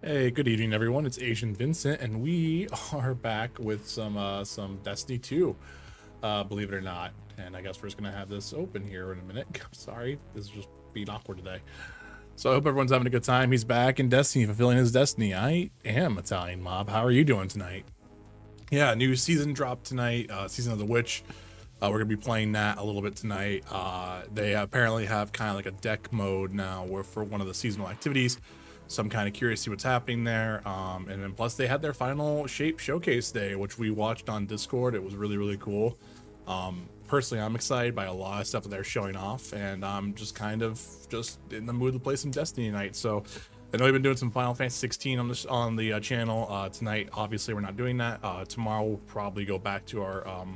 Hey, good evening, everyone. It's Asian Vincent, and we are back with some Destiny 2, believe it or not. And I guess we're just gonna have this open here in a minute. Sorry, this is just being awkward today. So I hope everyone's having a good time. He's back in Destiny, fulfilling his destiny. I am Italian Mob. How are you doing tonight? Yeah, new season dropped tonight. Season of the Witch. We're gonna be playing that a little bit tonight. They apparently have kind of like a deck mode now, where for one of the seasonal activities. So I'm kind of curious to see what's happening there. And then plus they had their final shape showcase day, which we watched on Discord. It was really cool. Personally, I'm excited by a lot of stuff that they're showing off, and I'm just kind of just in the mood to play some Destiny tonight. So I know we've been doing some Final Fantasy 16 on the channel tonight. Obviously, we're not doing that. Tomorrow we'll probably go back to our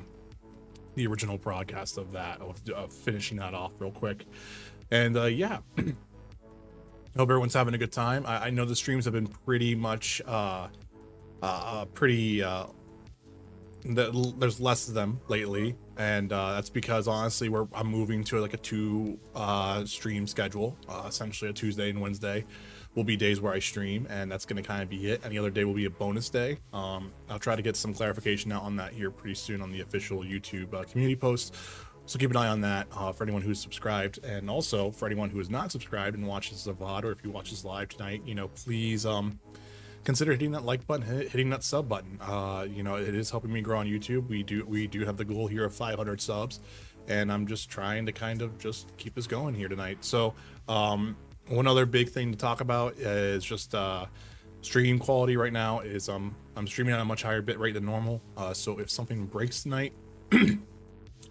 the original broadcast of that, of finishing that off real quick. And yeah, hope everyone's having a good time. I know the streams have been pretty much pretty there's less of them lately, and that's because honestly I'm moving to like a two stream schedule. Essentially a Tuesday and Wednesday will be days where I stream, and that's going to kind of be it. Any other day will be a bonus day. I'll try to get some clarification out on that here pretty soon on the official YouTube community post, so keep an eye on that for anyone who's subscribed, and also for anyone who is not subscribed and watches the VOD, or if you watch this live tonight, you know, please consider hitting that like button, hitting that sub button. You know, it is helping me grow on YouTube. We do have the goal here of 500 subs, and I'm just trying to kind of just keep us going here tonight. So one other big thing to talk about is just stream quality right now is I'm streaming on a much higher bit rate than normal. So if something breaks tonight,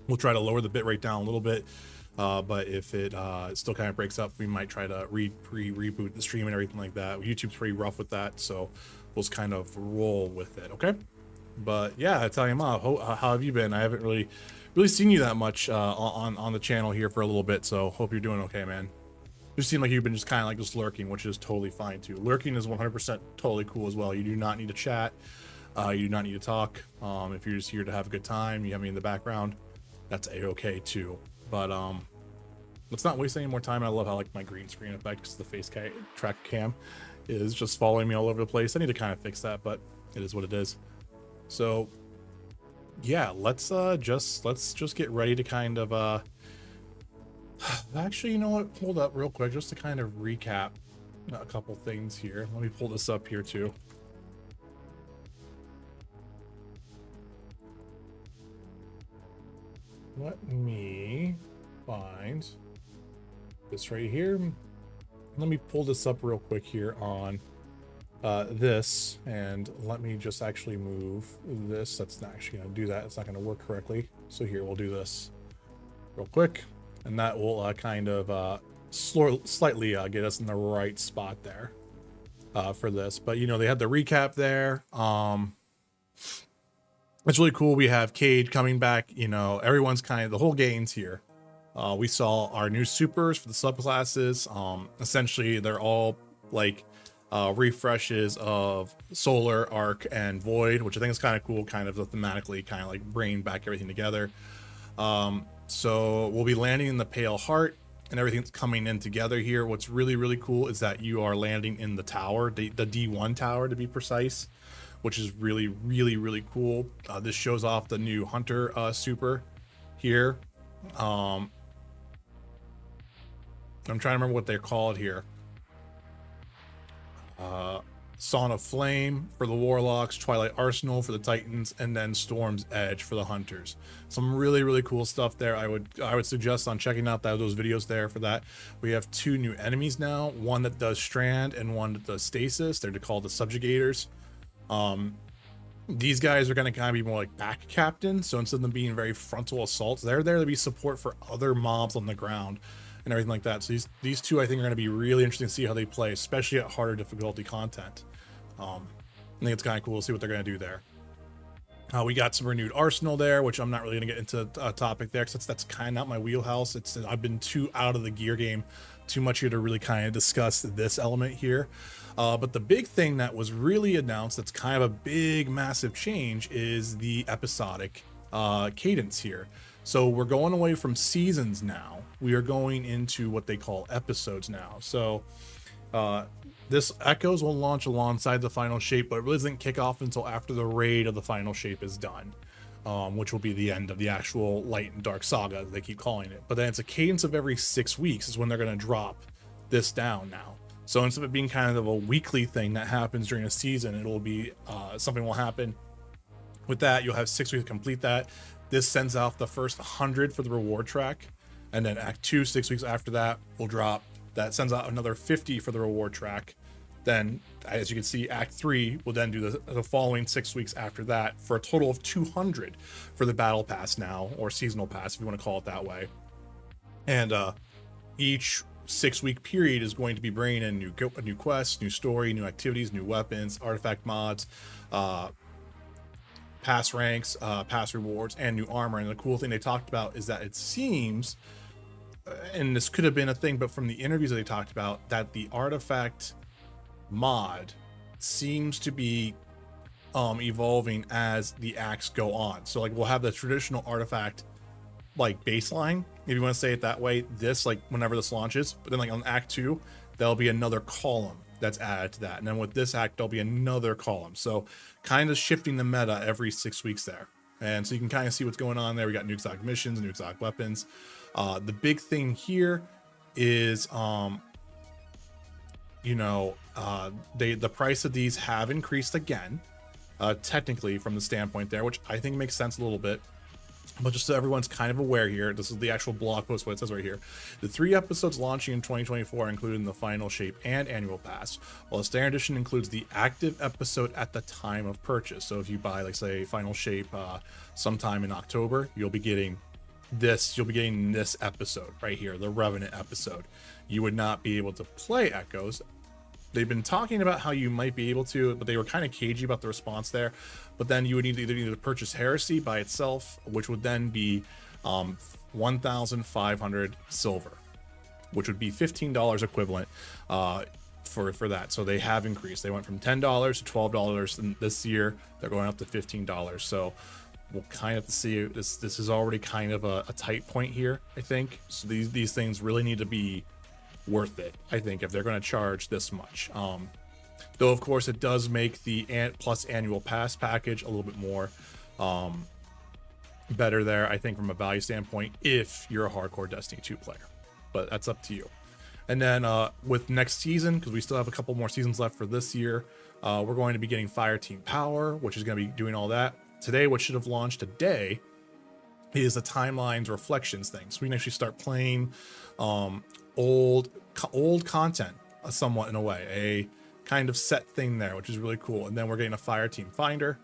we'll try to lower the bit rate down a little bit. But if it still kind of breaks up, we might try to reboot the stream and everything like that. YouTube's pretty rough with that, so we'll just kind of roll with it, okay? But yeah, Italian Mob, how have you been? I haven't really seen you that much on the channel here for a little bit, so hope you're doing okay, man. You seem like you've been just kind of like just lurking, which is totally fine too. Lurking is 100% totally cool as well. You do not need to chat. You do not need to talk. If you're just here to have a good time, you have me in the background, that's a-okay too. But let's not waste any more time. I love how like my green screen effect, because the face track cam is just following me all over the place. I need to kind of fix that, but it is what it is. So yeah, let's just get ready to kind of actually, you know what, hold up real quick just to kind of recap a couple things here. Let me pull this up here too. Let me find this right here. Let me pull this up real quick here on this, and let me just actually move this. That's not actually going to do that. It's not going to work correctly. So here, we'll do this real quick, and that will kind of slightly get us in the right spot there for this. But you know, they had the recap there. It's really cool. We have Cage coming back. You know, everyone's kind of, the whole gang's here. We saw our new supers for the subclasses. Essentially, they're all like refreshes of Solar, Arc, and Void, which I think is kind of cool, kind of thematically, kind of like bringing back everything together. So we'll be landing in the Pale Heart, and everything's coming in together here. What's really cool is that you are landing in the tower, the D1 tower to be precise, which is really cool. This shows off the new Hunter super here. I'm trying to remember what they're called here. Song of Flame for the Warlocks, Twilight Arsenal for the Titans, and then Storm's Edge for the Hunters. Some really cool stuff there. I would suggest on checking out those videos there for that. We have two new enemies now, one that does Strand and one that does Stasis. They're called the Subjugators. These guys are going to kind of be more like back captains, so instead of them being very frontal assaults, they're there to be support for other mobs on the ground and everything like that. So these two, I think, are going to be really interesting to see how they play, especially at harder difficulty content. I think it's kind of cool to see what they're going to do there. We got some renewed arsenal there, which I'm not really going to get into a topic there, because that's kind of not my wheelhouse. I've been too out of the gear game too much here to really kind of discuss this element here. But the big thing that was really announced, that's kind of a big massive change, is the episodic cadence here. So we're going away from seasons now. We are going into what they call episodes now. So This Echoes will launch alongside the final shape, but it really doesn't kick off until after the raid of the final shape is done, which will be the end of the actual Light and Dark saga, they keep calling it. But then it's a cadence of every 6 weeks is when they're going to drop this down now. So instead of it being kind of a weekly thing that happens during a season, it'll be something will happen with that. You'll have 6 weeks to complete that. This sends out the first 100 for the reward track, and then Act 2, 6 weeks after that, will drop. That sends out another 50 for the reward track. Then, as you can see, Act 3 will then do the following 6 weeks after that, for a total of 200 for the Battle Pass now, or Seasonal Pass, if you want to call it that way. And each 6-week period is going to be bringing in new quests, new story, new activities, new weapons, artifact mods, pass ranks, pass rewards, and new armor. And the cool thing they talked about is that it seems, and this could have been a thing, but from the interviews that they talked about, that the artifact mod seems to be evolving as the acts go on. So like we'll have the traditional artifact like baseline, if you want to say it that way, this like whenever this launches, but then like on Act 2 there'll be another column that's added to that, and then with this act there'll be another column. So kind of shifting the meta every 6 weeks there, and so you can kind of see what's going on there. We got new exotic missions, new exotic weapons. The big thing here is the price of these have increased again, technically from the standpoint there, which I think makes sense a little bit. But just so everyone's kind of aware here, this is the actual blog post, what it says right here. The 3 episodes launching in 2024 including the final shape and annual pass, while the standard edition includes the active episode at the time of purchase. So if you buy, like say, final shape sometime in October, you'll be getting this episode right here, the Revenant episode. You would not be able to play Echoes. They've been talking about how you might be able to, but they were kind of cagey about the response there. But then you would either need to purchase Heresy by itself, which would then be 1,500 silver, which would be $15 equivalent for that. So they have increased. They went from $10 to $12 this year. They're going up to $15. So we'll kind of have to see. This is already kind of a tight point here, I think. So these things really need to be worth it, I think, if they're going to charge this much. Though of course it does make the plus annual pass package a little bit more better there, I think, from a value standpoint, if you're a hardcore Destiny 2 player. But that's up to you. And then with next season, because we still have a couple more seasons left for this year, we're going to be getting Fireteam Power, which is going to be doing all that. Today, what should have launched today is the Timelines Reflections thing. So we can actually start playing old content somewhat, in a way, a kind of set thing there, which is really cool. And then we're getting a Fireteam Finder.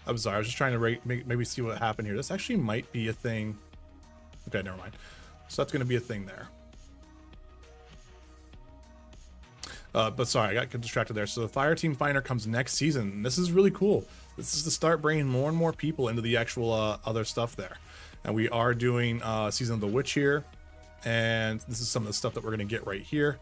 I'm sorry, I was just trying to maybe see what happened here. This actually might be a thing. Okay, never mind. So that's going to be a thing there. But sorry, I got distracted there. So the Fireteam Finder comes next season. This is really cool. This is to start bringing more and more people into the actual other stuff there. And we are doing Season of the Witch here. And this is some of the stuff that we're going to get right here.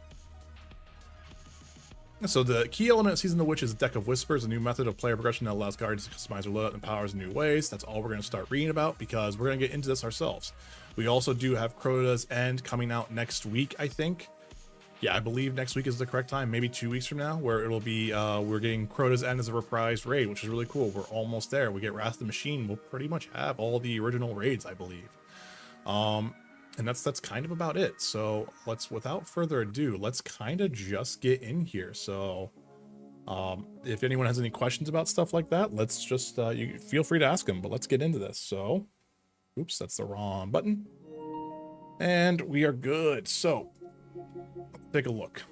So the key element of Season of the Witch is Deck of Whispers, a new method of player progression that allows guardians to customize their loadout and powers in new ways. That's all we're going to start reading about, because we're going to get into this ourselves. We also do have Crota's End coming out next week, I think. Yeah, I believe next week is the correct time, maybe 2 weeks from now, where it'll be, we're getting Crota's End as a reprised raid, which is really cool. We're almost there. We get Wrath of the Machine. We'll pretty much have all the original raids, I believe. And that's kind of about it. So without further ado, let's kind of just get in here. So if anyone has any questions about stuff like that, let's just, you feel free to ask them, but let's get into this. So, oops, that's the wrong button. And we are good. So take a look.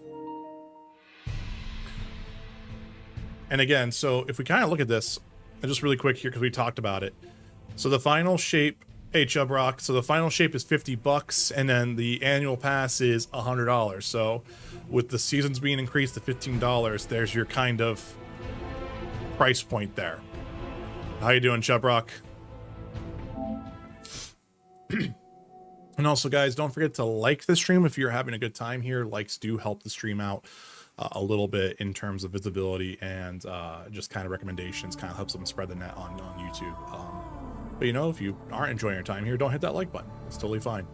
And again, so if we kind of look at this, and just really quick here, because we talked about it. So the final shape, hey Chubrock, so the final shape is $50, and then the annual pass is $100. So with the seasons being increased to $15, there's your kind of price point there. How you doing, Chubrock? And also, guys, don't forget to like the stream if you're having a good time here. Likes do help the stream out a little bit in terms of visibility and just kind of recommendations, kind of helps them spread the net on YouTube. But you know, if you aren't enjoying your time here, don't hit that like button. It's totally fine.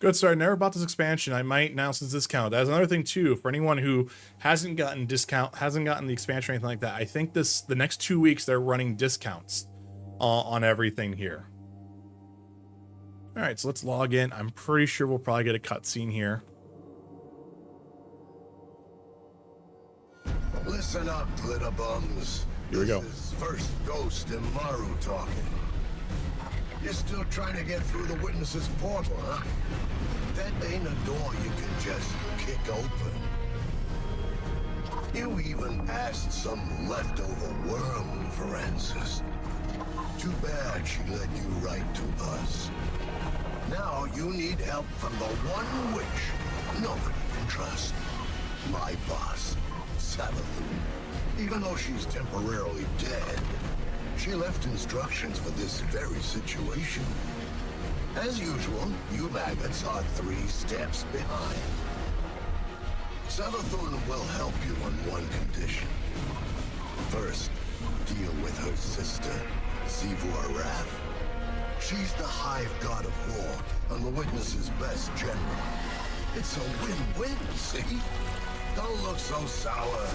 Good, sorry, I never bought this expansion. I might now since discount. That's another thing too, for anyone who hasn't gotten the expansion or anything like that. I think the next 2 weeks they're running discounts on everything here. All right, so let's log in. I'm pretty sure we'll probably get a cutscene here. Listen up, glitter bums. Here we go. This is First Ghost and Maru talking. You're still trying to get through the witness's portal, huh? That ain't a door you can just kick open. You even asked some leftover worm for answers. Too bad she led you right to us. Now you need help from the one witch nobody can trust. My boss, Savathun. Even though she's temporarily dead, she left instructions for this very situation. As usual, you maggots are 3 steps behind. Savathun will help you on one condition. First, deal with her sister, Zivur Wrath. She's the Hive God of War and the Witness's best general. It's a win-win, see? Don't look so sour.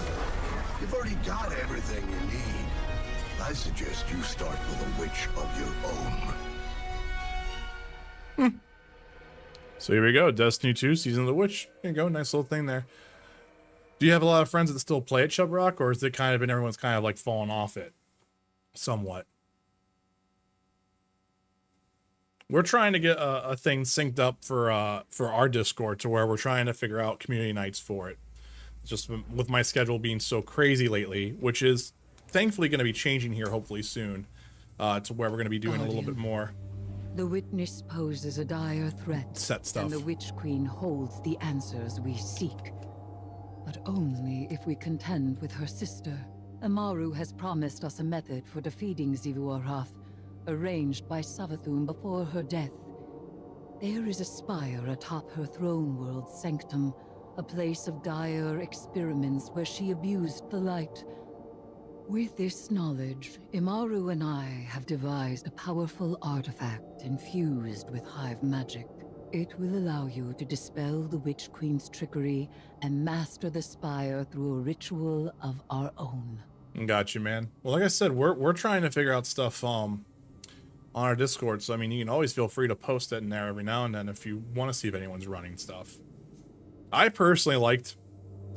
You've already got everything you need. I suggest you start with a witch of your own. So here we go, Destiny 2, Season of the Witch. There you go, nice little thing there. Do you have a lot of friends that still play at Chub Rock, or is it kind of been everyone's kind of like fallen off it somewhat? We're trying to get a thing synced up for our Discord to where we're trying to figure out community nights for it. Just with my schedule being so crazy lately, which is thankfully going to be changing here hopefully soon, to where we're going to be doing a little bit more. The witness poses a dire threat. Set stuff. And the Witch Queen holds the answers we seek. But only if we contend with her sister. Amaru has promised us a method for defeating Zivuarath, arranged by Savathun before her death. There is a spire atop her throne world's sanctum, a place of dire experiments where she abused the light. With this knowledge, Imaru and I have devised a powerful artifact infused with Hive magic. It will allow you to dispel the Witch Queen's trickery and master the spire through a ritual of our own. Gotcha, man. Well, like I said, we're trying to figure out stuff on our Discord, so I mean, you can always feel free to post it in there every now and then if you want to see if anyone's running stuff. I personally liked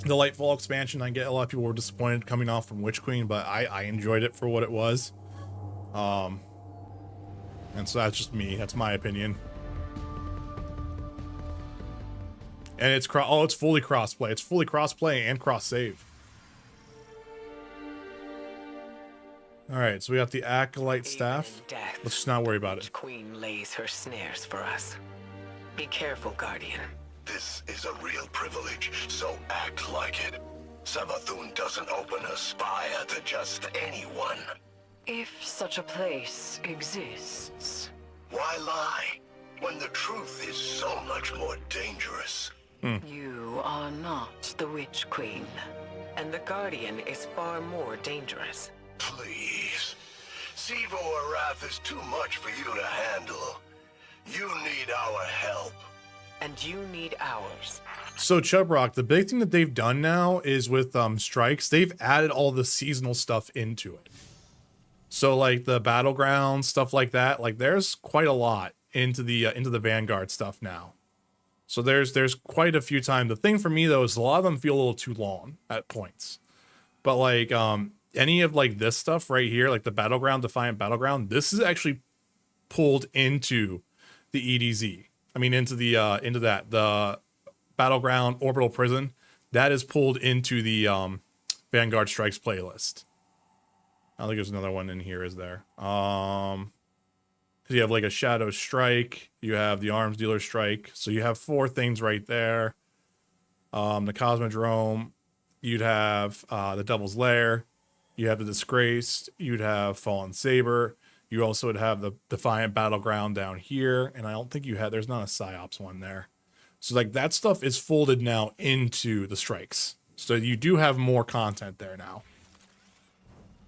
the Lightfall expansion. I get a lot of people were disappointed coming off from Witch Queen, but I enjoyed it for what it was. And so that's just me. That's my opinion. And it's it's fully crossplay. It's fully crossplay and cross save. All right, so we got the Acolyte staff. Let's just not worry about it. Queen lays her snares for us. Be careful, Guardian. This is a real privilege, so act like it. Savathun doesn't open a spire to just anyone. If such a place exists. Why lie, when the truth is so much more dangerous? You are not the Witch Queen, and the Guardian is far more dangerous. Please. Zivur Wrath is too much for you to handle. You need our help. And you need ours. So Chub Rock, the big thing that they've done now is with strikes, they've added all the seasonal stuff into it. So like the battleground stuff like that, like there's quite a lot into the Vanguard stuff now. So there's quite a few times. The thing for me though is a lot of them feel a little too long at points. But like any of like this stuff right here, like the Battleground, Defiant Battleground, this is actually pulled into the EDZ. I mean into the Battleground Orbital Prison, that is pulled into the Vanguard Strikes playlist. I think there's another one in here, is there? Because you have like a Shadow Strike, you have the Arms Dealer Strike, so you have 4 things right there. The Cosmodrome, you'd have the Devil's Lair, you have the Disgraced, you'd have Fallen Saber, you also would have the Defiant Battleground down here, and I don't think there's not a Psyops one there. So like that stuff is folded now into the strikes. So you do have more content there now.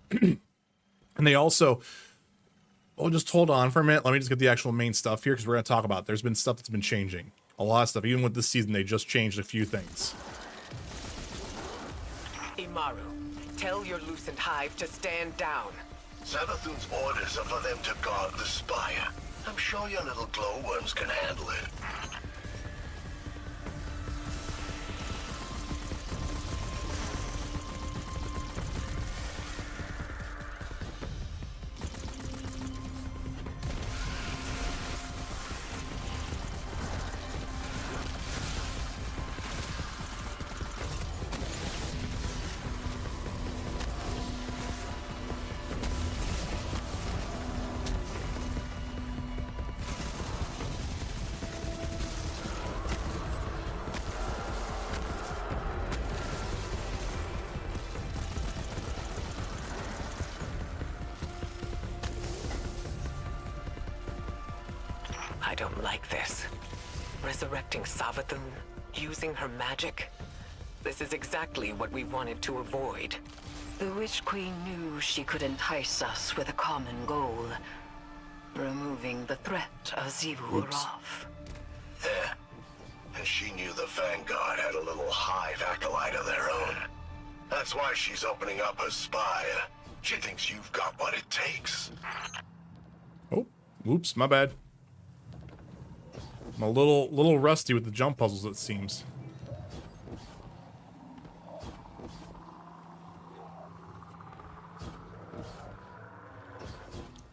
And they also, just hold on for a minute. Let me just get the actual main stuff here because we're going to talk about it. There's been stuff that's been changing a lot of stuff. Even with this season, they just changed a few things. Imaru, tell your Lucent Hive to stand down. Savathun's orders are for them to guard the spire. I'm sure your little glowworms can handle it. I don't like this. Resurrecting Savathun, using her magic. This is exactly what we wanted to avoid. The Witch Queen knew she could entice us with a common goal. Removing the threat of Xivu Arath. Yeah. And she knew the Vanguard had a little hive acolyte of their own. That's why she's opening up her spire. She thinks you've got what it takes. Oh, whoops, my bad. I'm a little rusty with the jump puzzles, it seems.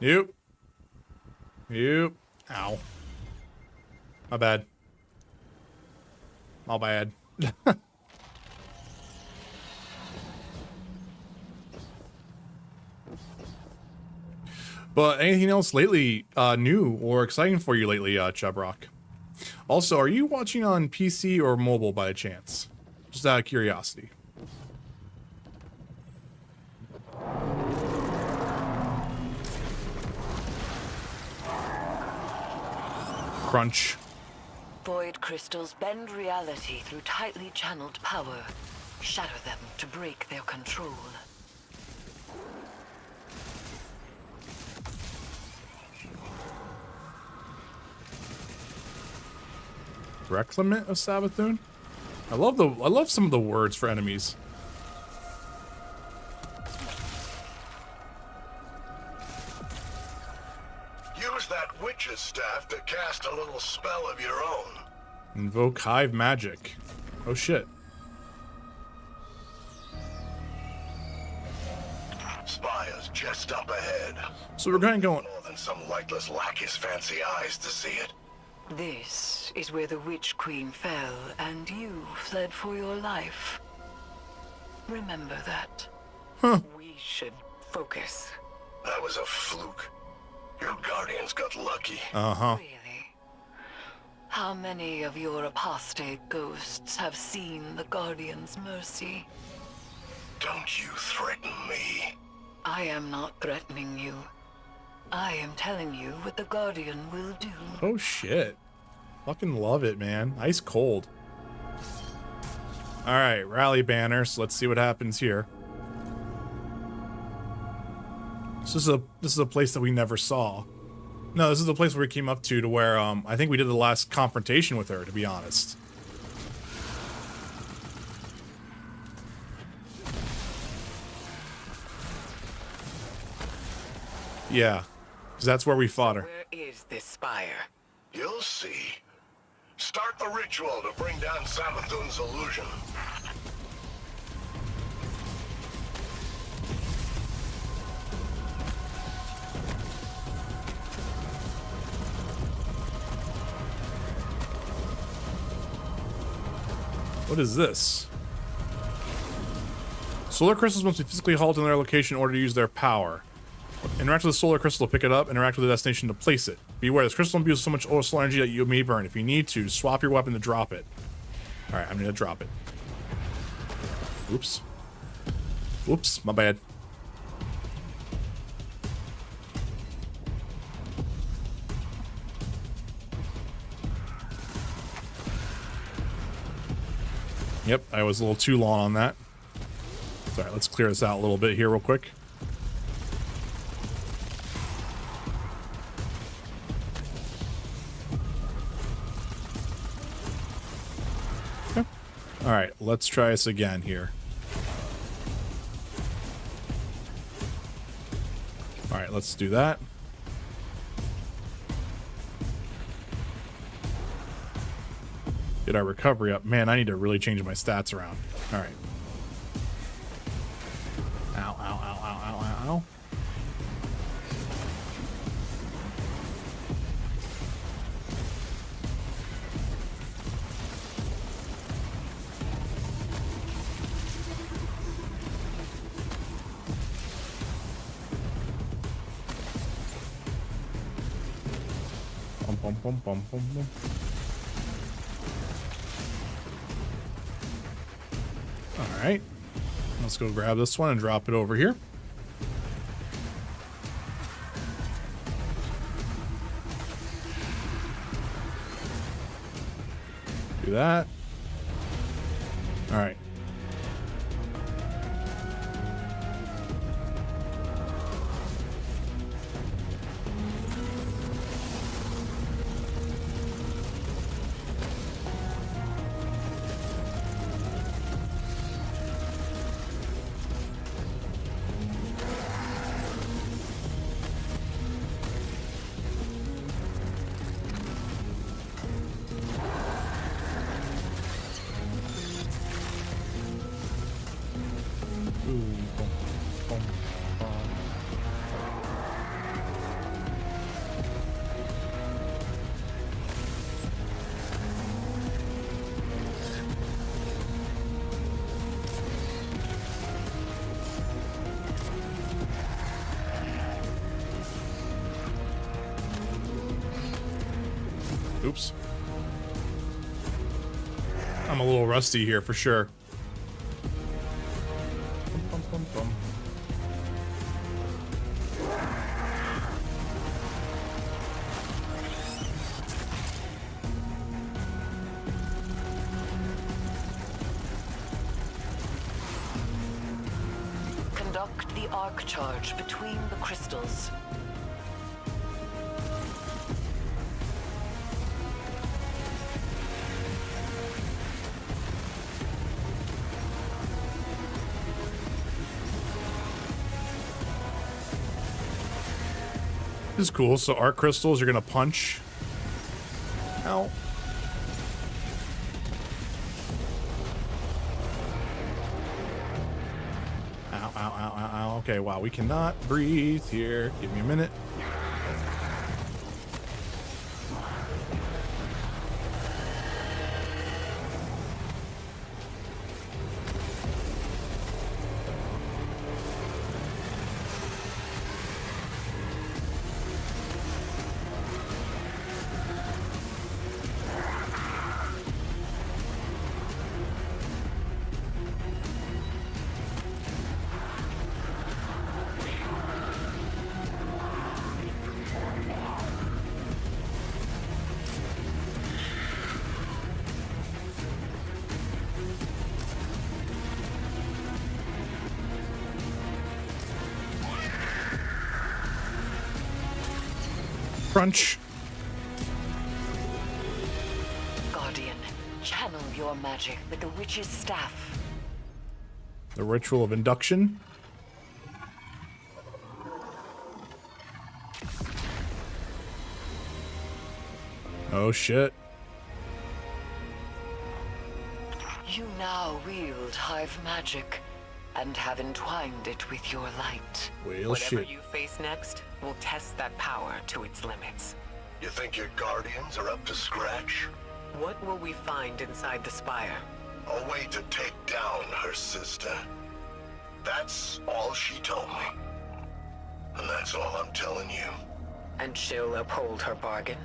Yep. Yep. Ow. My bad. My bad. But anything else lately new or exciting for you lately, Chubrock? Also, are you watching on PC or mobile by chance? Just out of curiosity. Crunch. Void crystals bend reality through tightly channeled power. Shatter them to break their control. Reclamant of Savathun? I love some of the words for enemies. Use that witch's staff to cast a little spell of your own. Invoke hive magic. Oh shit. Spire's just up ahead. So we're going More than some lightless lackey's fancy eyes to see it. This is where the Witch Queen fell, and you fled for your life. Remember that. We should focus. That was a fluke. Your guardians got lucky. Uh-huh. Really? How many of your apostate ghosts have seen the Guardian's mercy? Don't you threaten me. I am not threatening you. I am telling you what the Guardian will do. Oh shit. Fucking love it, man. Ice cold. Alright, rally banners. Let's see what happens here. This is a place that we never saw. No, this is the place where we came up to where I think we did the last confrontation with her, to be honest. Yeah. Because that's where we fought her. Where is this spire? You'll see. Start the ritual to bring down Savathun's illusion. What is this? Solar crystals must be physically halted in their location in order to use their power. Interact with the solar crystal to pick it up, interact with the destination to place it. Beware, this crystal imbues so much solar energy that you may burn. If you need to, swap your weapon to drop it. Alright, I'm gonna drop it. Oops. Oops, my bad. Yep, I was a little too long on that. Alright, let's clear this out a little bit here real quick. All right, let's try this again here. All right, let's do that. Get our recovery up. Man, I need to really change my stats around. All right. Ow, ow, ow, ow, ow, ow, ow. Bum, bum, bum, bum, bum, bum. All right, let's go grab this one and drop it over here. Do that. All right. Oops. I'm a little rusty here for sure. Bum, bum, bum, bum. Conduct the arc charge between the crystals. This is cool. So arc crystals are gonna punch. Ow. Ow, ow, ow, ow, ow. Okay, wow, we cannot breathe here. Give me a minute. Crunch. Guardian, channel your magic with the witch's staff. The ritual of induction. Oh shit. You now wield hive magic and have entwined it with your light. Well, Whatever shit. you face next will test that power to its limits. You think your guardians are up to scratch? What will we find inside the spire? A way to take down her sister. That's all she told me. And that's all I'm telling you. And she'll uphold her bargain?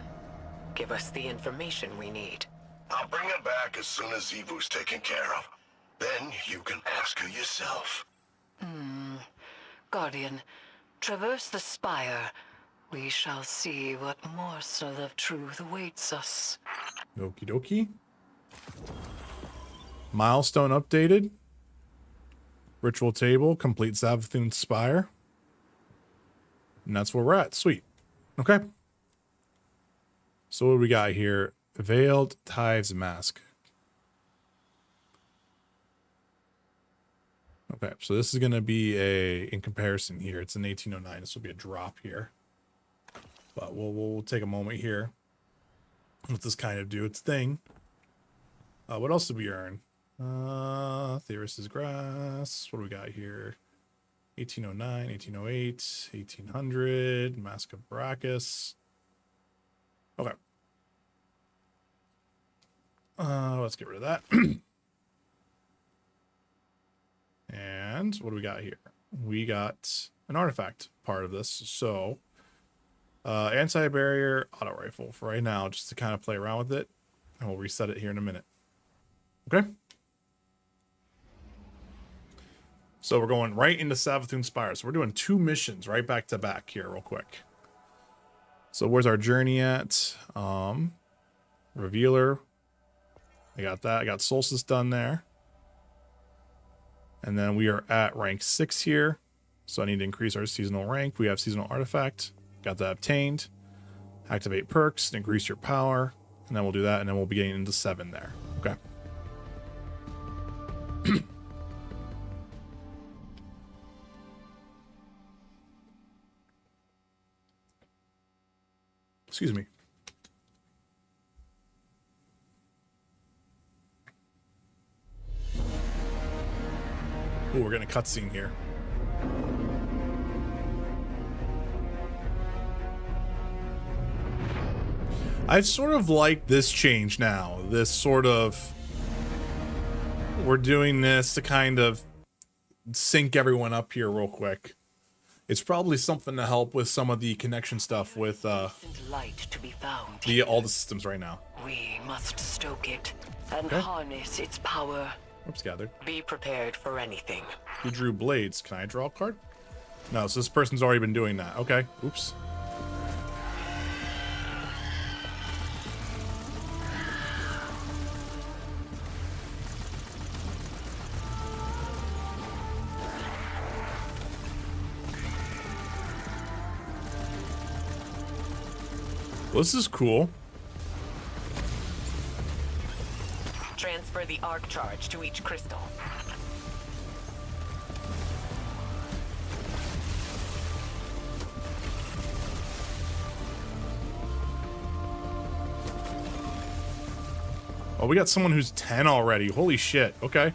Give us the information we need. I'll bring her back as soon as Evu's taken care of. Then you can ask her yourself. Guardian, traverse the spire. We shall see what morsel of truth awaits us. Okie dokie. Milestone updated. Ritual table, complete Savathun's Spire. And that's where we're at. Sweet. Okay. So what do we got here? Veiled Tives Mask. Okay, so this is going to be in comparison here, it's an 1809. This will be a drop here. But we'll take a moment here. Let this kind of do its thing. What else did we earn? Theris's Grass. What do we got here? 1809, 1808, 1800, Mask of Baracus. Okay. Let's get rid of that. And what do we got here? We got an artifact part of this. So, anti-barrier auto rifle for right now, just to kind of play around with it. And we'll reset it here in a minute. Okay. So we're going right into Savathûn Spire. So we're doing 2 missions right back to back here real quick. So where's our journey at? Revealer. I got that. I got Solstice done there. And then we are at rank 6 here. So I need to increase our seasonal rank. We have seasonal artifact. Got that obtained. Activate perks to increase your power. And then we'll do that. And then we'll be getting into 7 there. Okay. Excuse me. Oh, we're getting a cutscene here. I sort of like this change now. This sort of... We're doing this to kind of sync everyone up here real quick. It's probably something to help with some of the connection stuff with light to be found. all the systems right now. We must stoke it and Okay. harness its power. Oops, gathered. Be prepared for anything. Who drew blades? Can I draw a card? No, so this person's already been doing that. Okay, oops. Well, this is cool. Transfer the arc charge to each crystal. Oh, we got someone who's 10 already. Holy shit. Okay.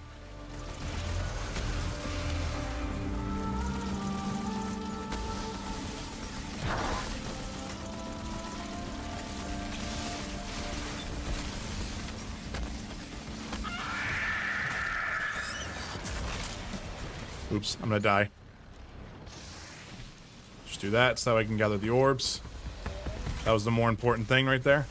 Oops, I'm gonna die. Just do that so I can gather the orbs. That was the more important thing right there.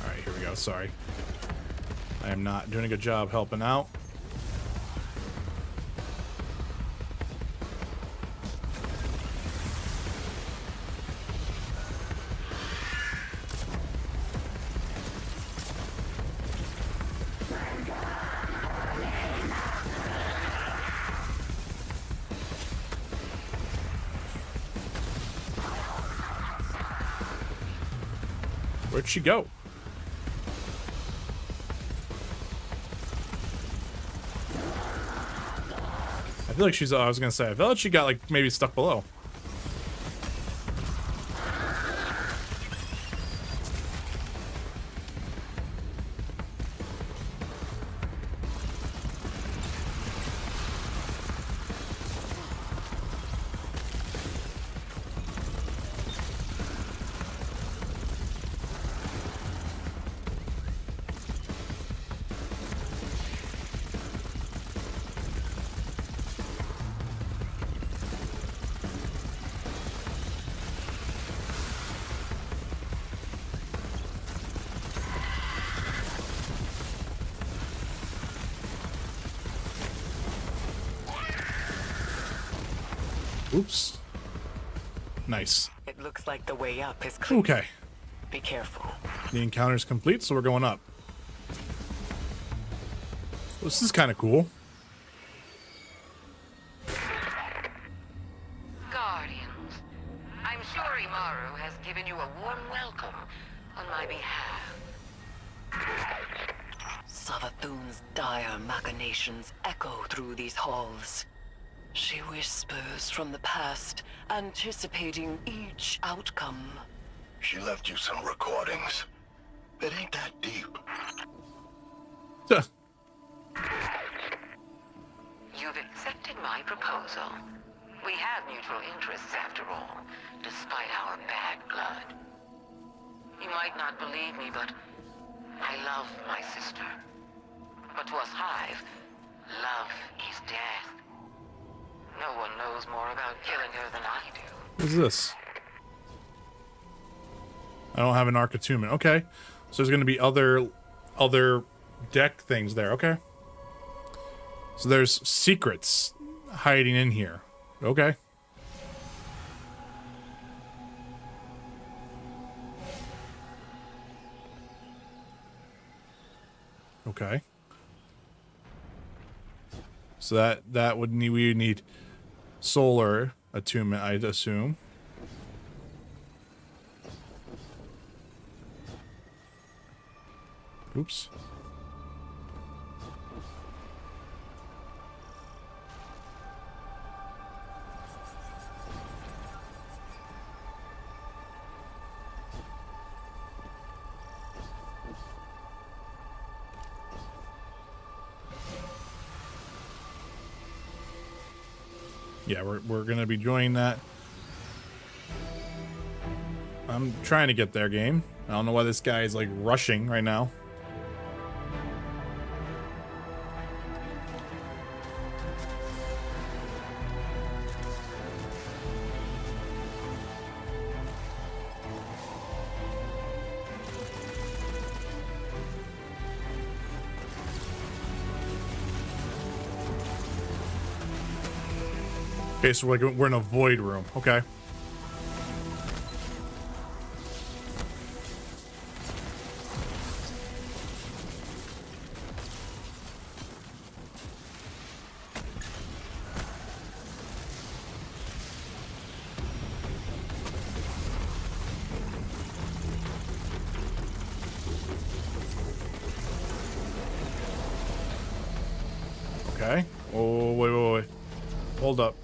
Alright, here we go. Sorry. I am not doing a good job helping out. Where'd she go? I feel like she's, I was gonna say, I felt like she got like maybe stuck below. Oops. Nice. It looks like the way up is clear. Okay. Be careful. The encounter's complete, so we're going up. This is kind of cool. Guardians, I'm sure Imaru has given you a warm welcome. Satan's dire machinations echo through these halls. She whispers from the past, anticipating each outcome. She left you some recordings. It ain't that deep. You've accepted my proposal. We have mutual interests after all, despite our bad blood. You might not believe me, but I love my sister. But to us Hive, love is death. No one knows more about killing her than I do. What's this? I don't have an Arc Attunement. Okay. So there's going to be other deck things there. Okay. So there's secrets hiding in here. Okay. Okay. So that would need, we would need solar attunement, I'd assume. Oops. Yeah, we're gonna be joining that. I'm trying to get there, game. I don't know why this guy is like rushing right now. Okay, so we're in a void room. Okay. Okay. Oh, wait. Hold up.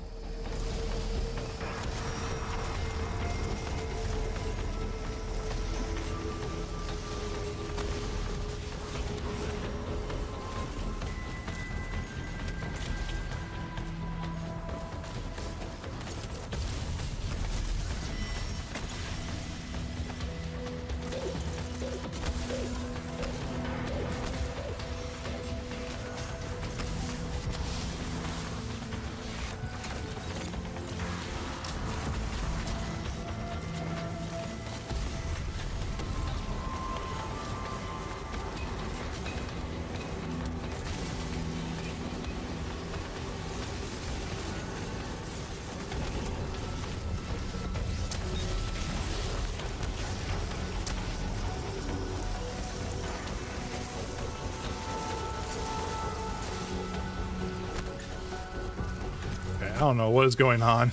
I don't know what is going on.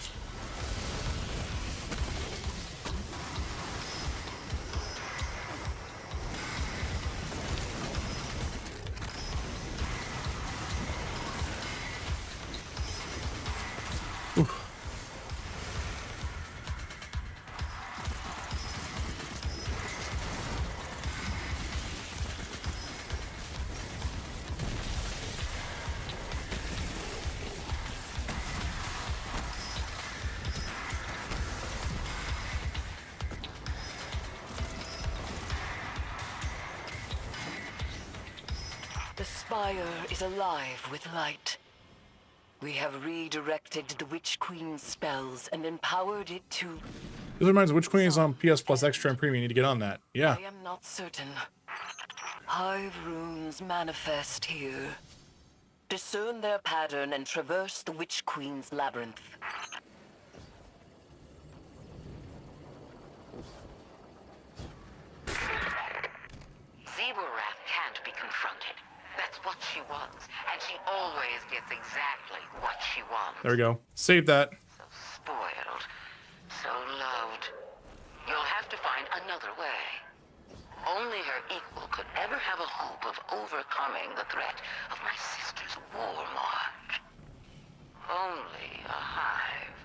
Oof. The spire is alive with light. We have redirected the Witch Queen's spells and empowered it to... This reminds me, Witch Queen is on PS Plus Extra and Premium. You need to get on that. Yeah. I am not certain. Hive runes manifest here. Discern their pattern and traverse the Witch Queen's labyrinth. Zebrath can't be confronted. That's what she wants, and she always gets exactly what she wants. There we go. Save that. So spoiled, so loved. You'll have to find another way. Only her equal could ever have a hope of overcoming the threat of my sister's war march. Only a hive.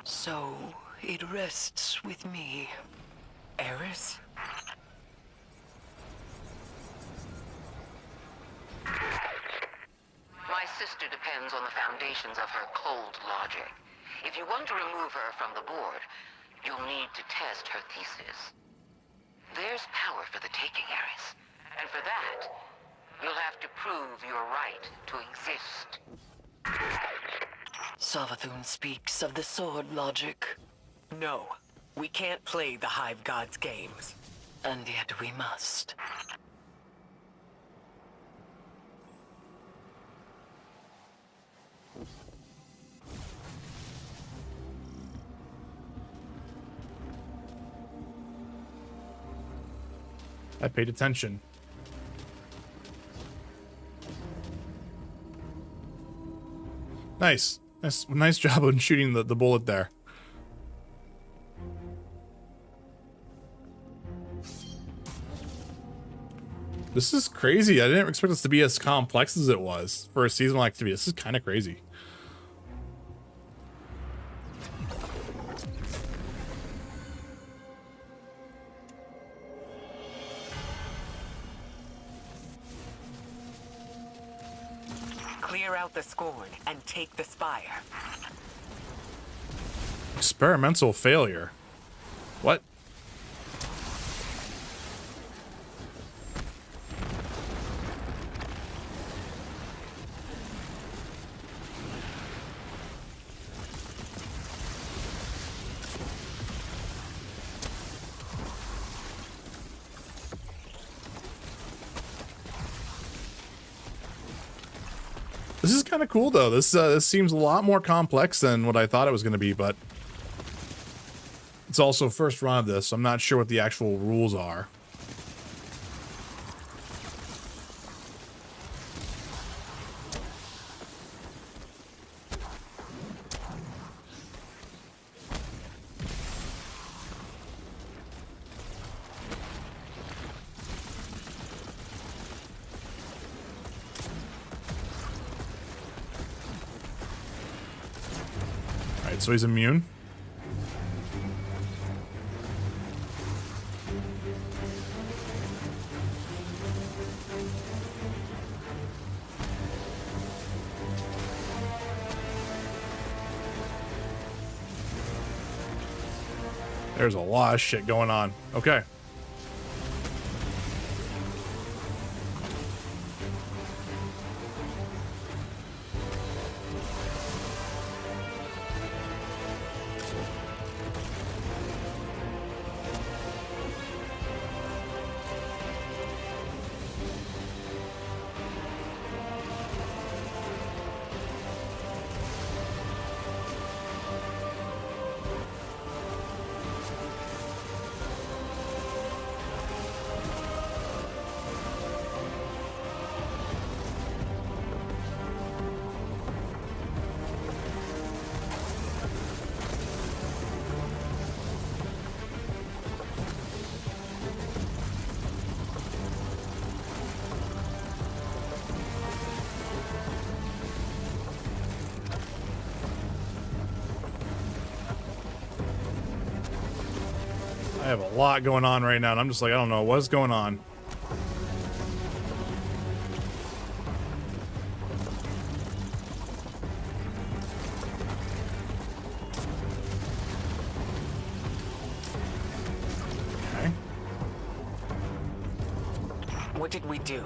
So, it rests with me. Eris? My sister depends on the foundations of her cold logic. If you want to remove her from the board, you'll need to test her thesis. There's power for the taking, Eris. And for that, you'll have to prove your right to exist. Savathun speaks of the sword logic. No, we can't play the Hive God's games. And yet we must. I paid attention. Nice. Nice job on shooting the bullet there. This is crazy. I didn't expect this to be as complex as it was for a seasonal activity. This is kind of crazy. Clear out the scorn and take the spire. Experimental failure. What? This is kind of cool, though. This seems a lot more complex than what I thought it was going to be, but it's also first run of this, so I'm not sure what the actual rules are. So he's immune. There's a lot of shit going on. Okay. I have a lot going on right now, and I'm just like, I don't know what's going on. Okay. What did we do?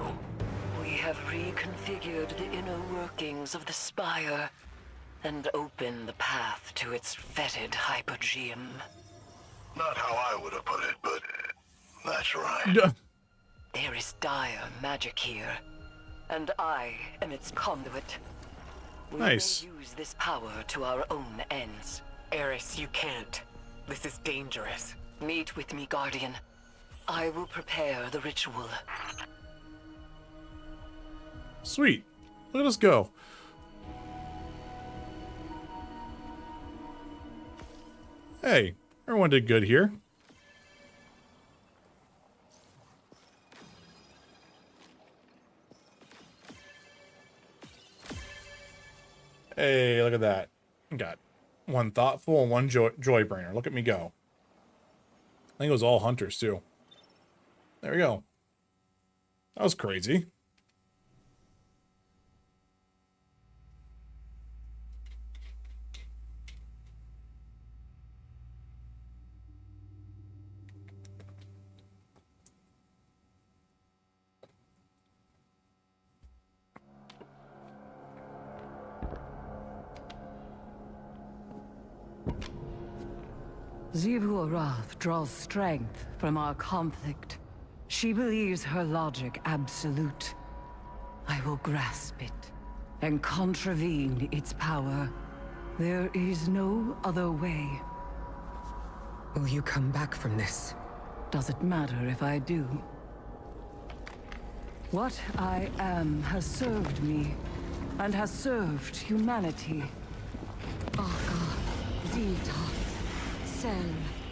We have reconfigured the inner workings of the spire and opened the path to its fetid hypogeum. Not how I would have put it, but that's right. There is dire magic here, and I am its conduit. We Nice. may use this power to our own ends. Eris, you can't. This is dangerous. Meet with me, Guardian. I will prepare the ritual. Sweet. Let us go. Hey, everyone did good here. Hey, look at that. Got one thoughtful and one joy brainer. Look at me go. I think it was all hunters too. There we go. That was crazy. Xivu Arath draws strength from our conflict. She believes her logic absolute. I will grasp it and contravene its power. There is no other way. Will you come back from this? Does it matter if I do? What I am has served me, and has served humanity. Aka, Zeta, Sel.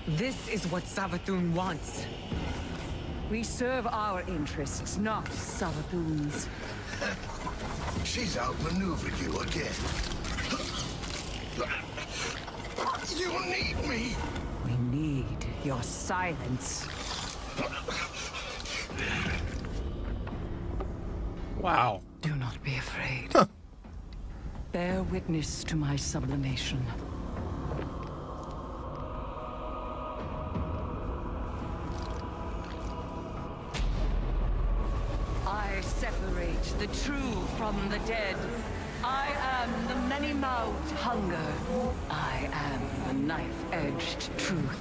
This is what Savathun wants. We serve our interests, not Savathun's. She's outmaneuvered you again. You need me! We need your silence. Wow. Do not be afraid. Bear witness to my sublimation. I separate the true from the dead. I am the many-mouthed hunger. I am the knife-edged truth.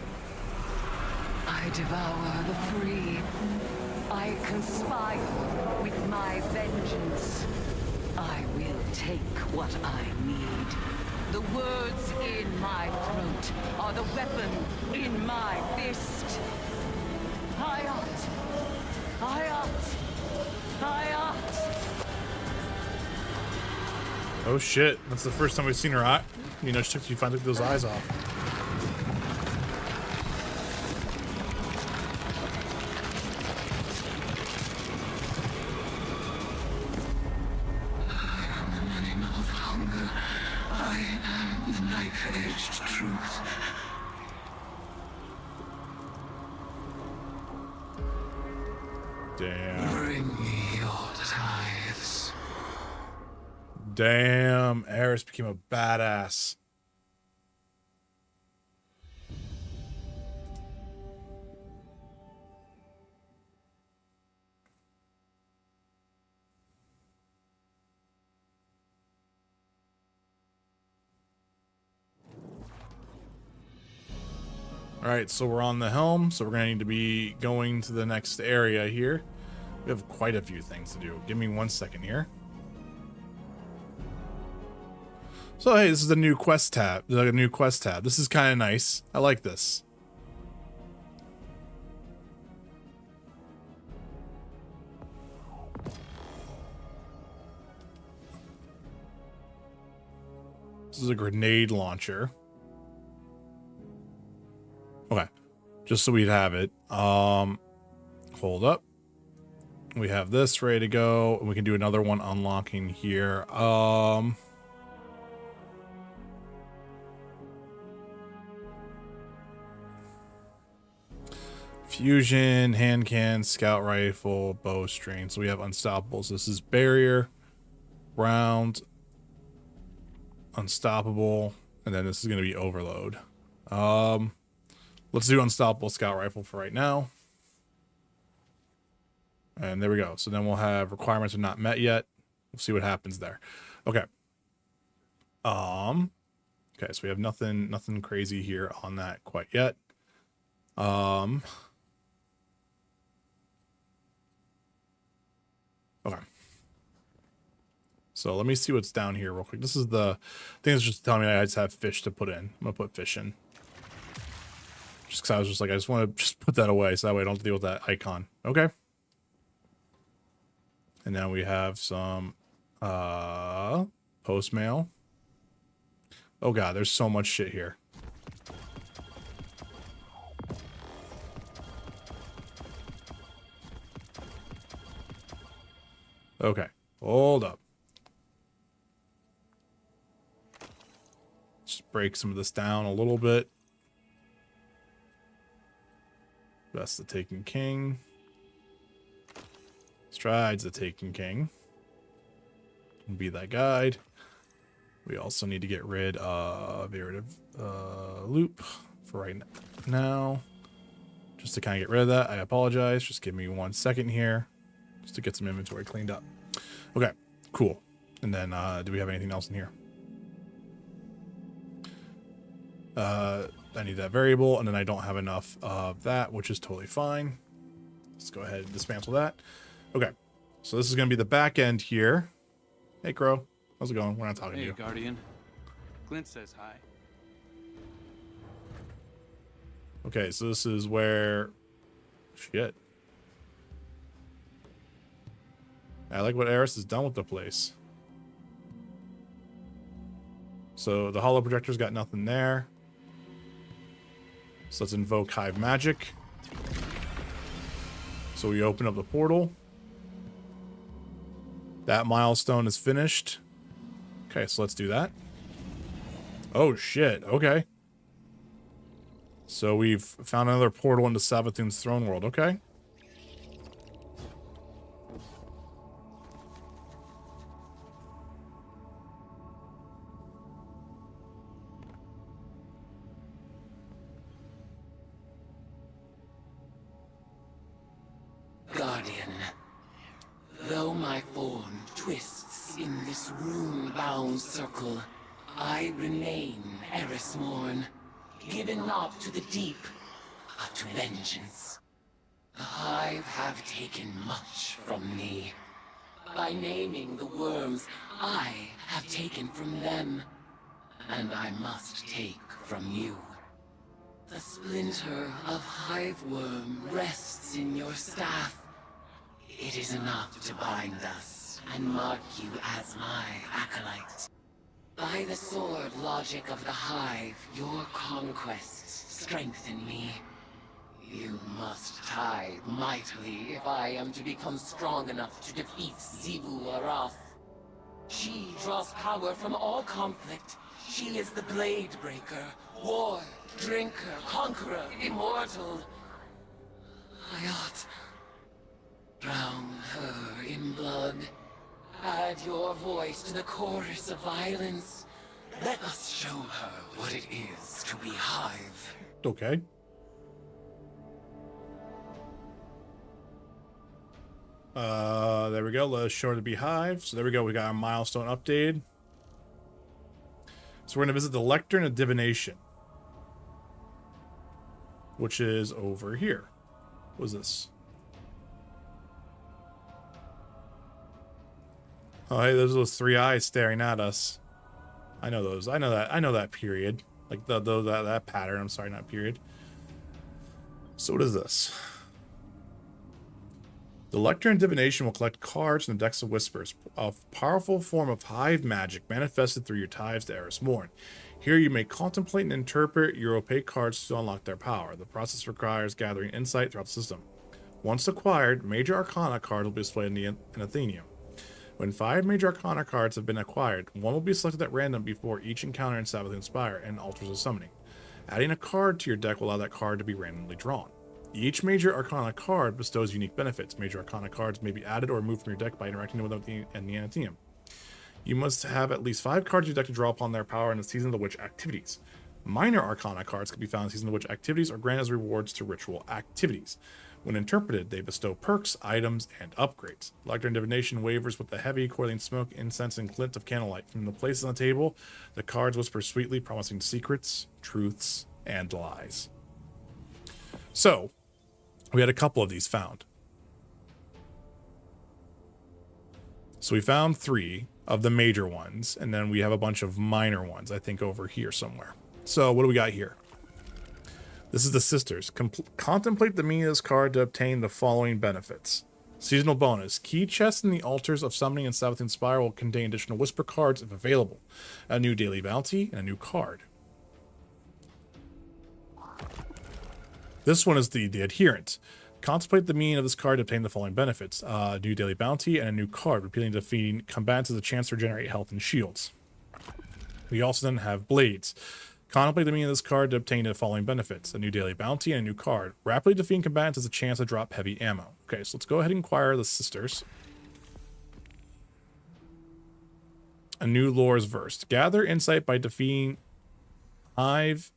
I devour the free. I conspire with my vengeance. I will take what I need. The words in my throat are the weapon in my fist. Hayat! Hayat! Hayat! Oh shit. That's the first time we've seen her eye. You know, she finally took those eyes off. Damn. Bring me your tithes. Damn. Eris became a badass. Alright, so we're on the helm, so we're going to need to be going to the next area here. We have quite a few things to do. Give me 1 second here. So hey, this is the new quest tab. The new quest tab. This is kind of nice. I like this. This is a grenade launcher. Okay, just so we'd have it. Hold up. We have this ready to go, and we can do another one unlocking here. Fusion, hand cannon, scout rifle, bowstring. So we have unstoppables. This is barrier, round, unstoppable, and then this is going to be overload. Let's do unstoppable scout rifle for right now. And there we go. So then we'll have requirements are not met yet. We'll see what happens there. Okay. Okay, so we have nothing crazy here on that quite yet. Okay. So let me see what's down here real quick. This is the thing that's just telling me I just have fish to put in. I'm gonna put fish in. Just because I was just like, I just want to just put that away so that way I don't have to deal with that icon. Okay. And now we have some post mail. Oh god, there's so much shit here. Okay, hold up. break some of this down a little bit. Best the Taken King. Strides the Taken King. Be that guide. We also need to get rid of iterative loop for right now. Just to kind of get rid of that. I apologize. Just give me 1 second here. Just to get some inventory cleaned up. Okay, cool. And then do we have anything else in here? I need that variable, and then I don't have enough of that, which is totally fine. Let's go ahead and dismantle that. Okay, so this is going to be the back end here. Hey, Crow. How's it going? We're not talking to you. Hey, Guardian. Clint says hi. Okay, so this is where... Shit. I like what Eris has done with the place. So the holo projector's got nothing there. So let's invoke Hive Magic. So we open up the portal. That milestone is finished. Okay, so let's do that. Oh shit, okay. So we've found another portal into Savathun's throne world, okay. Guardian, though my form twists in this rune-bound circle, I remain Erismorn, given not to the deep, but to vengeance. The Hive have taken much from me. By naming the worms, I have taken from them, and I must take from you. The splinter of Hive Worm rests in your staff. It is enough to bind us and mark you as my acolyte. By the sword logic of the Hive, your conquests strengthen me. You must tithe mightily if I am to become strong enough to defeat Xivu Arath. She draws power from all conflict. She is the Blade Breaker, war, drinker, conqueror, immortal. I ought drown her in blood. Add your voice to the chorus of violence. Let us show her what it is to be Hive. Okay. There we go. Let us show her to be Hive. So there we go. We got our milestone updated. So we're going to visit the Lectern of Divination, which is over here. What is this? Oh, hey, there's those 3 eyes staring at us. I know those. I know that. I know that period. Like that pattern. I'm sorry, not period. So what is this? The Lectern of Divination will collect cards from the Decks of Whispers, a powerful form of Hive magic manifested through your ties to Erismorn. Here you may contemplate and interpret your opaque cards to unlock their power. The process requires gathering insight throughout the system. Once acquired, Major Arcana cards will be displayed in Athenium. When 5 Major Arcana cards have been acquired, one will be selected at random before each encounter in Savathun Spire and Altars of Summoning. Adding a card to your deck will allow that card to be randomly drawn. Each Major Arcana card bestows unique benefits. Major Arcana cards may be added or removed from your deck by interacting with them in the Athenium. You must have at least 5 cards in your deck to draw upon their power in the Season of the Witch activities. Minor Arcana cards can be found in Season of the Witch activities or granted as rewards to ritual activities. When interpreted, they bestow perks, items, and upgrades. Lectern Divination wavers with the heavy, coiling smoke, incense, and glint of candlelight. From the places on the table, the cards whisper sweetly, promising secrets, truths, and lies. So, we had a couple of these found. So we found 3 of the major ones, and then we have a bunch of minor ones, I think, over here somewhere. So what do we got here? This is the Sisters. Contemplate the meaning of this card to obtain the following benefits. Seasonal bonus. Key chests in the Altars of Summoning and Savathun Spire will contain additional Whisper cards if available. A new daily bounty and a new card. This one is the Adherent. Contemplate the meaning of this card to obtain the following benefits. A new daily bounty and a new card. Repeating defeating combatants has a chance to regenerate health and shields. We also then have Blades. Contemplate the meaning of this card to obtain the following benefits: a new daily bounty and a new card. Rapidly defeating combatants has a chance to drop heavy ammo. Okay, so let's go ahead and acquire the sisters. A new lore's verse. Gather insight by defeating Hive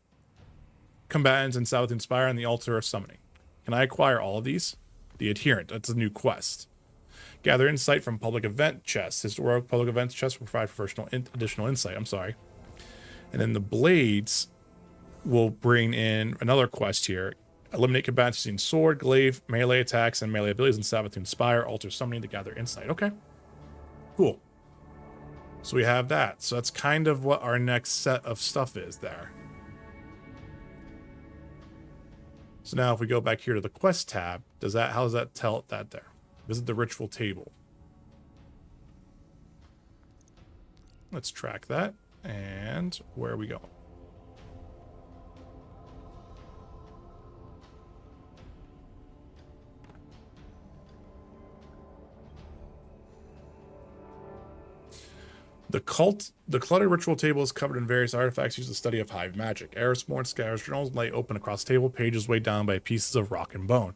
combatants in South Inspire and the Altar of Summoning. Can I acquire all of these? The Adherent. That's a new quest. Gather insight from public event chests. Historic public events chests will provide additional insight. I'm sorry. And then the Blades will bring in another quest here. Eliminate combatants using sword, glaive, melee attacks, and melee abilities in Sabbath Inspire, Altar Summoning to gather insight. Okay. Cool. So we have that. So that's kind of what our next set of stuff is there. So now if we go back here to the quest tab, how does that tell that there? Visit the ritual table. Let's track that. And where are we going? The cluttered ritual table is covered in various artifacts used in the study of hive magic. Erismorn scatters journals lay open across the table, pages weighed down by pieces of rock and bone.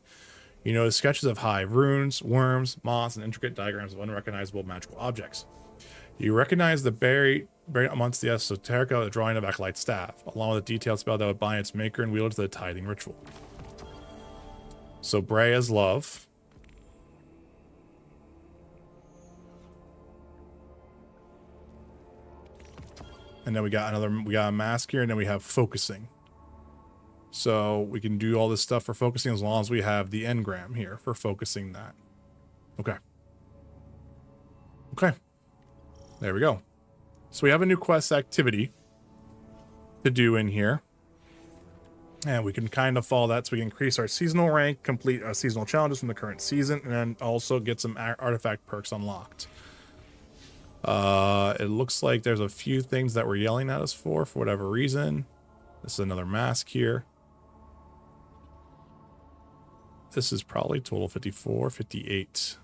You notice sketches of hive runes, worms, moths, and intricate diagrams of unrecognizable magical objects. You recognize the buried amongst the esoterica the drawing of Acolyte's staff, along with a detailed spell that would bind its maker and wield to the tithing ritual. So Brea's love. And then we got a mask here, and then we have focusing. So we can do all this stuff for focusing as long as we have the engram here for focusing that. Okay. Okay. There we go. So we have a new quest activity to do in here. And we can kind of follow that so we can increase our seasonal rank, complete our seasonal challenges from the current season, and then also get some artifact perks unlocked. It looks like there's a few things that were yelling at us for whatever reason. This is another mask here. This is probably total 54, 58.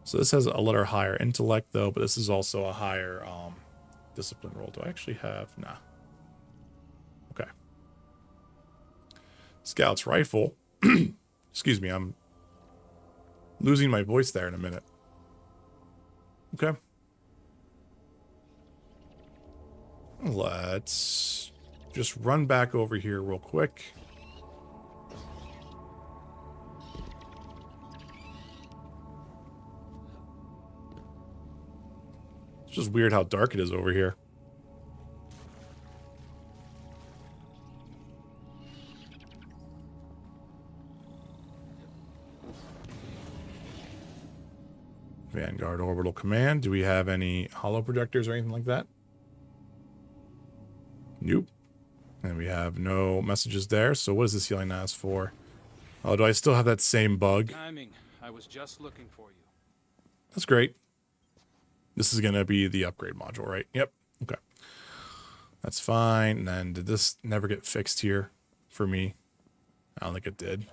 So this has a little higher intellect though, but this is also a higher discipline roll. Do I actually have? Nah. Okay. Scout's rifle. Excuse me, I'm losing my voice there in a minute. Okay. Let's just run back over here real quick. It's just weird how dark it is over here. Vanguard Orbital Command. Do we have any holo projectors or anything like that? Nope. And we have no messages there. So what is this yelling at us for? Oh, do I still have that same bug? Timing. I was just looking for you. That's great. This is going to be the upgrade module, right? Yep. Okay. That's fine. And then did this never get fixed here for me? I don't think it did.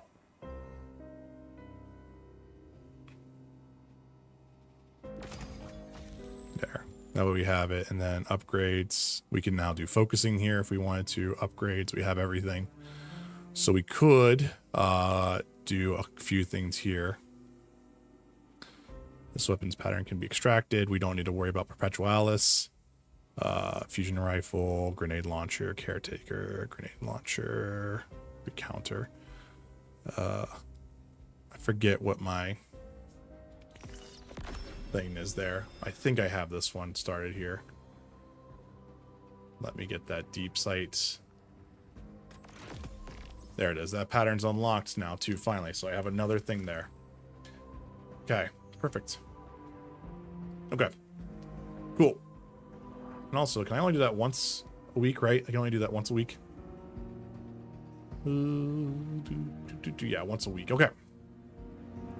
There. That way we have it. And then upgrades. We can now do focusing here if we wanted to. Upgrades. We have everything. So we could do a few things here. This weapons pattern can be extracted. We don't need to worry about Perpetualis. Fusion rifle, grenade launcher, caretaker, grenade launcher, counter. I forget what my thing is there. I think I have this one started here. Let me get that deep sight. There it is. That pattern's unlocked now too, finally. So I have another thing there. Okay, perfect. Okay, cool. And also, can I only do that once a week, right? I can only do that once a week. Yeah, once a week. Okay.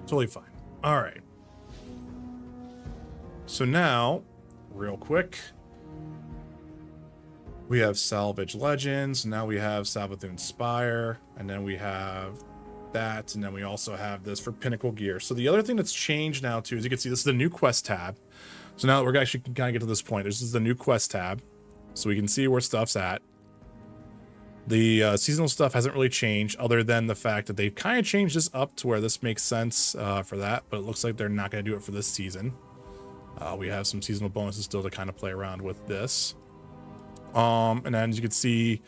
Totally fine. All right. So now, real quick, we have Salvage Legends. Now we have Sabbath Inspire. And then we have that. And then we also have this for Pinnacle Gear. So the other thing that's changed now, too, as you can see, this is the new quest tab. So now we're actually kind of get to this point. This is the new quest tab. so we can see where stuff's at. The seasonal stuff hasn't really changed, other than the fact that they've kind of changed this up to where this makes sense for that, but it looks like they're not going to do it for this season. We have some seasonal bonuses still to kind of play around with this. And then as you can see,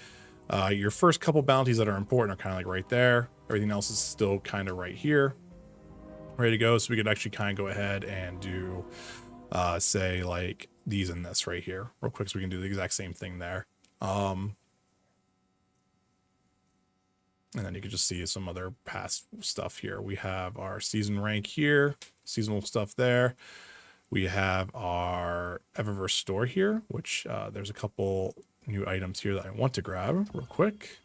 your first couple bounties that are important are kind of like right there. Everything else is still kind of right here, ready to go. So we could actually kind of go ahead and do, say, like these and this right here real quick, so we can do the exact same thing there. And then you can just see some other past stuff here. We have our season rank here, seasonal stuff there. We have our Eververse store here, which there's a couple new items here that I want to grab real quick.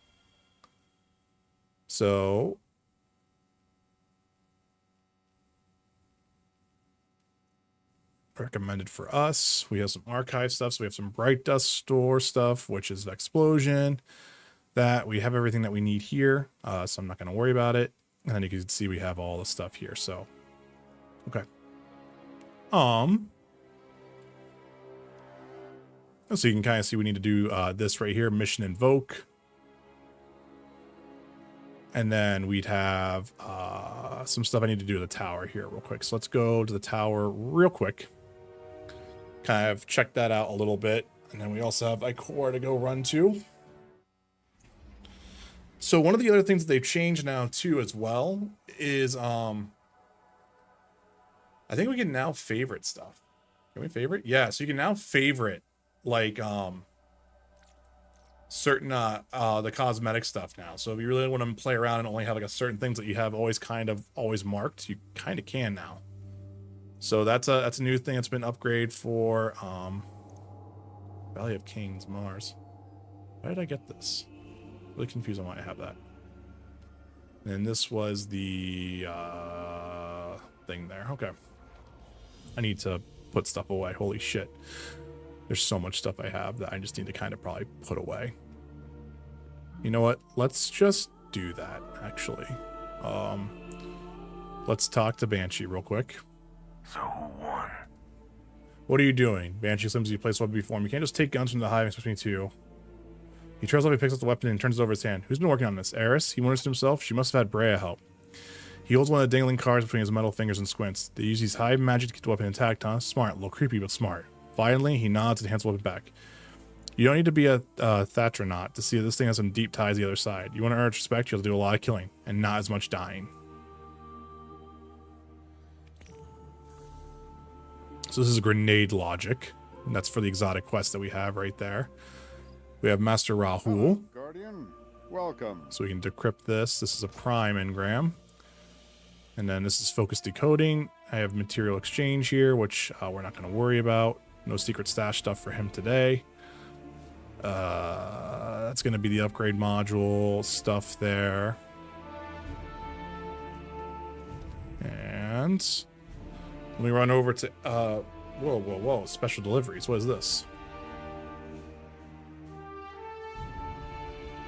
So recommended for us. We have some archive stuff. So we have some Bright Dust store stuff, which is Explosion. That we have everything that we need here, so I'm not going to worry about it. And then you can see we have all the stuff here. So, okay. So you can kind of see we need to do this right here, Mission Invoke. And then we'd have some stuff I need to do to the tower here real quick. So let's go to the tower real quick. Kind of check that out a little bit. And then we also have Ikor to go run to. So one of the other things that they've changed now too as well is I think we can now favorite stuff. Can we favorite? Yeah, so you can now favorite like certain the cosmetic stuff now. So if you really want to play around and only have like a certain things that you have always marked, you kind of can now. So that's a new thing that's been upgraded for Valley of Kings, Mars. Why did I get this? Really confused on why I have that. And this was the thing there. Okay. I need to put stuff away. Holy shit. There's so much stuff I have that I just need to kind of probably put away. You know what? Let's just do that, actually. Let's talk to Banshee real quick. So who won? What are you doing? Banshee slims you place weapon before him. You can't just take guns from the hive and switch between two. He trails off, he picks up the weapon and turns it over his hand. Who's been working on this? Eris? He wonders to himself. She must have had Brea help. He holds one of the dangling cards between his metal fingers and squints. They use his hive magic to get the weapon intact, huh? Smart. A little creepy, but smart. Violently, he nods and hands the weapon back. You don't need to be a Thatronaut to see that this thing has some deep ties to the other side. You want to earn respect, you have to do a lot of killing, and not as much dying. So this is grenade logic. And that's for the exotic quest that we have right there. We have Master Rahul. Hello, Guardian. Welcome. So we can decrypt this. This is a prime engram. And then this is focus decoding. I have material exchange here, which we're not going to worry about. No secret stash stuff for him today. That's going to be the upgrade module stuff there. And let me run over to whoa, special deliveries. What is this?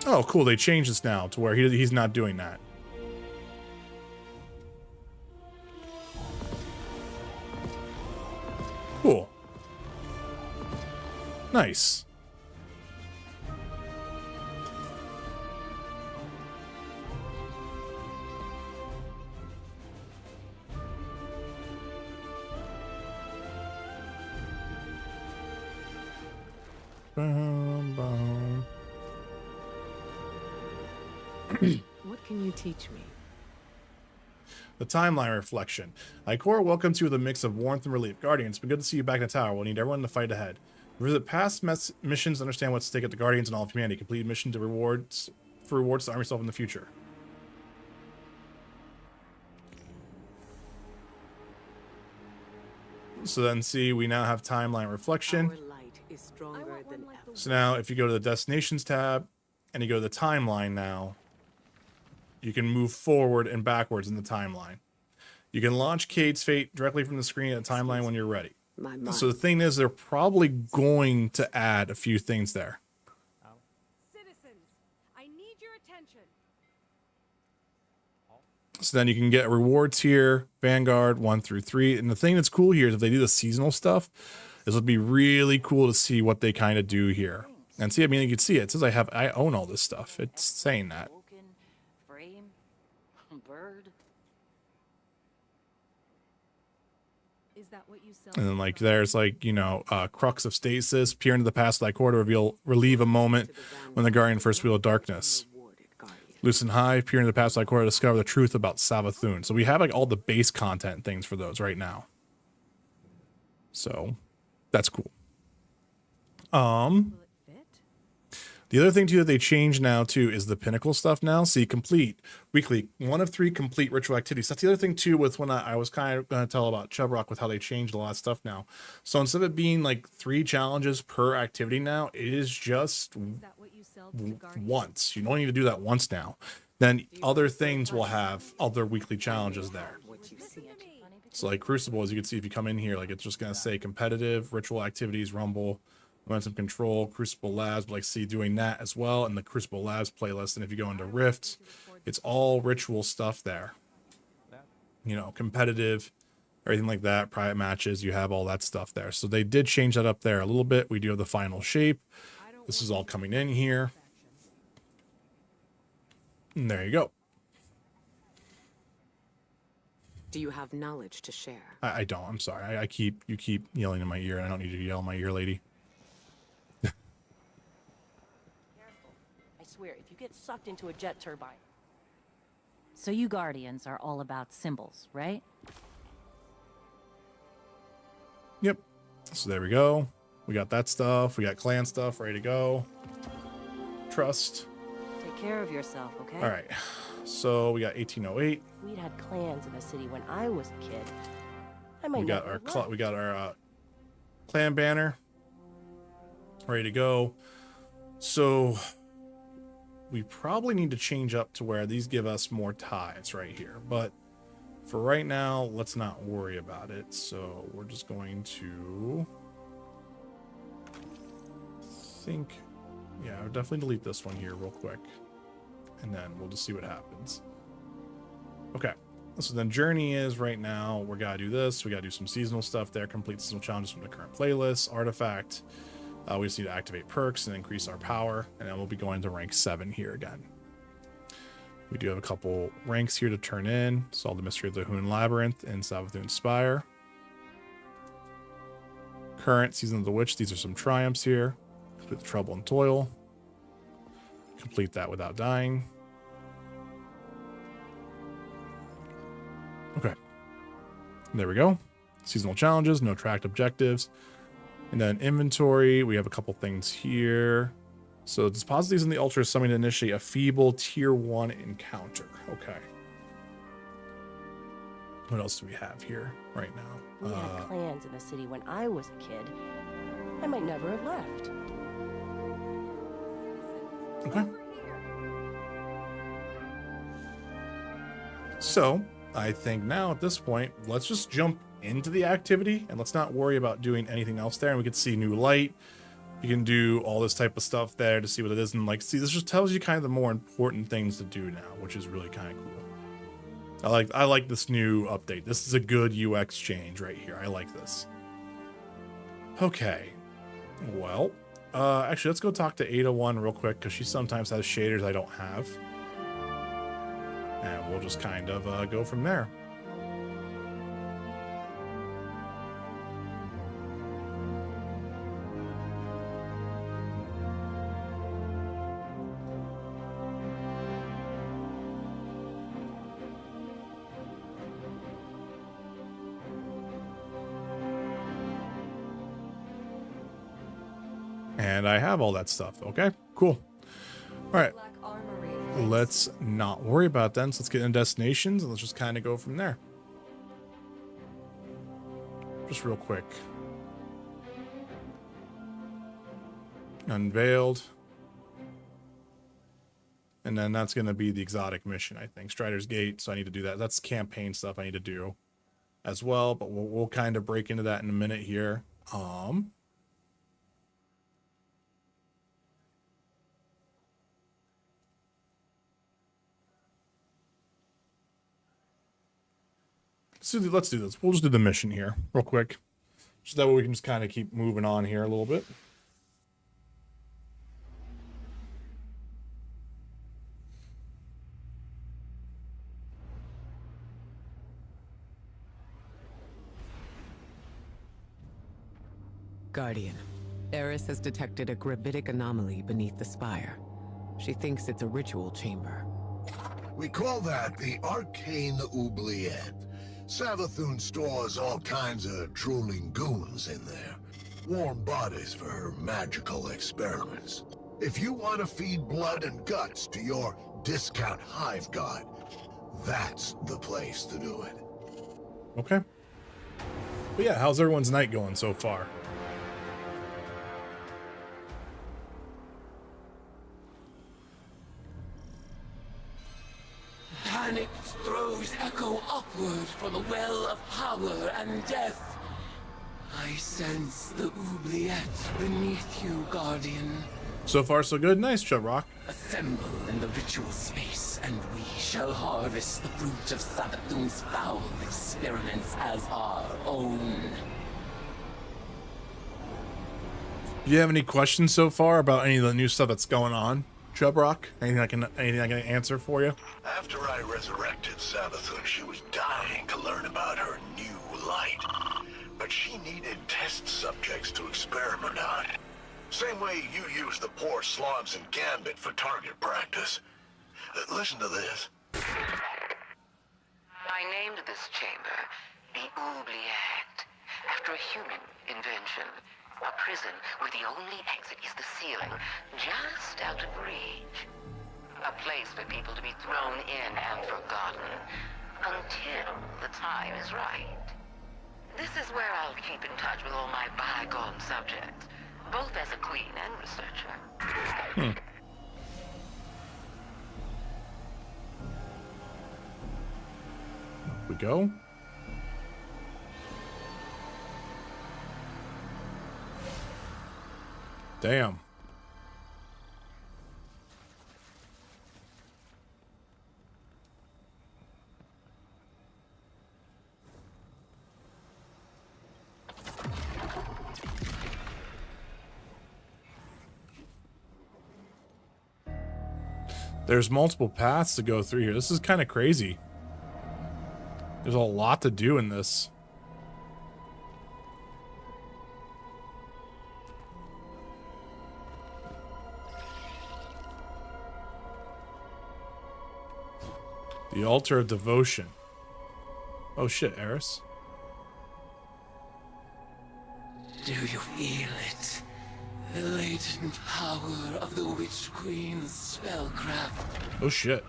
Oh, cool. They changed this now to where he's not doing that. Cool. Nice. Bum, bum. What can you teach me? The timeline reflection. Ikor welcomes you with a mix of warmth and relief. Guardian, it's been good to see you back in the tower. We'll need everyone to fight ahead. Visit past missions to understand what's at stake at the Guardians and all of humanity. Complete mission to rewards to arm yourself in the future. So then see, we now have timeline reflection. Our light is stronger than ever. So now if you go to the destinations tab and you go to the timeline now, you can move forward and backwards in the timeline. You can launch Cade's Fate directly from the screen at the timeline when you're ready. So the thing is, they're probably going to add a few things there. Citizens, I need your attention. So then you can get rewards here, Vanguard 1 through 3. And the thing that's cool here is if they do the seasonal stuff, This would be really cool to see what they kind of do here. And see, I mean, you can see it. It says I own all this stuff. It's saying that. Frame, bird. Is that what you sell? And then like there's like, you know, crux of stasis, peer into the past of that core to relieve a moment when the Guardian first wheel of darkness. Loosen high, peer into the past of that core to discover the truth about Savathun. So we have like all the base content things for those right now. So that's cool. The other thing too that they changed now too is the pinnacle stuff now. See, complete weekly 1 of 3 complete ritual activities. That's the other thing too with when I was kind of going to tell about Chubrock with how they changed a lot of stuff now. So instead of it being like 3 challenges per activity now, it is just once. You don't need to do that once now. Then other things will have other weekly challenges there. So like Crucible, as you can see, if you come in here, like it's just going to say competitive, ritual activities, Rumble, Momentum Control, Crucible Labs, but like see doing that as well in the Crucible Labs playlist. And if you go into Rift, it's all ritual stuff there. You know, competitive, everything like that, private matches, you have all that stuff there. So they did change that up there a little bit. We do have the final shape. This is all coming in here. And there you go. Do you have knowledge to share? I don't. I'm sorry. You keep yelling in my ear, and I don't need you to yell in my ear, lady. I swear, if you get sucked into a jet turbine. So you Guardians are all about symbols, right? Yep. So there we go. We got that stuff. We got clan stuff ready to go. Trust. Take care of yourself, okay? All right. So we got 1808. We'd had clans in the city when I was a kid. I might We got our clan banner ready to go. So we probably need to change up to where these give us more ties right here. But for right now, let's not worry about it. So we're just going to yeah, I'll definitely delete this one here real quick. And then we'll just see what happens. Okay. So then journey is right now, we gotta do this. We gotta do some seasonal stuff there, complete seasonal challenges from the current playlist, artifact. We just need to activate perks and increase our power. And then we'll be going to rank 7 here again. We do have a couple ranks here to turn in. Solve the mystery of the Hoon Labyrinth and Savathun Spire. Current Season of the Witch. These are some triumphs here. Complete the Trouble and Toil. Complete that without dying. Okay. There we go. Seasonal challenges, no tracked objectives. And then inventory, we have a couple things here. So deposit these in the altar is something to initiate a feeble tier 1 encounter. Okay. What else do we have here right now? We had clans in the city when I was a kid. I might never have left. Okay. So I think now at this point, let's just jump into the activity and let's not worry about doing anything else there. And we can see new light. You can do all this type of stuff there to see what it is. And like, see, this just tells you kind of the more important things to do now, which is really kind of cool. I like this new update. This is a good UX change right here. I like this. Okay. Well, actually, let's go talk to 801 real quick because she sometimes has shaders I don't have. And we'll just kind of go from there. And I have all that stuff. Okay, cool. All right. Let's not worry about that. So let's get into destinations and let's just kind of go from there. Just real quick. Unveiled. And then that's going to be the exotic mission, I think. Strider's Gate. So I need to do that. That's campaign stuff I need to do as well. But we'll kind of break into that in a minute here. So let's do this. We'll just do the mission here real quick. So that way we can just kind of keep moving on here a little bit. Guardian, Eris has detected a gravitic anomaly beneath the spire. She thinks it's a ritual chamber. We call that the Arcane Oubliette. Savathun stores all kinds of drooling goons in there. Warm bodies for her magical experiments. If you want to feed blood and guts to your discount hive god, that's the place to do it. Okay. But yeah, how's everyone's night going so far? Panicked throws echo upward from the well of power and death. I sense the oubliette beneath you, Guardian. So far, so good. Nice, Chubbrock. Assemble in the ritual space, and we shall harvest the fruit of Savathun's foul experiments as our own. Do you have any questions so far about any of the new stuff that's going on, Chubbrock? Anything I can answer for you? After I resurrected Savathun, she was dying to learn about her new light. But she needed test subjects to experiment on. Same way you use the poor slobs in Gambit for target practice. Listen to this. I named this chamber the Oubliette, after a human invention. A prison where the only exit is the ceiling, just out of reach. A place for people to be thrown in and forgotten, until the time is right. This is where I'll keep in touch with all my bygone subjects, both as a queen and researcher. We go. Damn. There's multiple paths to go through here. This is kind of crazy. There's a lot to do in this. The altar of devotion. Oh shit, Eris. Do you feel it? The latent power of the Witch Queen's spellcraft. Oh shit.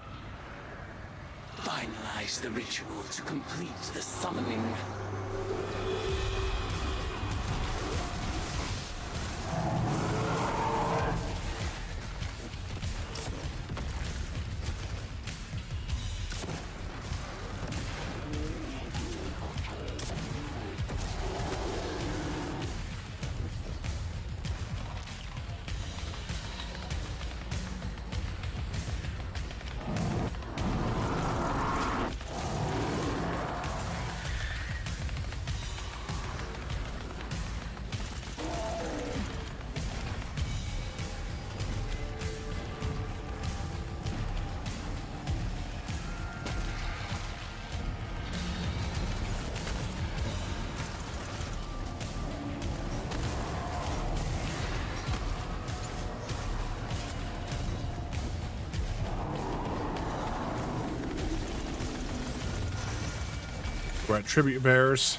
Finalize the ritual to complete the summoning. We're at tribute bearers.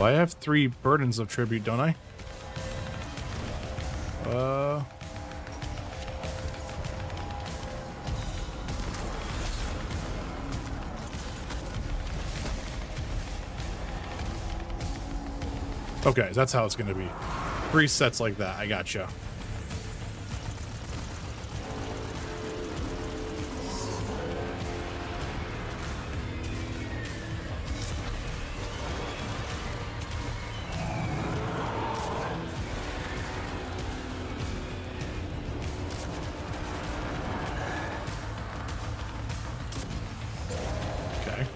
Well, I have 3 burdens of tribute, don't I? Okay, that's how it's gonna be. 3 sets like that. I gotcha. Okay.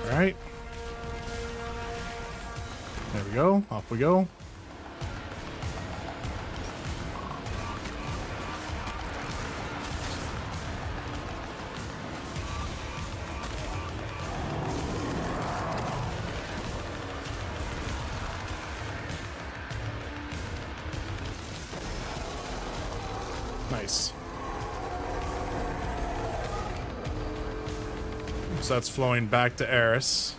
All right. There we go. Off we go. Nice. So that's flowing back to Eris.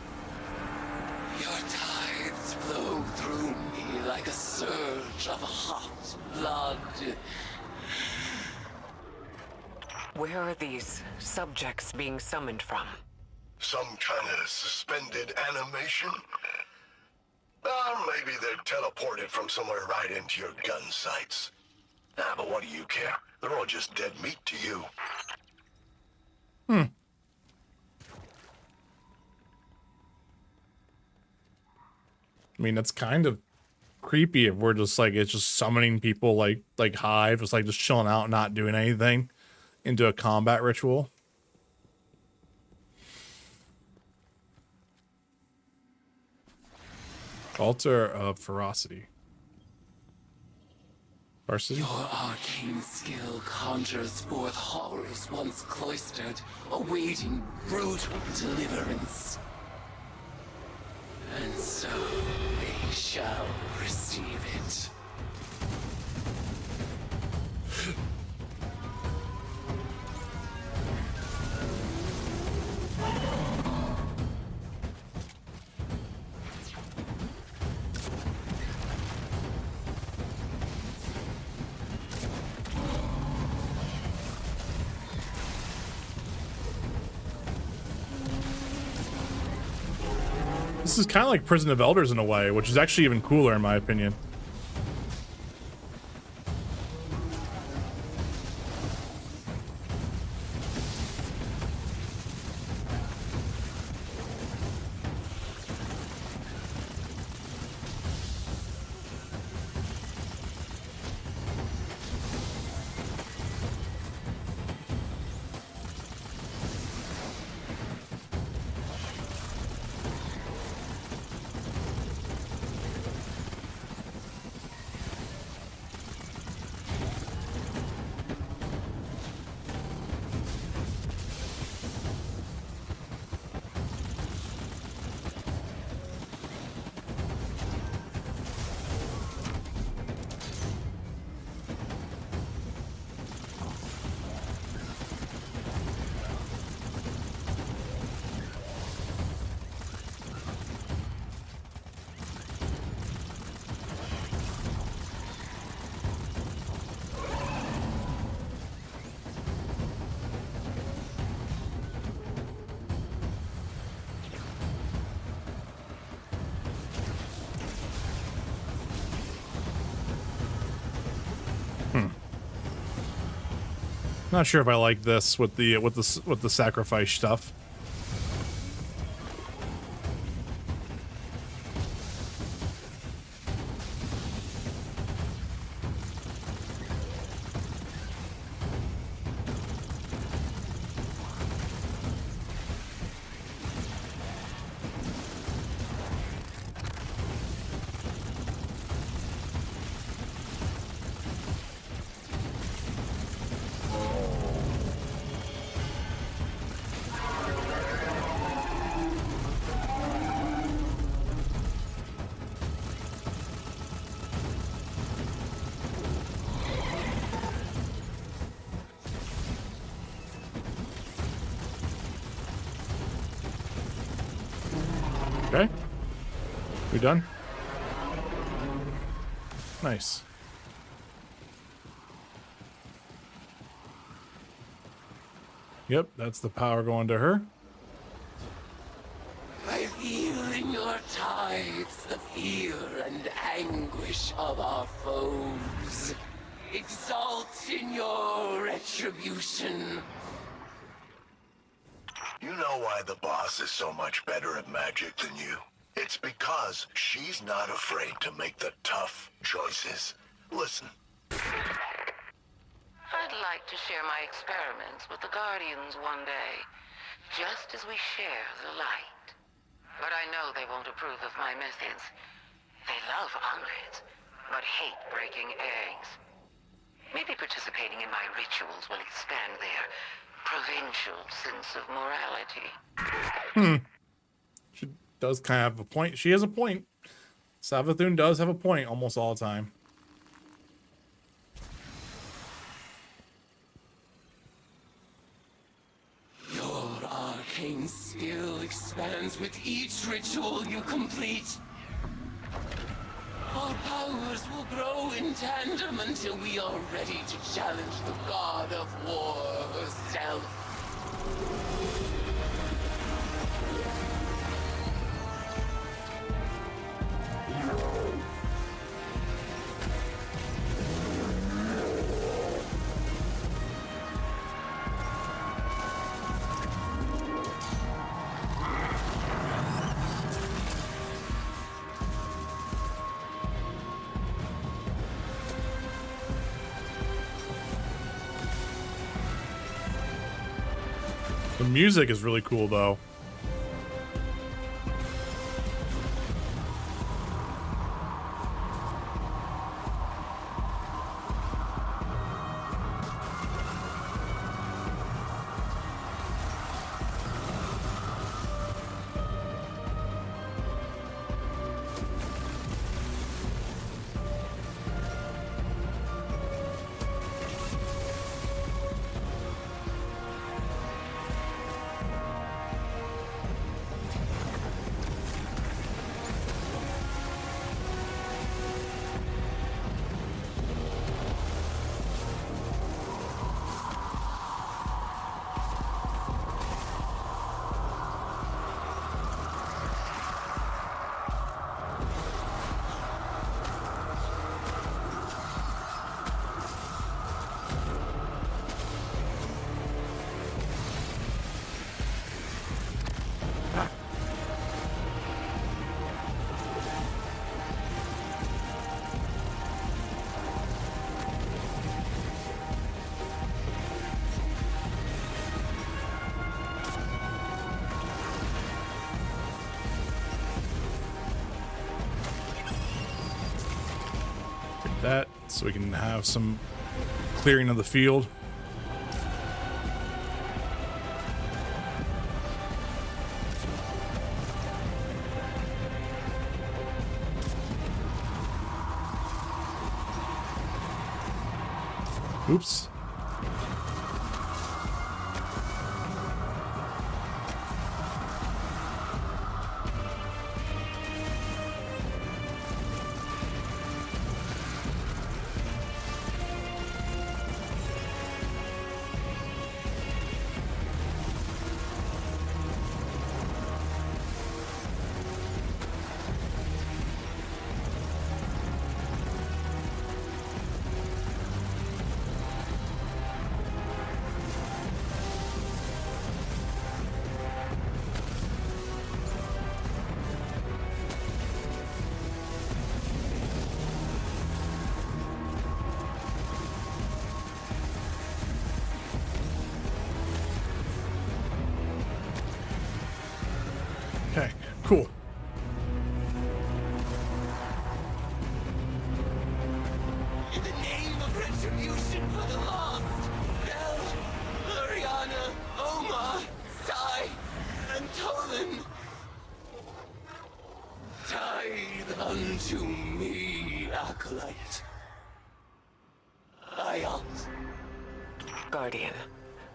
Your tides flow through me like a surge of hot blood. Where are these subjects being summoned from? Some kind of suspended animation? Maybe they're teleported from somewhere right into your gun sights. But what do you care? They're all just dead meat to you. I mean, that's kind of creepy if we're just like, it's just summoning people like Hive, just like just chilling out, not doing anything into a combat ritual. Altar of Ferocity. Varsity? Your arcane skill conjures forth horrors once cloistered, awaiting brutal deliverance. And so they shall receive it. This is kind of like Prison of Elders in a way, which is actually even cooler in my opinion. Not sure if I like this with the sacrifice stuff. We done? Nice. Yep, that's the power going to her. I feel in your tides the fear and anguish of our foes. Exalt in your retribution. You know why the boss is so much better at magic than you? It's because she's not afraid to make the tough choices. Listen. I'd like to share my experiments with the Guardians one day, just as we share the light. But I know they won't approve of my methods. They love omelets, but hate breaking eggs. Maybe participating in my rituals will expand their provincial sense of morality. She does kind of have a point. She has a point. Savathun does have a point almost all the time. Your arcane skill expands with each ritual you complete. Our powers will grow in tandem until we are ready to challenge the god of war herself. The music is really cool, though. That so we can have some clearing of the field. Oops. Okay, cool. In the name of retribution for the lost, Bel, Luriana, Oma, Sai, and Tolan, tithe unto me, Acolyte. Ayat. Guardian,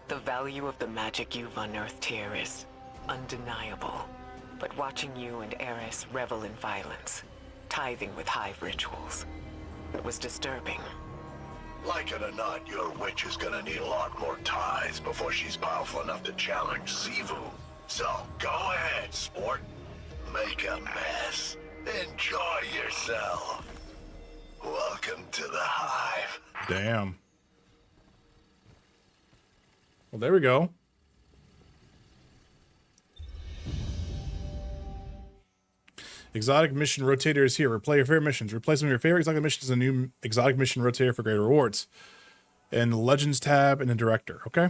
the value of the magic you've unearthed here is undeniable. but watching you and Eris revel in violence, tithing with hive rituals, it was disturbing. Like it or not, your witch is gonna need a lot more ties before she's powerful enough to challenge Sivu. So, go ahead, sport. Make a mess. Enjoy yourself. Welcome to the Hive. Damn. Well, there we go. Exotic mission rotator is here. Replay your favorite missions. Replace some of your favorite exotic missions with a new exotic mission rotator for greater rewards. And the Legends tab and the Director. Okay.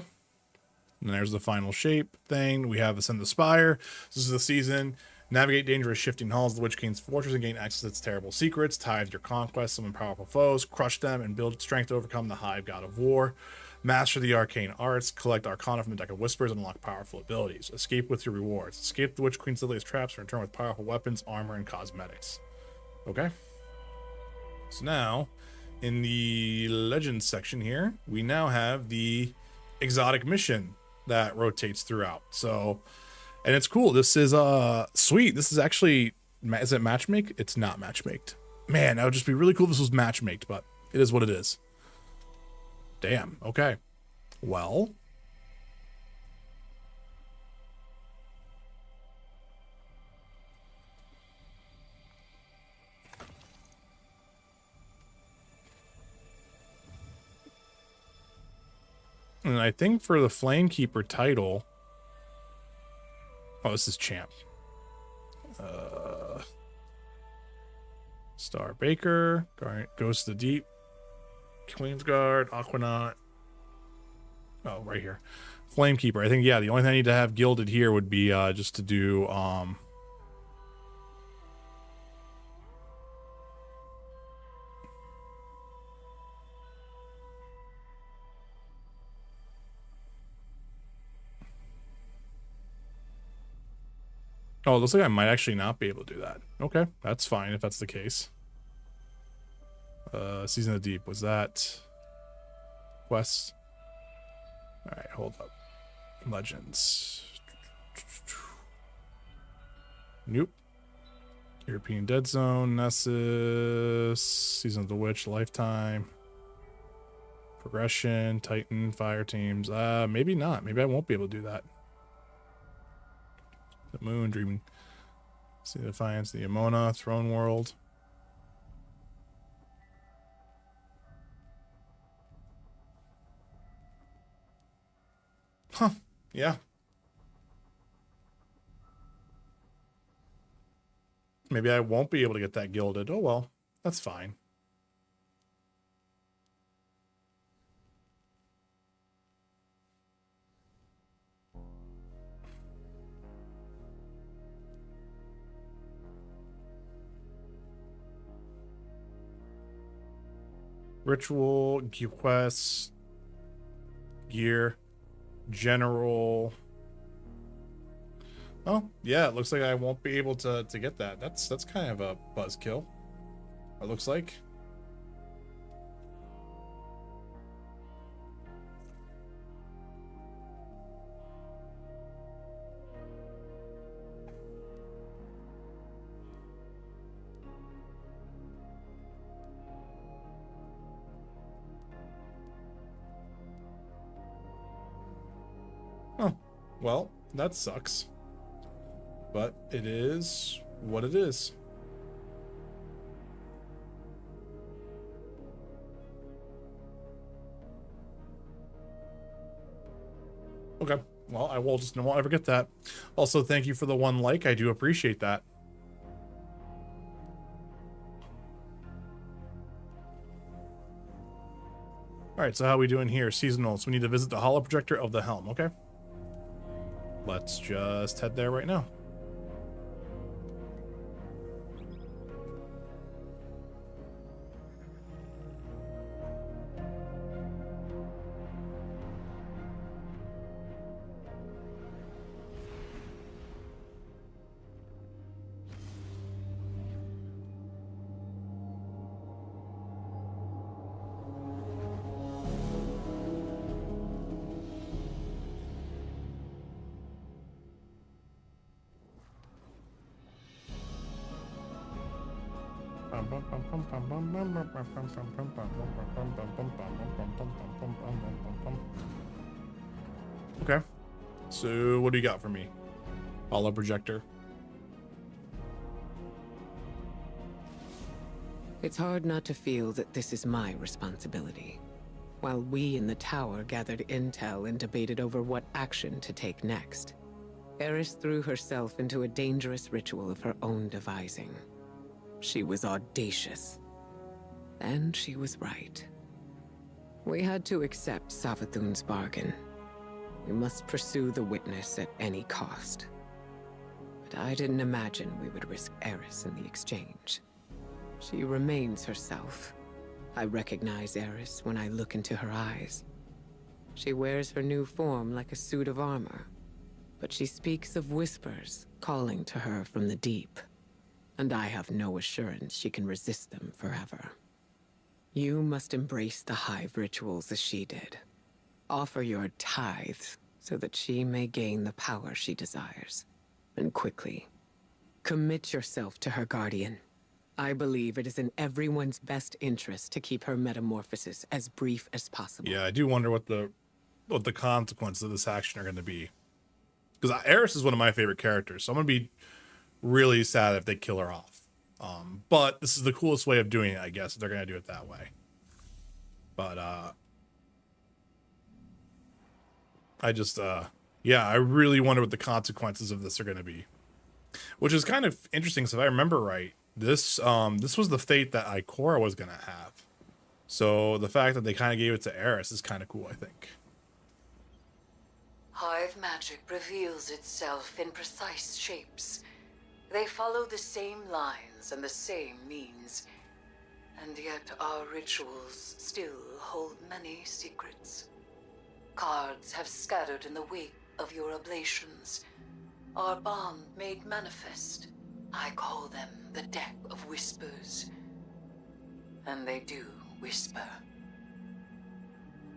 And there's the final shape thing. We have Ascend the Spire. This is the season. Navigate dangerous shifting halls of the Witch King's fortress and gain access to its terrible secrets. Tithe your conquest, summon powerful foes, crush them, and build strength to overcome the Hive God of War. Master the arcane arts, collect arcana from the deck of whispers, and unlock powerful abilities. Escape with your rewards. Escape the Witch Queen's deadliest traps and return with powerful weapons, armor, and cosmetics. Okay. So now, in the Legends section here, we now have the exotic mission that rotates throughout. So, and it's cool. This is sweet. This is actually, is it matchmake? It's not matchmaked. Man, that would just be really cool if this was matchmaked, but it is what it is. Damn. Okay. Well. And I think for the Flamekeeper title. Oh, this is champ. Star Baker, Ghost of the Deep, Queensguard, Aquanaut. Oh, right here. Flamekeeper. I think, yeah, the only thing I need to have gilded here would be just to do oh, it looks like I might actually not be able to do that. Okay, that's fine if that's the case. Season of the Deep, was that quest? All right, hold up. Legends. Nope. European Dead Zone, Nessus, Season of the Witch, Lifetime, Progression, Titan, Fire Teams. Maybe not. Maybe I won't be able to do that. The Moon, Dreaming, Sea of Defiance, the Amona, Throne World. Huh, yeah. Maybe I won't be able to get that gilded. Oh well, that's fine. Ritual, quest, gear, general. Oh, yeah, it looks like I won't be able to get that. That's kind of a buzzkill. It looks like. Oh, well, that sucks. But it is what it is. Okay, well, I will just won't ever get that. Also, thank you for the 1 like. I do appreciate that. All right, so how are we doing here? Seasonals. We need to visit the holo projector of the helm. Okay. Let's just head there right now. Okay. So what do you got for me? Hollow projector. It's hard not to feel that this is my responsibility. While we in the tower gathered intel and debated over what action to take next, Eris threw herself into a dangerous ritual of her own devising. She was audacious. And she was right. We had to accept Savathun's bargain. We must pursue the witness at any cost. But I didn't imagine we would risk Eris in the exchange. She remains herself. I recognize Eris when I look into her eyes. She wears her new form like a suit of armor, but she speaks of whispers calling to her from the deep, and I have no assurance she can resist them forever. You must embrace the Hive rituals as she did. Offer your tithes so that she may gain the power she desires, and quickly. Commit yourself to her guardian. I believe it is in everyone's best interest to keep her metamorphosis as brief as possible. Yeah, I do wonder what the consequences of this action are going to be. Because Eris is one of my favorite characters, so I'm going to be really sad if they kill her off. But this is the coolest way of doing it, I guess, if they're going to do it that way. But, I just, yeah, I really wonder what the consequences of this are going to be. Which is kind of interesting, because if I remember right, this was the fate that Ikora was going to have. So the fact that they kind of gave it to Eris is kind of cool, I think. Hive magic reveals itself in precise shapes. They follow the same lines and the same means. And yet our rituals still hold many secrets. Cards have scattered in the wake of your oblations. Our bond made manifest. I call them the Deck of Whispers. And they do whisper.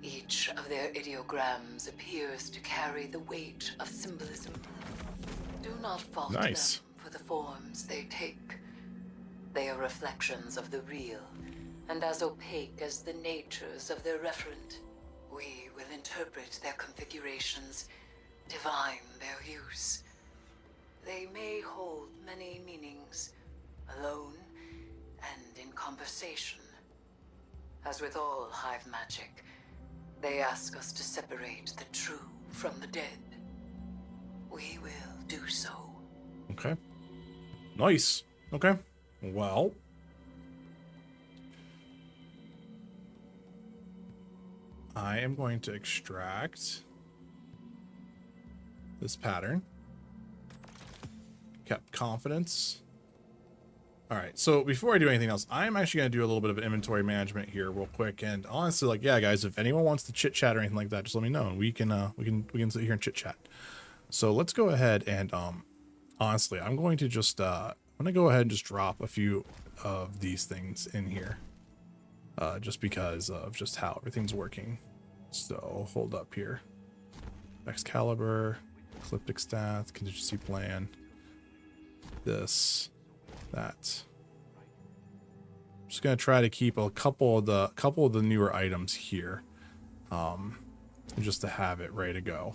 Each of their ideograms appears to carry the weight of symbolism. Do not fault them for the forms they take. They are reflections of the real, and as opaque as the natures of their referent. We will interpret their configurations, divine their use. They may hold many meanings, alone and in conversation. As with all Hive magic, they ask us to separate the true from the dead. We will do so. Okay. Nice. Okay. Well. I am going to extract this pattern. Kept confidence. All right, so before I do anything else, I'm actually going to do a little bit of inventory management here real quick. And honestly, like, yeah, guys, if anyone wants to chit chat or anything like that, just let me know, and we can sit here and chit chat. So let's go ahead and honestly, I'm going to just I'm going to go ahead and just drop a few of these things in here, just because of just how everything's working. So hold up here. Excalibur, Ecliptic Stats, Contingency Plan. This, that. I'm just gonna try to keep a couple of the newer items here, just to have it ready to go.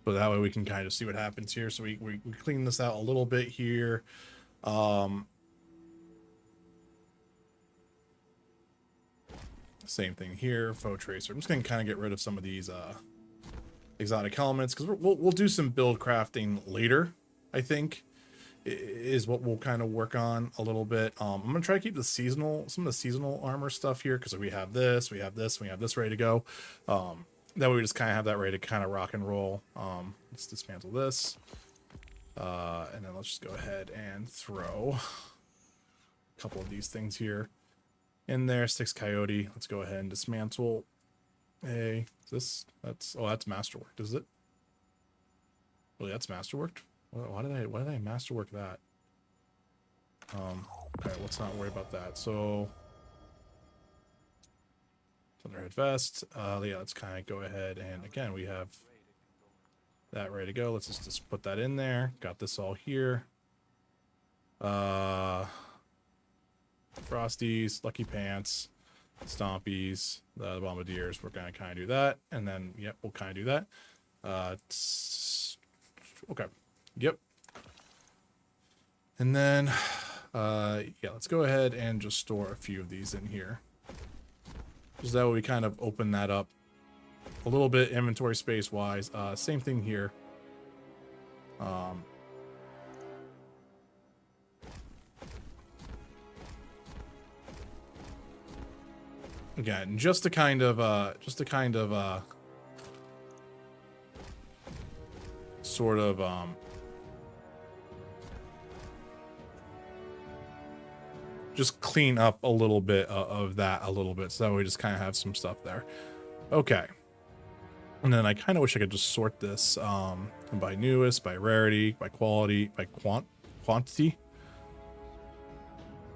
But that way we can kind of see what happens here. So we clean this out a little bit here. Same thing here, Foe Tracer. I'm just gonna kind of get rid of some of these exotic elements, because we'll do some build crafting later, I think, is what we'll kind of work on a little bit. I'm gonna try to keep some of the seasonal armor stuff here, because we have this, we have this ready to go. That way we just kind of have that ready to kind of rock and roll. Let's dismantle this, and then let's just go ahead and throw a couple of these things here in there. Styx Coyote. Let's go ahead and dismantle. Hey, that's masterwork, is it? Really, that's masterworked? Why did I masterwork that? Okay, let's not worry about that. So Thunderhead Vest. Yeah, let's kind of go ahead and again we have that ready to go. Let's just put that in there. Got this all here. Frosties, Lucky Pants, Stompies, the Bombardiers. We're gonna kind of do that, and then yep, we'll kind of do that. Okay, yep. And then yeah, let's go ahead and just store a few of these in here. Just that way we kind of open that up a little bit inventory space wise. Same thing here. Again, just to kind of sort of just clean up a little bit of that a little bit, so that we just kind of have some stuff there. Okay. And then I kind of wish I could just sort this by newest, by rarity, by quality, by quantity.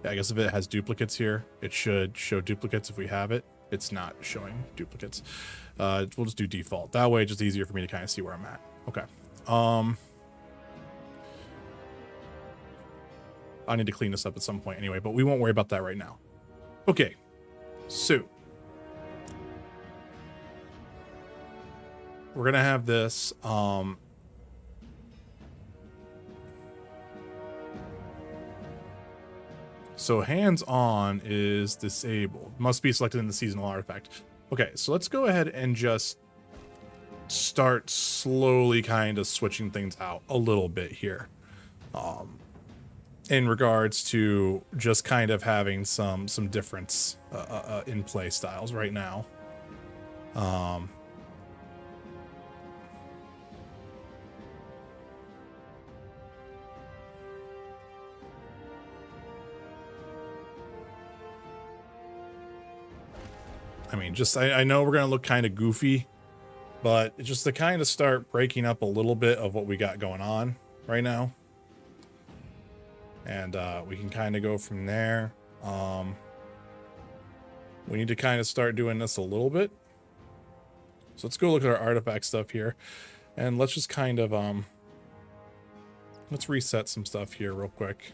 Yeah, I guess if it has duplicates here, it should show duplicates if we have it. It's not showing duplicates. We'll just do default. That way it's just easier for me to kind of see where I'm at. Okay. I need to clean this up at some point anyway, but we won't worry about that right now. Okay. So we're gonna have this so hands-on is disabled. Must be selected in the seasonal artifact. Okay, so let's go ahead and just start slowly kind of switching things out a little bit here. In regards to just kind of having some difference in play styles right now. I mean, just I know we're gonna look kind of goofy, but just to kind of start breaking up a little bit of what we got going on right now. And we can kind of go from there. We need to kind of start doing this a little bit. So let's go look at our artifact stuff here. And let's just kind of, let's reset some stuff here real quick.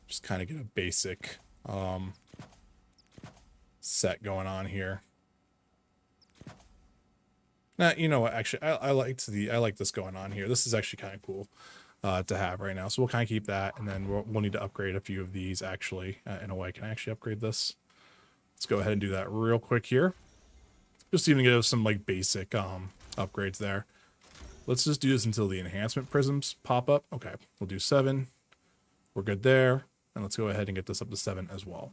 Just kind of get a basic set going on here. Now, you know what, actually, I like this going on here. This is actually kind of cool to have right now. So we'll kind of keep that, and then we'll need to upgrade a few of these actually in a way. Can I actually upgrade this? Let's go ahead and do that real quick here. Just even give some like basic upgrades there. Let's just do this until the enhancement prisms pop up. Okay, we'll do 7. We're good there. And let's go ahead and get this up to 7 as well.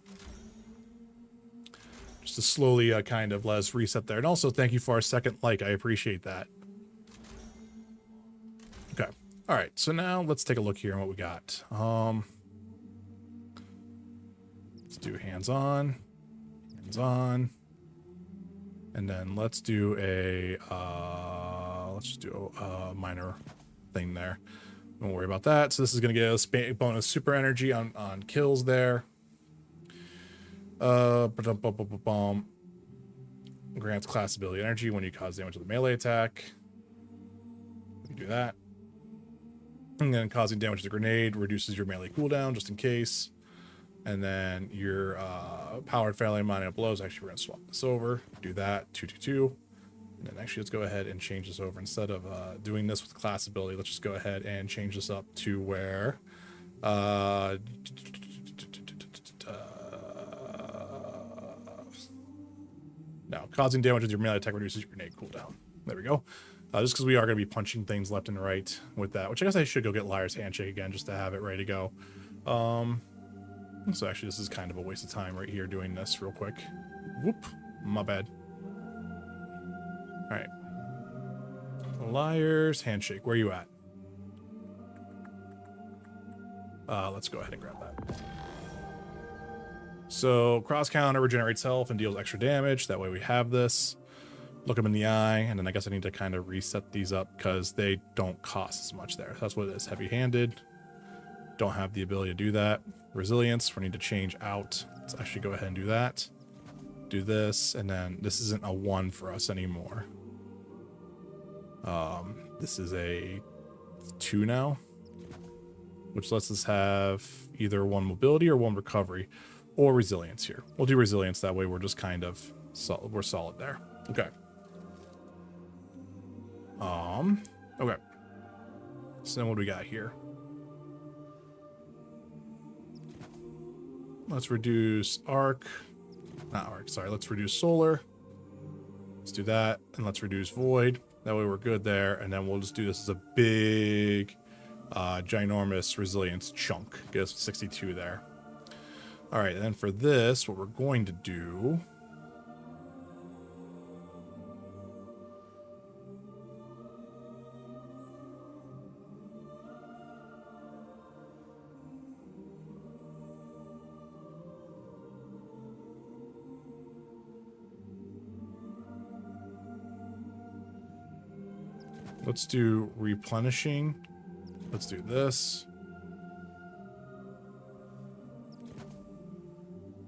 Just to slowly kind of let us reset there. And also thank you for our second like. I appreciate that. Okay. All right. So now let's take a look here on what we got. Let's do hands-on. Hands-on. And then let's do a minor thing there. Don't worry about that. So this is going to get us bonus super energy on kills there. Grants class ability energy when you cause damage with a melee attack. We can do that. And then causing damage with a grenade reduces your melee cooldown just in case. And then your powered fairly minor blows. Actually, we're going to swap this over. Do that. 222. And then actually, let's go ahead and change this over. Instead of doing this with class ability, let's just go ahead and change this up to where now causing damage with your melee attack reduces your grenade cooldown. There we go. Just because we are going to be punching things left and right with that, which I guess I should go get Liar's Handshake again just to have it ready to go. So actually, this is kind of a waste of time right here doing this real quick. Whoop, my bad. All right. Liar's Handshake. Where are you at? Let's go ahead and grab that. So cross counter regenerates health and deals extra damage. That way we have this. Look them in the eye, and then I guess I need to kind of reset these up because they don't cost as much there. That's what it is. Heavy-handed. Don't have the ability to do that. Resilience, we need to change out. Let's actually go ahead and do that. do this, and then this isn't a 1 for us anymore. This is a 2 now, which lets us have either 1 mobility or 1 recovery, or resilience here. We'll do resilience, that way we're just kind of solid. We're solid there. Okay. Okay. So then what do we got here? Let's reduce arc. Not arc, sorry. Let's reduce solar. Let's do that. And let's reduce void. That way we're good there. And then we'll just do this as a big, ginormous resilience chunk. Get us 62 there. All right. And then for this, what we're going to do... Let's do replenishing. Let's do this.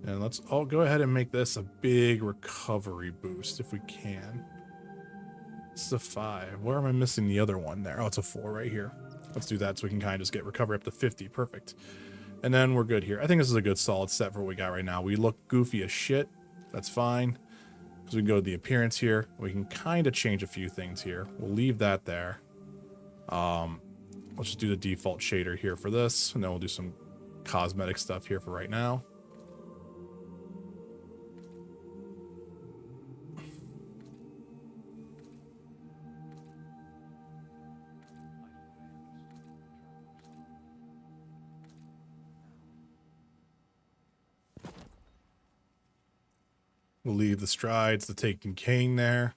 And let's all go ahead and make this a big recovery boost if we can. This is a 5. Where am I missing the other one there? Oh, it's a 4 right here. Let's do that so we can kind of just get recovery up to 50. Perfect. And then we're good here. I think this is a good solid set for what we got right now. We look goofy as shit. That's fine. So we can go to the appearance here. We can kind of change a few things here. We'll leave that there. Let's just do the default shader here for this, and then we'll do some cosmetic stuff here for right now. We'll leave the strides, the taking cane there.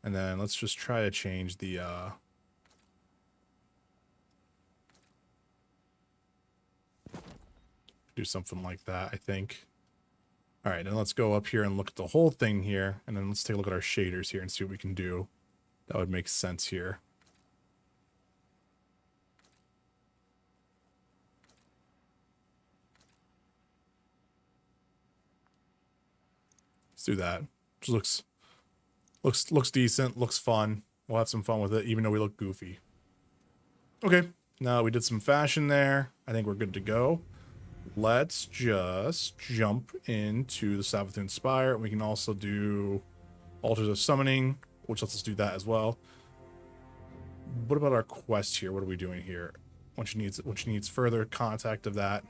And then let's just try to change the do something like that, I think. All right, then let's go up here and look at the whole thing here, and then let's take a look at our shaders here and see what we can do. That would make sense here. Let's do that. Just looks decent, looks fun. We'll have some fun with it, even though we look goofy. Okay, now we did some fashion there. I think we're good to go. Let's just jump into the Savathun Spire. We can also do Altars of Summoning, which lets us do that as well. What about our quest here? What are we doing here? Which needs further contact of that.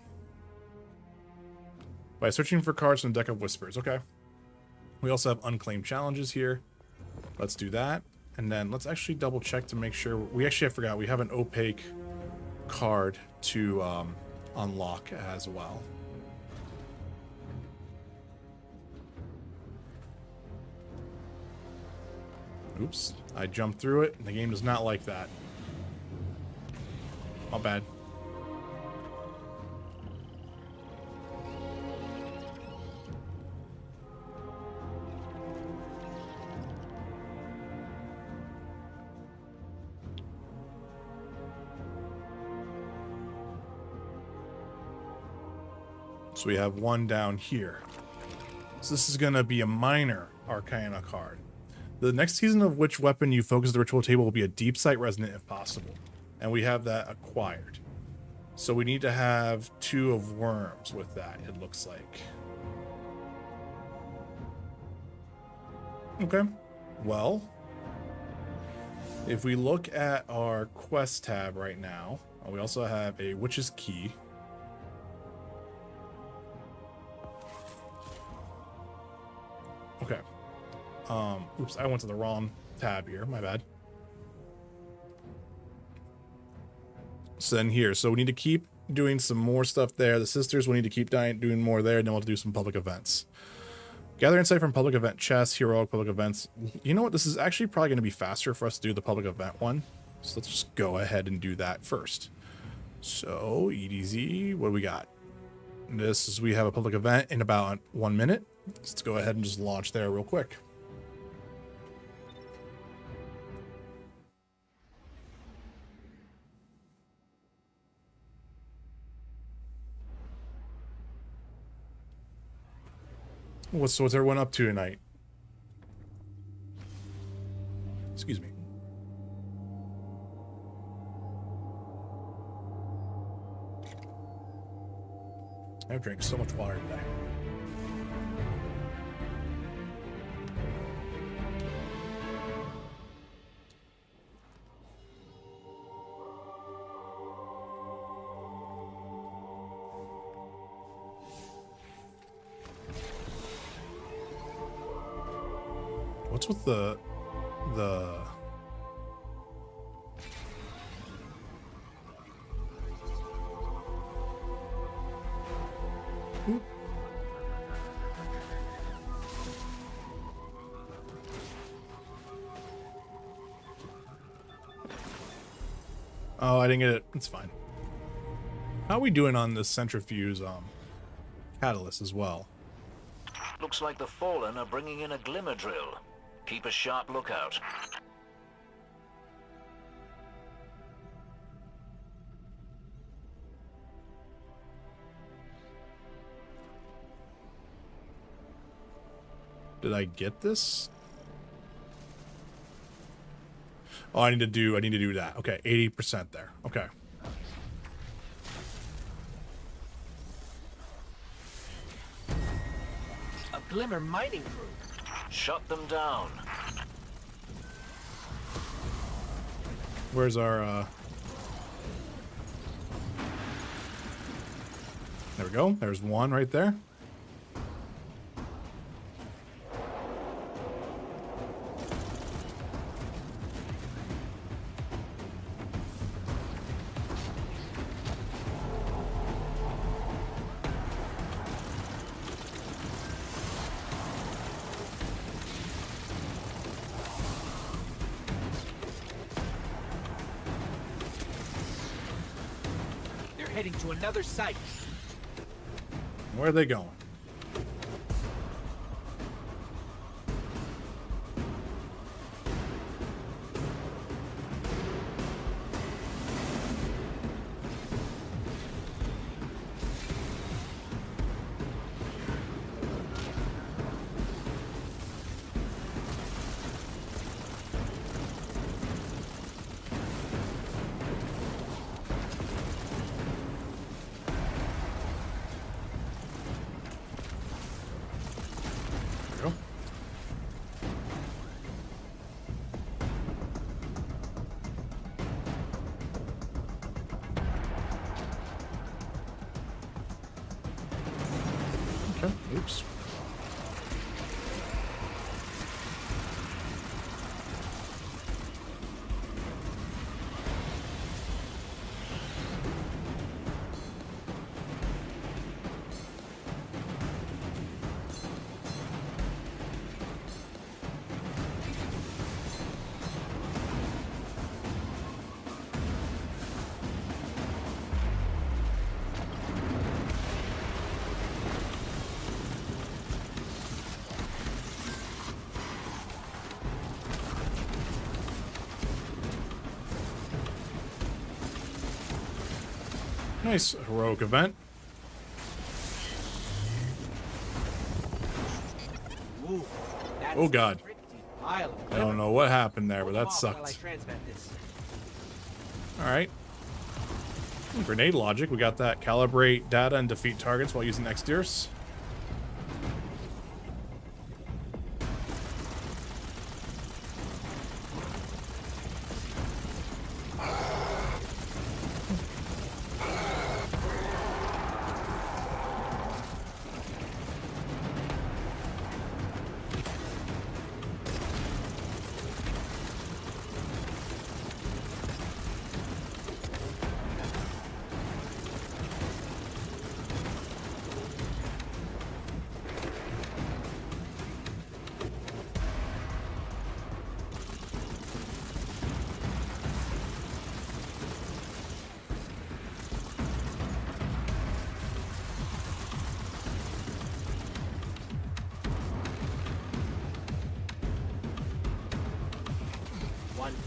By searching for cards from the Deck of Whispers. Okay. We also have unclaimed challenges here. Let's do that. And then let's actually double check to make sure. I forgot. We have an opaque card to unlock as well. Oops. I jumped through it, and the game does not like that. Not bad. So we have one down here. So this is going to be a minor Arcana card. The next season of which weapon you focus the ritual table will be a Deep Sight Resonant if possible. And we have that acquired. So we need to have 2 of Worms with that, it looks like. Okay. Well, if we look at our quest tab right now, we also have a Witch's Key. Okay. Oops, I went to the wrong tab here. My bad. So then here, so we need to keep doing some more stuff there. The sisters will need to keep doing more there, and then we'll have to do some public events. Gather insight from public event chests, heroic public events. You know what? This is actually probably going to be faster for us to do the public event one. So let's just go ahead and do that first. So EDZ, what do we got? This is, we have a public event in about 1 minute. Let's go ahead and just launch there real quick. What's everyone up to tonight? Excuse me. I've drank so much water today. What's with the Oh, I didn't get it. It's fine. How are we doing on this centrifuge catalyst as well? Looks like the Fallen are bringing in a glimmer drill. Keep a sharp lookout. Did I get this? Oh, I need to do that. Okay, 80% there. Okay. A glimmer mining group. Shut them down. Where's our There we go. There's one right there. Heading to another site. Where are they going? Oops. Nice heroic event. Ooh, Oh god. I don't know what happened there, but that sucked. Alright. Grenade logic. We got that. Calibrate data and defeat targets while using exteriors.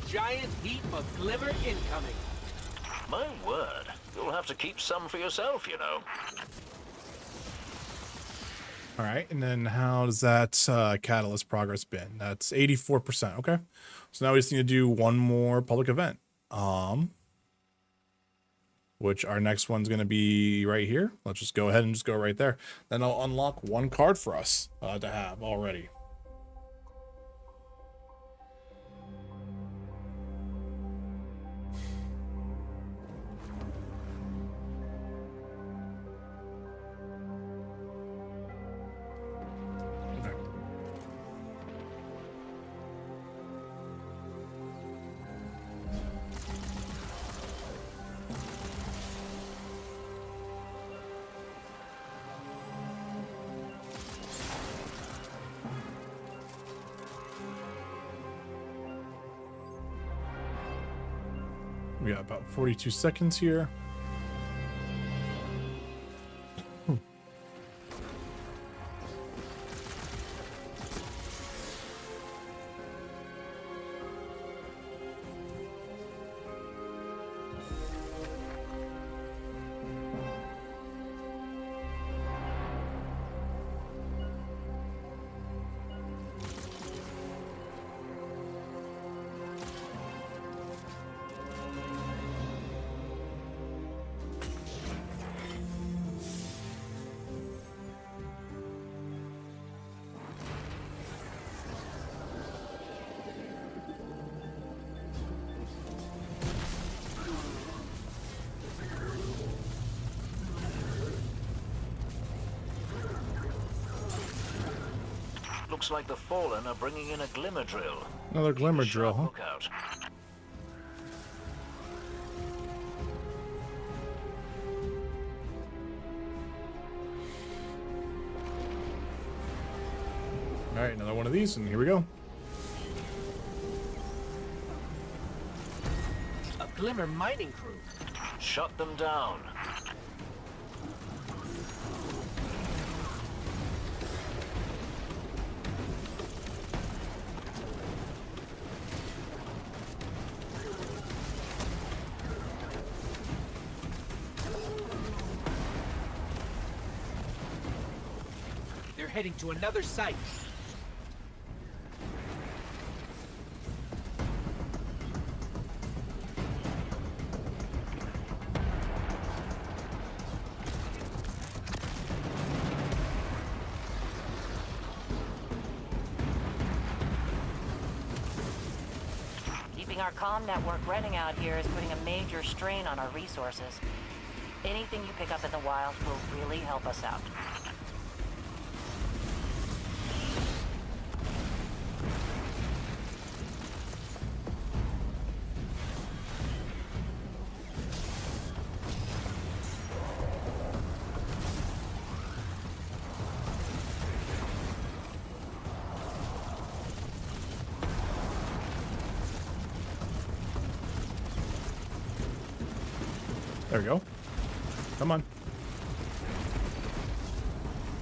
Giant heap of glimmer incoming. My word, you'll have to keep some for yourself, you know. All right, and then how does that catalyst progress been? That's 84%. Okay, so now we just need to do one more public event. Which our next one's going to be right here. Let's just go ahead and just go right there. Then I'll unlock one card for us to have already. We got about 42 seconds here. Looks like the Fallen are bringing in a glimmer drill. Another glimmer drill, huh? Look out. All right, another one of these, and here we go. A Glimmer mining crew. Shut them down. They're heading to another site. Keeping our comm network running out here is putting a major strain on our resources. Anything you pick up in the wild will really help us out. There we go. Come on.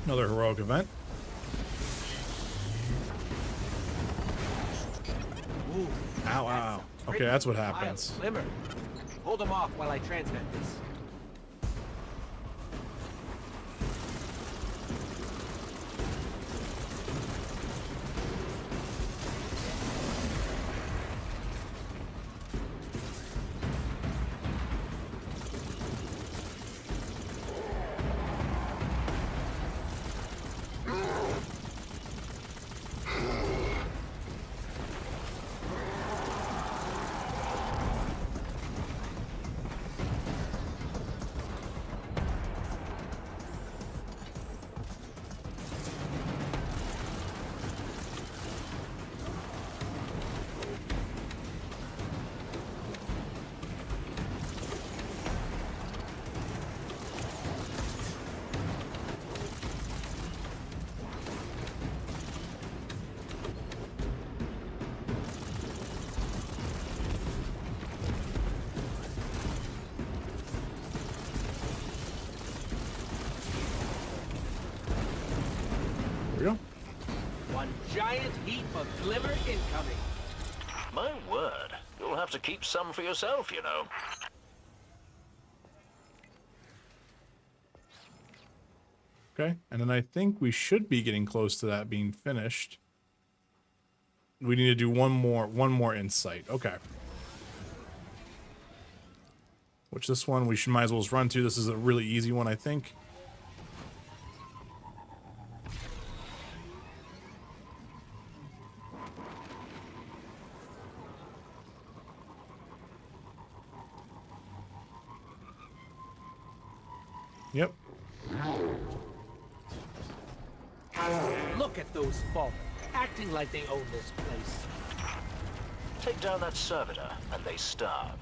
Another heroic event. Ooh, Ow, ow. Okay, that's what happens. Glimmer. Hold them off while I transmit this. There we go. One giant heap of Glimmer incoming. My word. You'll have to keep some for yourself, you know. Okay, and then I think we should be getting close to that being finished. We need to do one more insight. Okay. Which this one we should might as well just run to. This is a really easy one, I think. Yep. Look at those fallen, acting like they own this place. Take down that servitor, and they starve.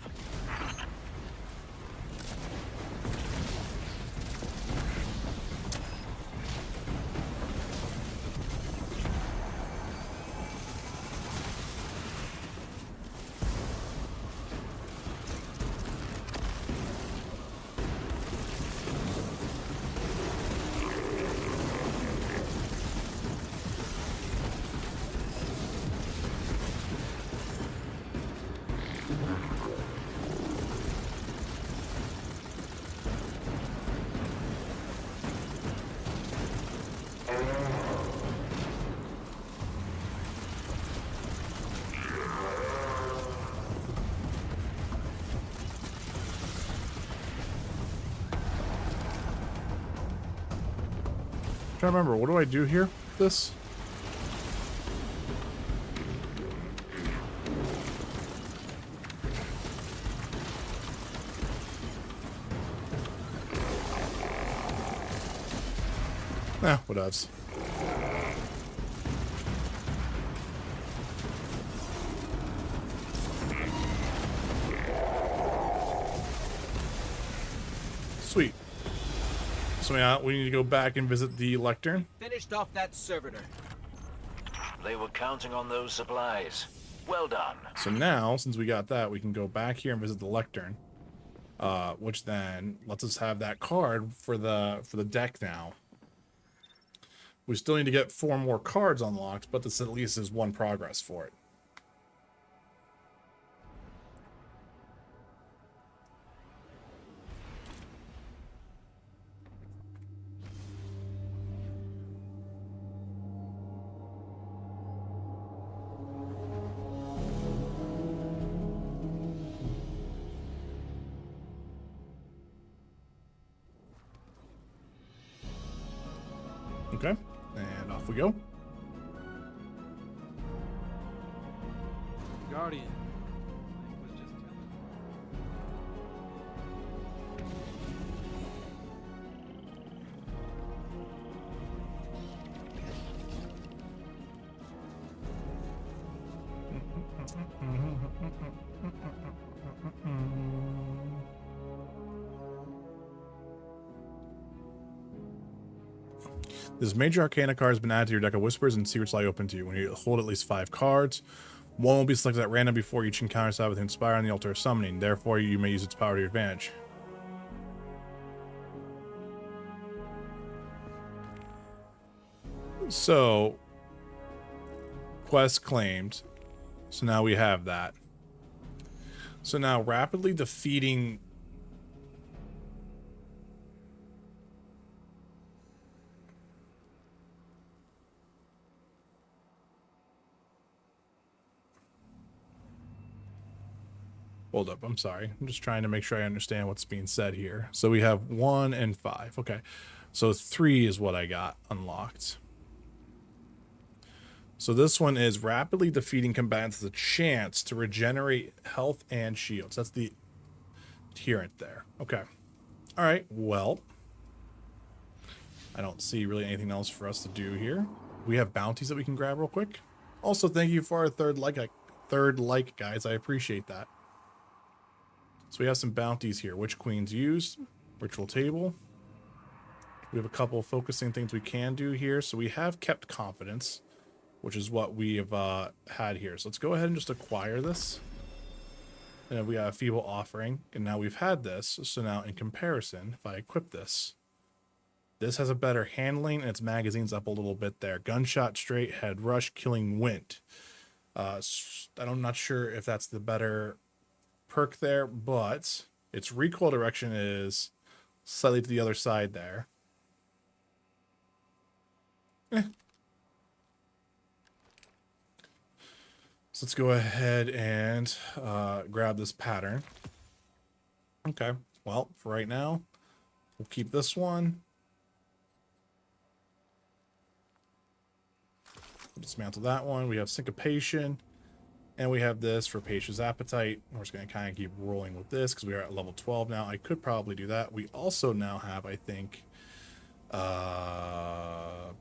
Trying to remember, what do I do here? This? Whatevs. Sweet. So yeah, we need to go back and visit the lectern. Finished off that servitor. They were counting on those supplies. Well done. So now, since we got that, we can go back here and visit the lectern. Which then lets us have that card for the deck now. We still need to get 4 more cards unlocked, but this at least is one progress for it. Okay, and off we go. Guardian. This major arcana card has been added to your deck of whispers and secrets lie open to you. When you hold at least 5 cards, one will be selected at random before each encounter side with Inspire on the altar of summoning. Therefore, you may use its power to your advantage. So, quest claimed. So now we have that. So now rapidly defeating... Hold up, I'm sorry. I'm just trying to make sure I understand what's being said here. So we have 1 and 5. Okay. So 3 is what I got unlocked. So this one is rapidly defeating combatants with a chance to regenerate health and shields. That's the adherent there. Okay. All right. Well, I don't see really anything else for us to do here. We have bounties that we can grab real quick. Also, thank you for our third like, guys. I appreciate that. So we have some bounties here. Witch Queens used. Ritual table. We have a couple of focusing things we can do here. So we have kept confidence, which is what we have had here. So let's go ahead and just acquire this. And we got a feeble offering. And now we've had this. So now in comparison, if I equip this, this has a better handling and its magazine's up a little bit there. Gunshot straight, head rush, killing wind. I'm not sure if that's the better perk there, but its recoil direction is slightly to the other side there. So let's go ahead and grab this pattern. Okay, well, for right now, we'll keep this one. Dismantle that one. We have syncopation, and we have this for Patient's appetite. We're just going to kind of keep rolling with this because we are at level 12 now. I could probably do that. We also now have, I think, so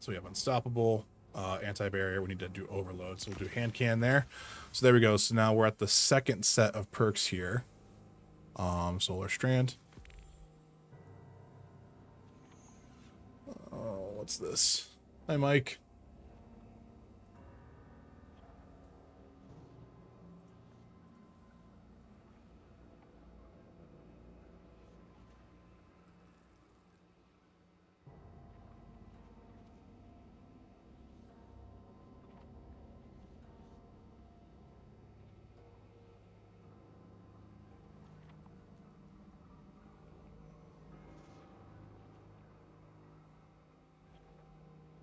we have unstoppable, anti-barrier. We need to do overload, so we'll do hand can there. So there we go. So now we're at the second set of perks here. Solar strand. Oh, what's this? Hi, Mike.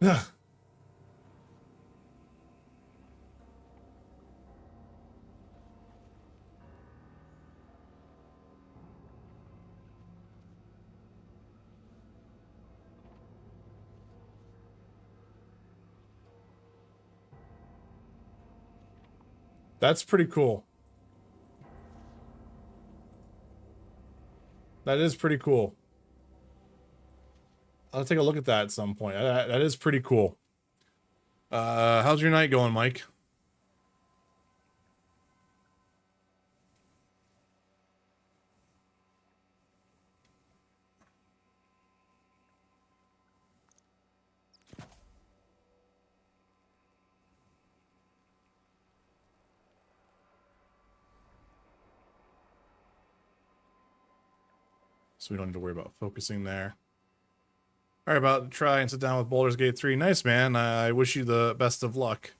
Ugh. That's pretty cool. That is pretty cool. I'll take a look at that at some point. That is pretty cool. How's your night going, Mike? So we don't need to worry about focusing there. All right, about to try and sit down with Baldur's Gate 3. Nice, man. I wish you the best of luck.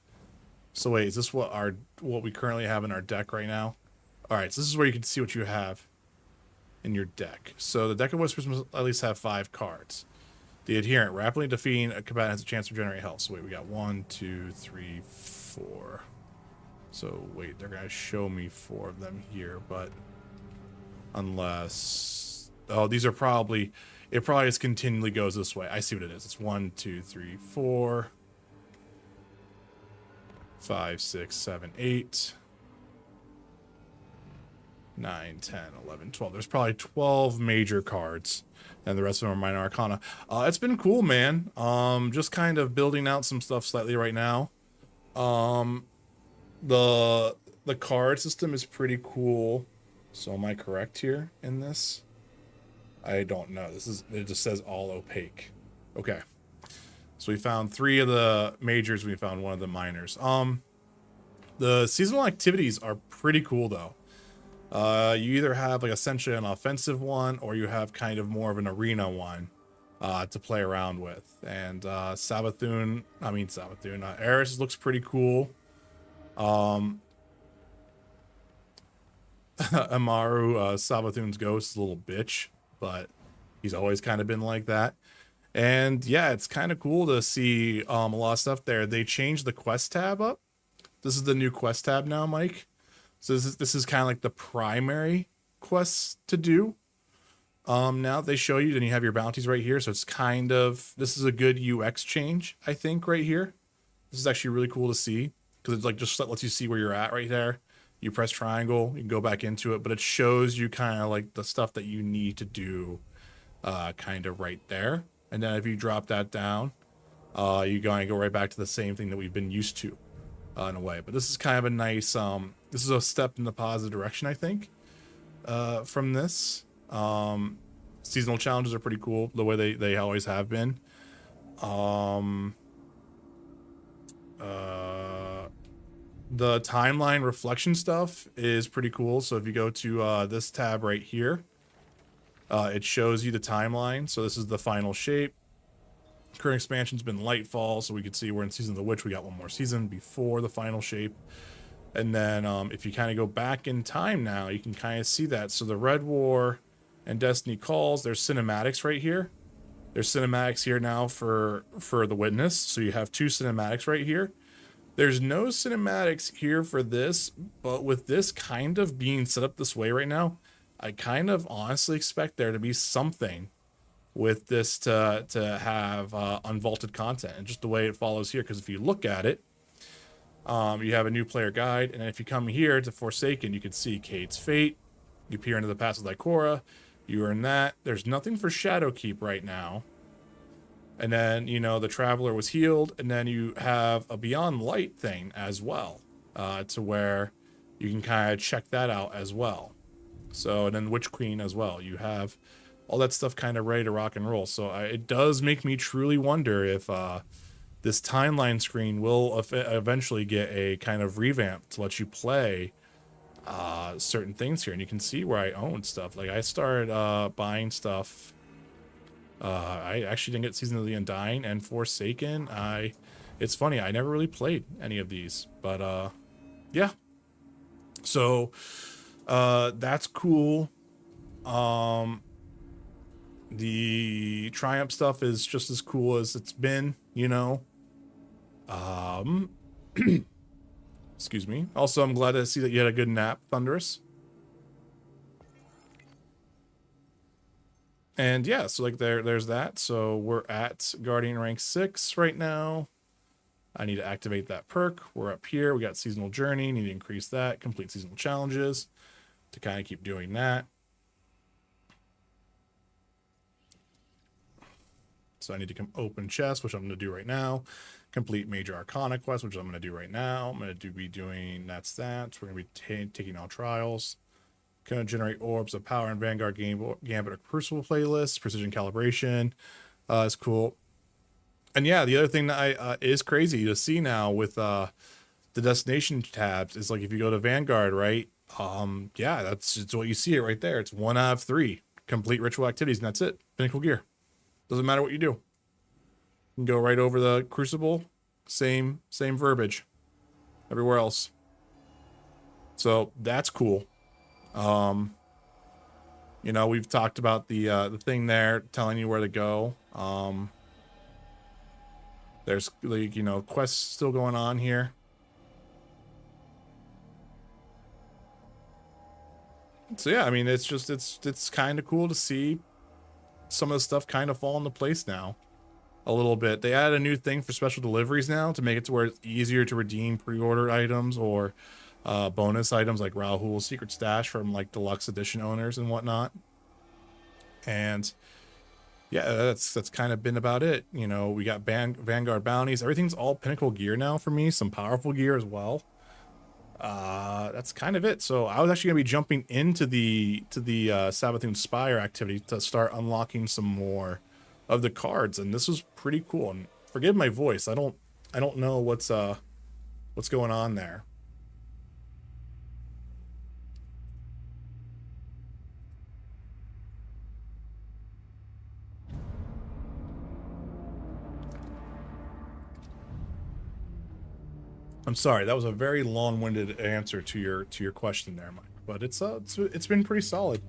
So wait, is this what we currently have in our deck right now? All right, so this is where you can see what you have in your deck. So the deck of Whispers must at least have 5 cards. The Adherent, rapidly defeating a combatant has a chance to regenerate health. So wait, we got 1, 2, 3, 4. So wait, they're gonna show me 4 of them here, but unless, oh, these are probably, it probably just continually goes this way. I see what it is. It's 1, 2, 3, 4, 5, 6, 7, 8, 9, 10, 11, 12. There's probably 12 major cards, and the rest of them are minor arcana. It's been cool, man. Just kind of building out some stuff slightly right now. The card system is pretty cool. So am I correct here in this? I don't know. It just says all opaque. Okay. So we found 3 of the majors, we found 1 of the minors. The seasonal activities are pretty cool though. You either have like essentially an offensive one, or you have kind of more of an arena one to play around with. And Eris looks pretty cool. Amaru, Savathun's ghost, is a little bitch, but he's always kind of been like that. And yeah, it's kind of cool to see a lot of stuff there. They changed the quest tab up. This is the new quest tab now, Mike. So this is kind of like the primary quests to do. Now they show you, then you have your bounties right here. So it's kind of, this is a good UX change, I think, right here. This is actually really cool to see, because it's like just lets you see where you're at right there. You press triangle, you can go back into it, but it shows you kind of like the stuff that you need to do kind of right there. And then if you drop that down, you're going to go right back to the same thing that we've been used to in a way. But this is kind of a nice, this is a step in the positive direction, I think, from this. Seasonal challenges are pretty cool, the way they always have been. The timeline reflection stuff is pretty cool. So if you go to this tab right here, it shows you the timeline. So this is the final shape. Current expansion's been Lightfall, so we could see we're in Season of the Witch. We got 1 more season before the final shape. And then if you kind of go back in time now, you can kind of see that. So the Red War and Destiny Calls, there's cinematics right here. There's cinematics here now for the Witness, so you have 2 cinematics right here. There's no cinematics here for this, but with this kind of being set up this way right now, I kind of honestly expect there to be something with this to have unvaulted content, and just the way it follows here. Because if you look at it, you have a new player guide, and then if you come here to Forsaken, you can see Cade's Fate. You peer into the past with Ikora. You earn that. There's nothing for Shadowkeep right now. And then, you know, the Traveler was healed, and then you have a Beyond Light thing as well, to where you can kind of check that out as well. So, and then Witch Queen as well. You have all that stuff kind of ready to rock and roll. So it does make me truly wonder if this timeline screen will eventually get a kind of revamp to let you play certain things here. And you can see where I own stuff. Like, I started buying stuff. I actually didn't get Season of the Undying and Forsaken. It's funny, I never really played any of these, but yeah. So that's cool. The Triumph stuff is just as cool as it's been, you know. Excuse me. Also, I'm glad to see that you had a good nap, Thunderous. And yeah, so like there's that. So we're at Guardian rank 6 right now. I need to activate that perk. We're up here. We got Seasonal Journey. Need to increase that. Complete seasonal challenges to kind of keep doing that. So I need to come open chest, which I'm going to do right now. Complete major arcana quest, which I'm going to do right now. I'm going to be doing that's that. So we're going to be taking all trials. Going to generate orbs of power in Vanguard, Gambit, or Crucible playlist. Precision calibration is cool. And yeah, the other thing that is crazy to see now with the destination tabs is, like, if you go to Vanguard, right? Yeah, it's what you see it right there. It's 1 out of 3 complete ritual activities, and that's it. Pinnacle gear. Doesn't matter what you do. You can go right over the Crucible. Same verbiage everywhere else. So that's cool. You know, we've talked about the thing there telling you where to go. There's, like, you know, quests still going on here. So yeah, I mean, it's just it's kind of cool to see some of the stuff kind of fall into place now a little bit. They added a new thing for special deliveries now to make it to where it's easier to redeem pre-order items or bonus items like Rahul's Secret Stash from, like, deluxe edition owners and whatnot. And yeah, that's kind of been about it. You know, we got Vanguard bounties. Everything's all pinnacle gear now for me. Some powerful gear as well. That's kind of it. So I was actually gonna be jumping into the Savathûn Spire activity to start unlocking some more of the cards, and this was pretty cool. And forgive my voice. I don't know what's going on there. I'm sorry, that was a very long-winded answer to your question there, Mike. But it's been pretty solid.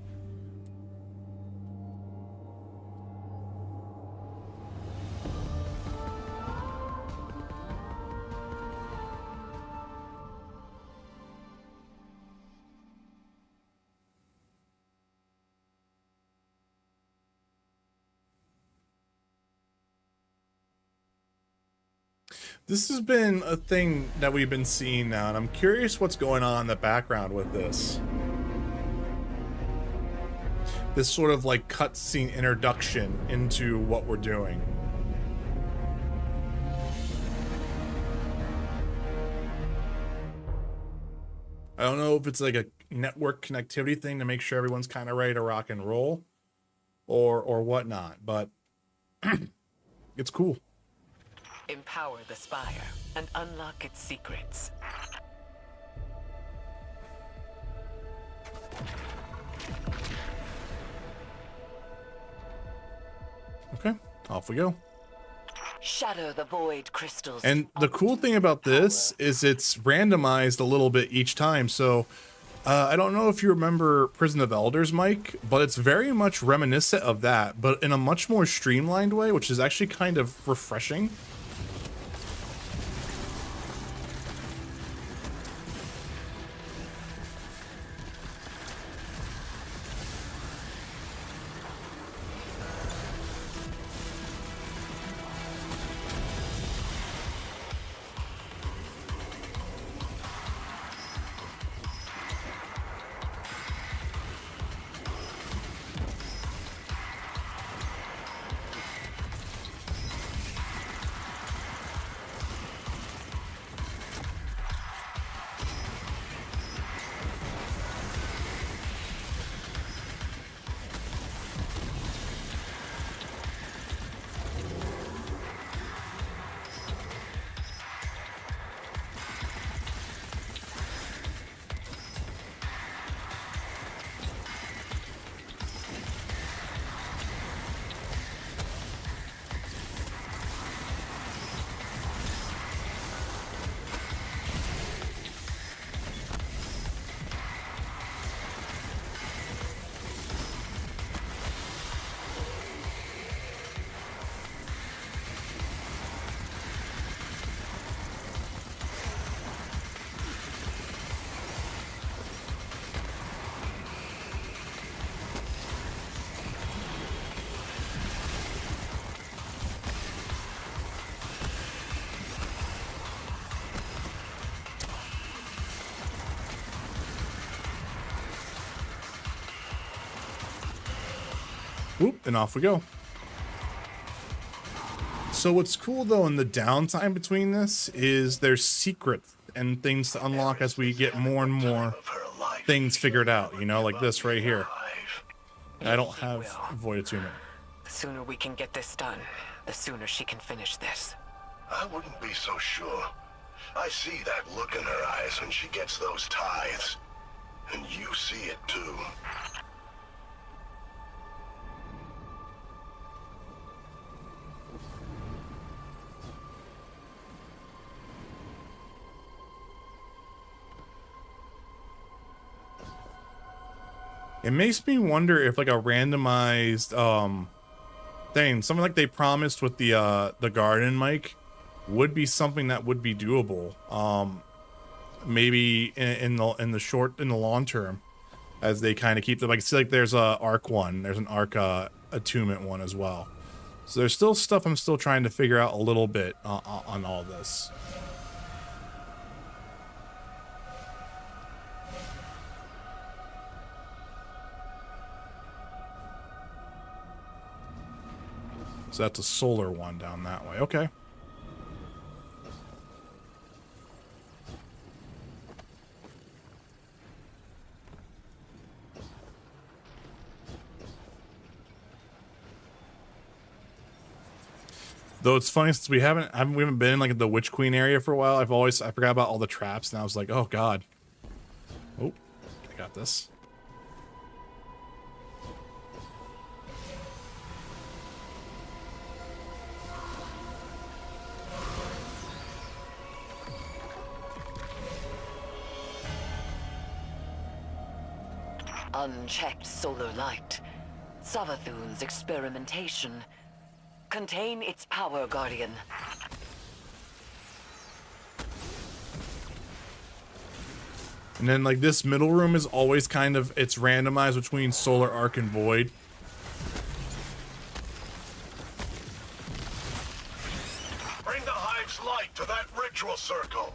This has been a thing that we've been seeing now, and I'm curious what's going on in the background with this. This sort of, like, cutscene introduction into what we're doing. I don't know if it's like a network connectivity thing to make sure everyone's kind of ready to rock and roll or whatnot, but it's cool. Empower the Spire and unlock its secrets. Okay, off we go. Shatter the void crystals. And the cool thing about this is it's randomized a little bit each time. So I don't know if you remember Prison of Elders, Mike, but it's very much reminiscent of that, but in a much more streamlined way, which is actually kind of refreshing. Whoop, and off we go. So what's cool though in the downtime between this is there's secrets and things to unlock as we get more and more things figured out, you know, like this right here. I don't have Void Attunement. The sooner we can get this done, the sooner she can finish this. I wouldn't be so sure. I see that look in her eyes when she gets those tithes. And you see it too. It makes me wonder if like a randomized thing, something like they promised with the garden, Mike, would be something that would be doable. Maybe in the long term, as they kind of keep them. Like, see, like there's a arc one, there's an arc attunement one as well. So there's still stuff I'm still trying to figure out a little bit on all this. So that's a solar one down that way. Okay. Though it's funny, since we haven't been in like the Witch Queen area for a while. I forgot about all the traps, and I was like, oh god. Oh, I got this. Unchecked solar light. Savathun's experimentation. Contain its power, Guardian. And then like this middle room is always kind of, it's randomized between Solar Arc and Void. Bring the hive's light to that ritual circle.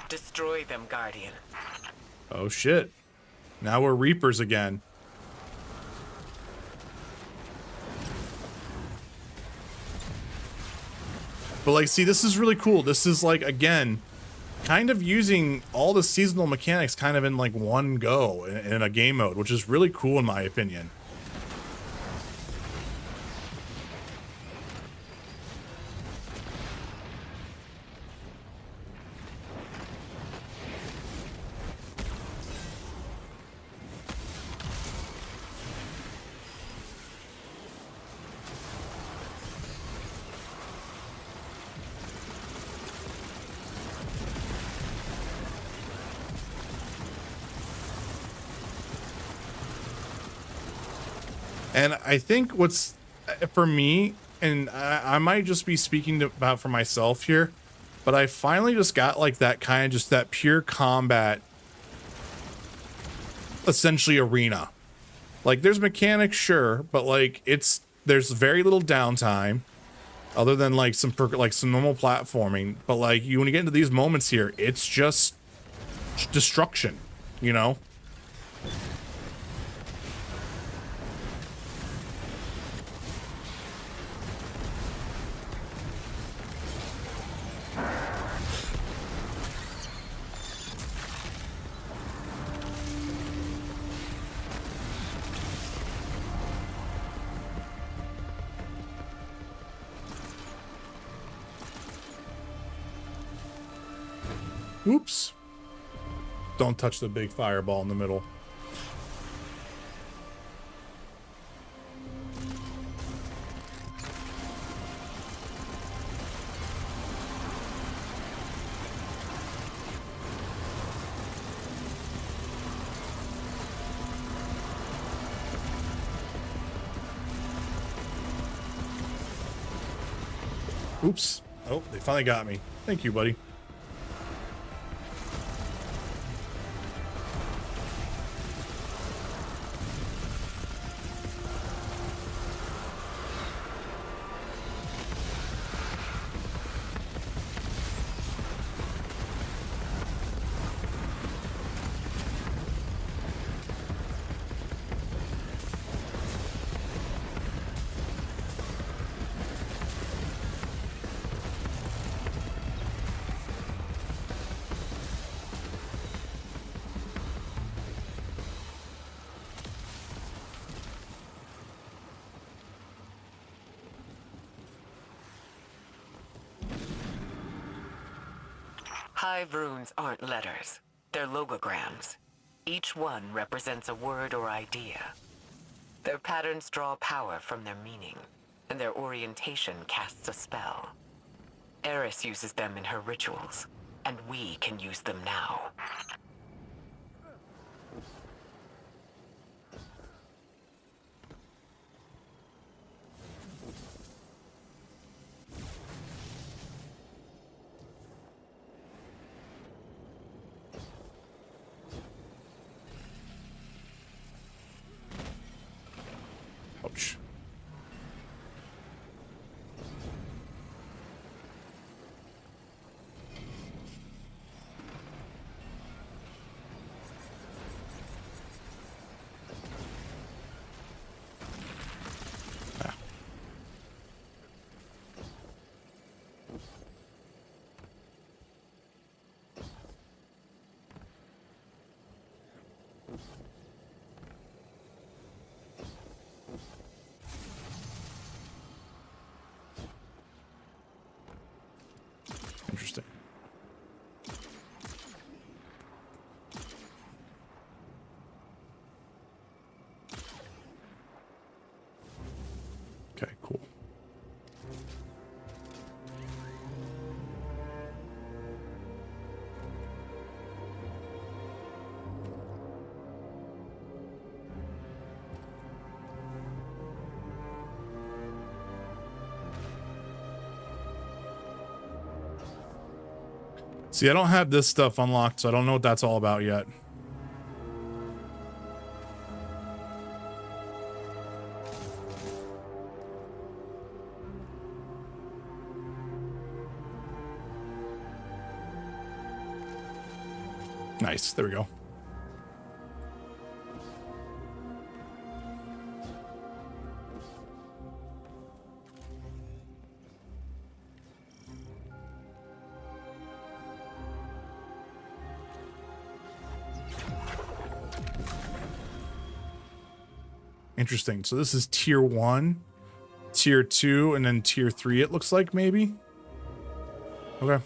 Destroy them, Guardian. Oh shit. Now we're Reapers again. But like, see, this is really cool. This is like, again, kind of using all the seasonal mechanics kind of in like one go in a game mode, which is really cool in my opinion. And I think what's for me, and I might just be speaking about for myself here, but I finally just got like that kind of just that pure combat, essentially arena. Like there's mechanics, sure, but like there's very little downtime other than like some normal platforming. But like when you get into these moments here, it's just destruction, you know? Oops. Don't touch the big fireball in the middle. Oops. Oh, they finally got me. Thank you, buddy. Hive runes aren't letters. They're logograms. Each one represents a word or idea. Their patterns draw power from their meaning, and their orientation casts a spell. Eris uses them in her rituals, and we can use them now. Ouch. Interesting. Okay, cool. See, I don't have this stuff unlocked, so I don't know what that's all about yet. Nice, there we go. Interesting. So this is tier 1, tier 2, and then tier 3, it looks like, maybe? Okay.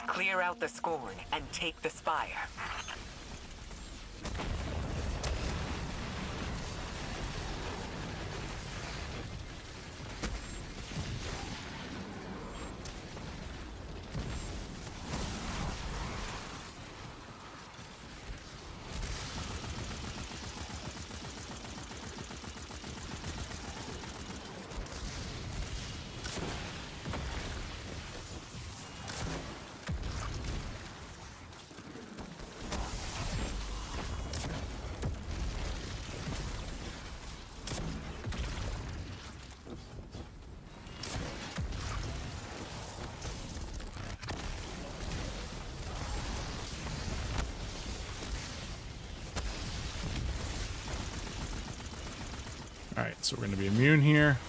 Clear out the Scorn and take the Spire. Alright, so we're going to be immune here.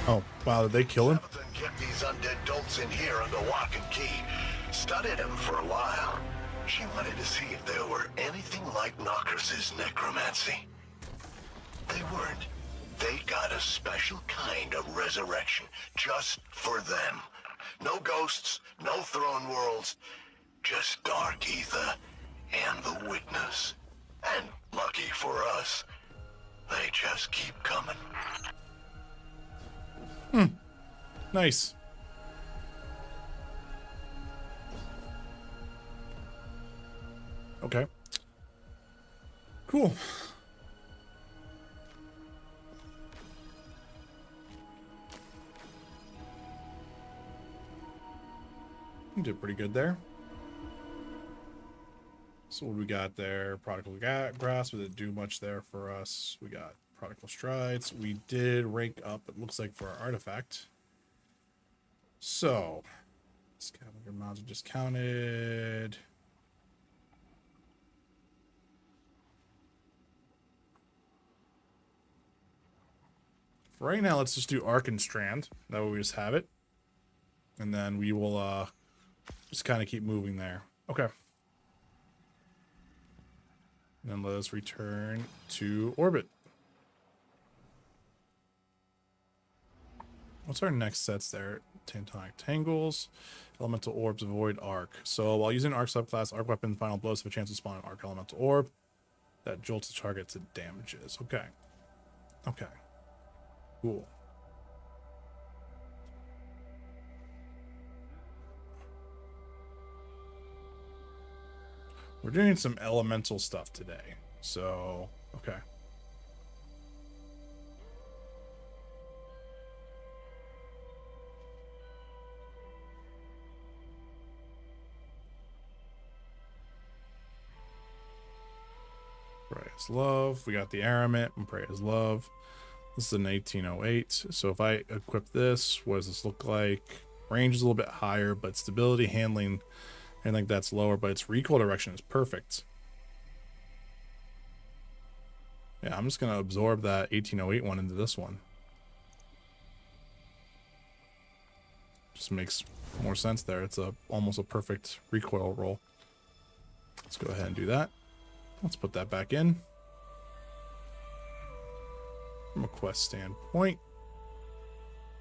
Oh, wow, did they kill him? Kept these undead dolts in here under lock and key. Studied them for a while. She wanted to see if there were anything like Nokris's necromancy. They weren't. They got a special kind of resurrection just for them. No ghosts, no throne worlds, just dark ether and the witness. And lucky for us, they just keep coming. Nice. Okay. Cool. You did pretty good there. So what do we got there? Prodigal Grasp, but it didn't do much there for us. We got Prodigal Strides. We did rank up, it looks like, for our artifact. So, scavenger mods are discounted. For right now, let's just do Arc and Strand. That way we just have it. And then we will just kind of keep moving there. Okay. And then let us return to orbit. What's our next sets there? Tantonic Tangles, Elemental Orbs, Avoid Arc. So while using Arc subclass, Arc Weapon, Final Blows have a chance to spawn an Arc Elemental Orb that jolts the target to damages. Okay. Okay. Cool. We're doing some elemental stuff today. So, okay. Pray as Love. We got the Aramit and Pray as Love. This is an 1808. So if I equip this, what does this look like? Range is a little bit higher, but stability, handling, and like that's lower, but its recoil direction is perfect. Yeah, I'm just gonna absorb that 1808 one into this one. Just makes more sense there. It's almost a perfect recoil roll. Let's go ahead and do that. Let's put that back in. From a quest standpoint,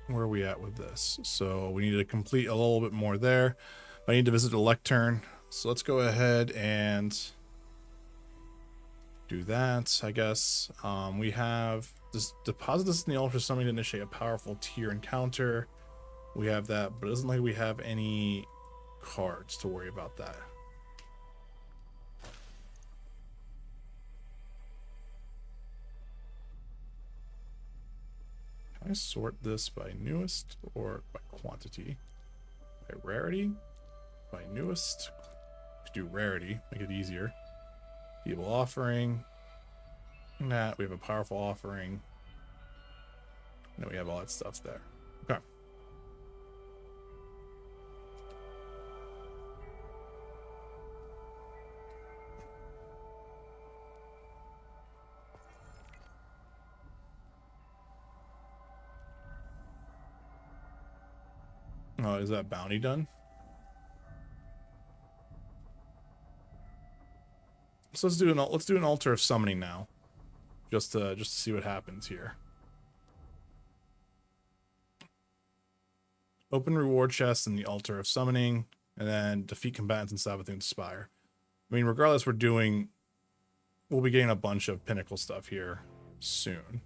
where are we at with this? So we need to complete a little bit more there. I need to visit the lectern. So let's go ahead and do that, I guess. We have this: deposit this in the altar summoning to initiate a powerful tier encounter. We have that, but it doesn't look like we have any cards to worry about that. Can I sort this by newest or by quantity? By rarity? By newest? Let's do rarity, make it easier. Feeble offering. That we have a powerful offering. And then we have all that stuff there. Okay. Oh, is that bounty done? So let's do an altar of summoning now, just to see what happens here. Open reward chests in the altar of summoning, and then defeat combatants in Savathun's Spire. I mean, regardless, we'll be getting a bunch of pinnacle stuff here soon.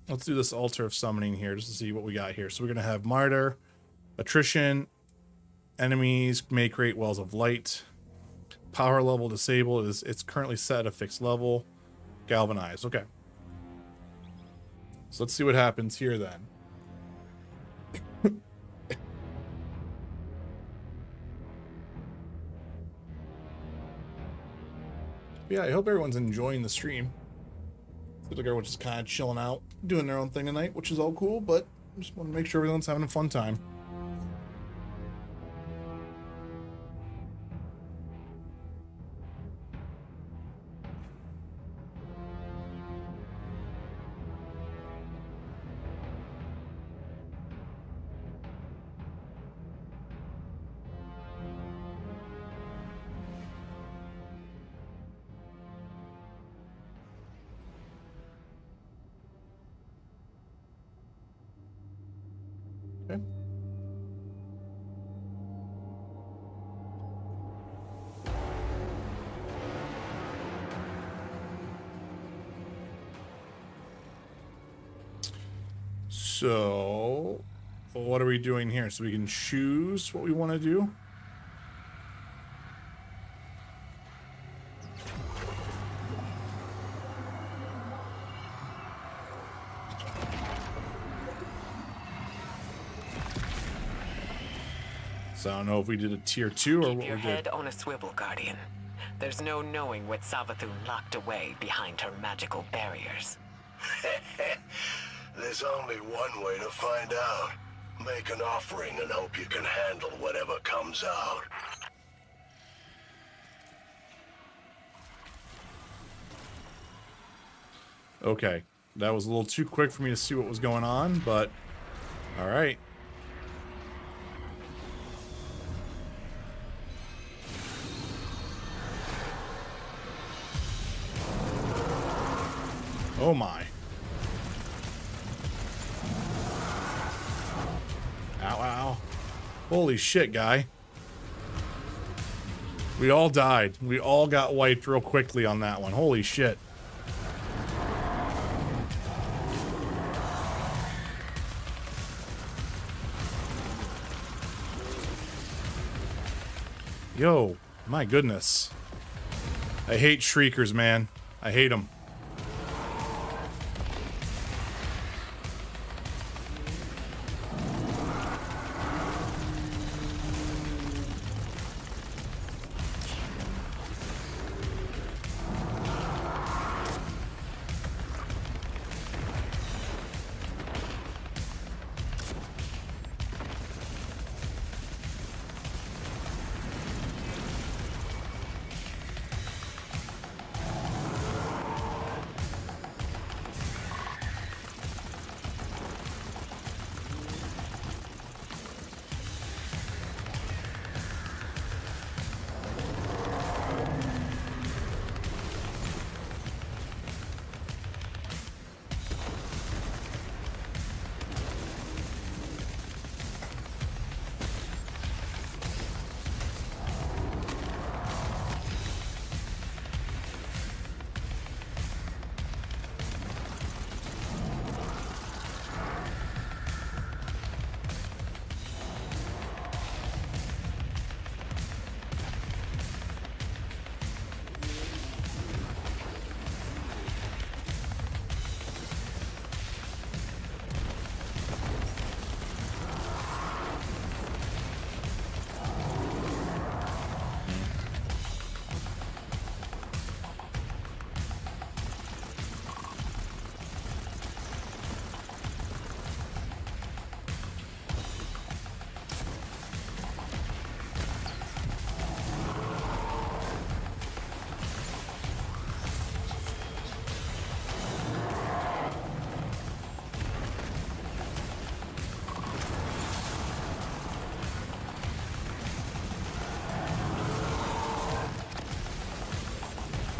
Let's do this altar of summoning here just to see what we got here. So we're gonna have martyr, attrition, enemies may create wells of light, power level disabled, it's currently set at a fixed level, galvanized. Okay, so let's see what happens here then. Yeah, I hope everyone's enjoying the stream. Feels like everyone's just kind of chilling out, doing their own thing tonight, which is all cool, but I just want to make sure everyone's having a fun time. Okay. So, what are we doing here? So we can choose what we want to do. So I don't know if we did a tier 2 or what we did. Keep your head on a swivel, Guardian. There's no knowing what Savathun locked away behind her magical barriers. There's only one way to find out. Make an offering and hope you can handle whatever comes out. Okay, that was a little too quick for me to see what was going on, but all right. Oh my. Ow, ow. Holy shit, guy. We all died. We all got wiped real quickly on that one. Holy shit. Yo, my goodness. I hate shriekers, man. I hate them.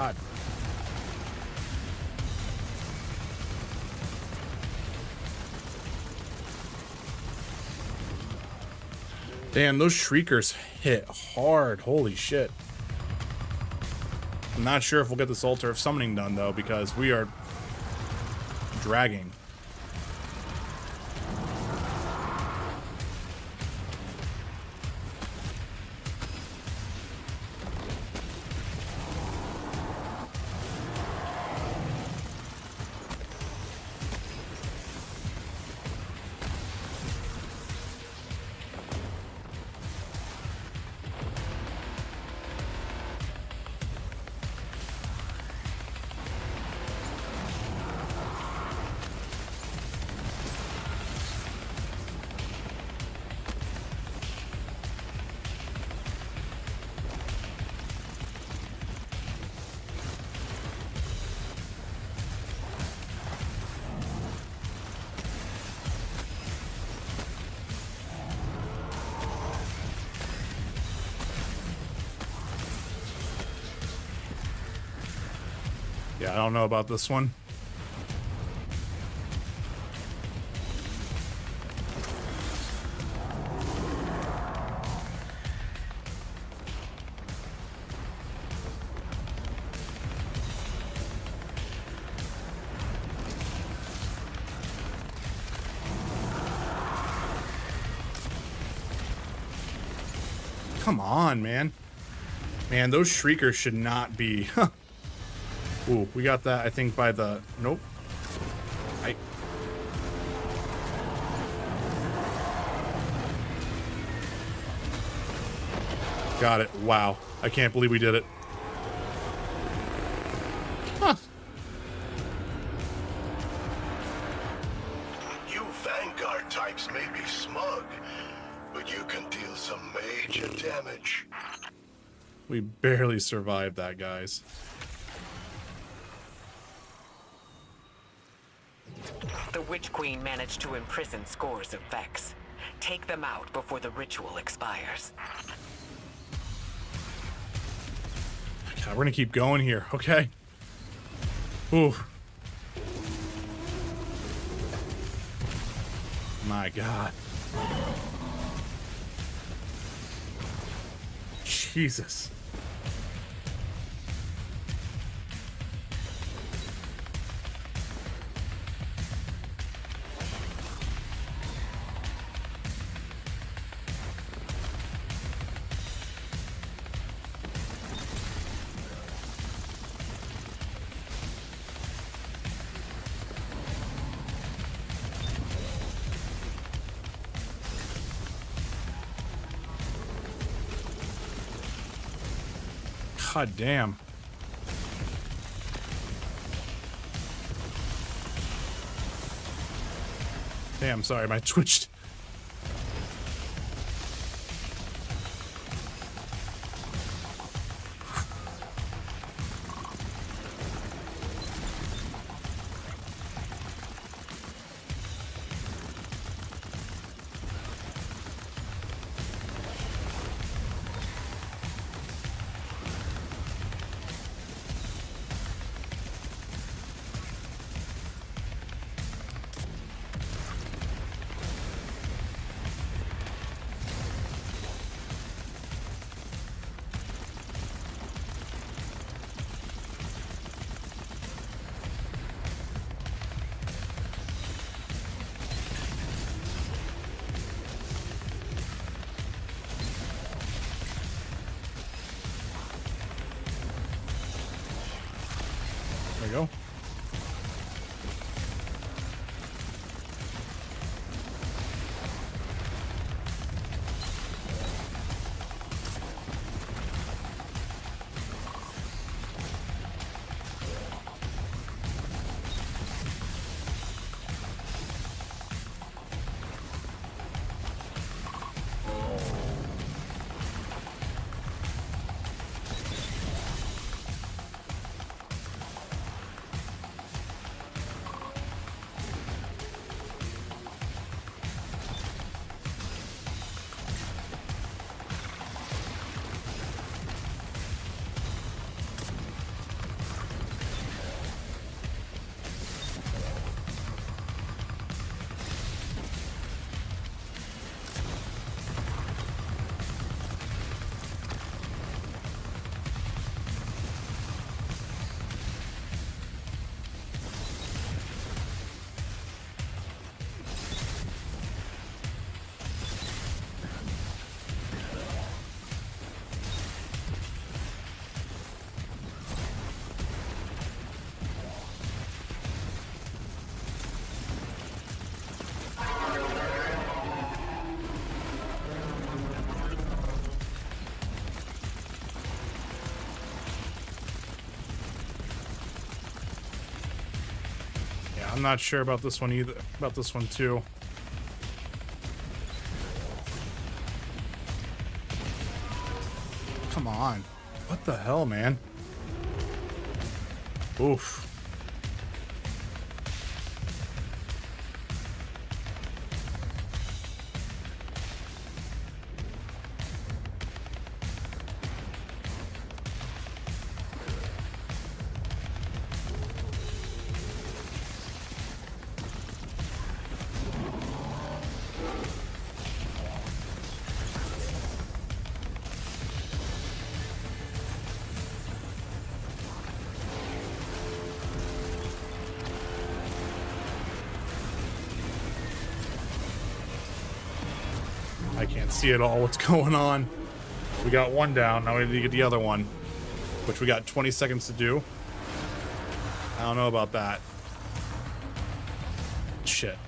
God. Damn, those shriekers hit hard. Holy shit. I'm not sure if we'll get this altar of summoning done, though, because we are dragging. Yeah, I don't know about this one. Come on, man. Man, those shriekers should not be... Ooh, we got that, I think, by the... Nope. Got it. Wow. I can't believe we did it. Huh. You Vanguard types may be smug, but you can deal some major damage. We barely survived that, guys. The Witch Queen managed to imprison scores of Vex. Take them out before the ritual expires. God, we're gonna keep going here, okay? Ooh. My God. Jesus. God damn. Damn, sorry, my twitched. There we go. I'm not sure about this one either. About this one too. Come on. What the hell, man? Oof. I can't see at all what's going on. We got one down, now we need to get the other one, which we got 20 seconds to do. I don't know about that. Shit.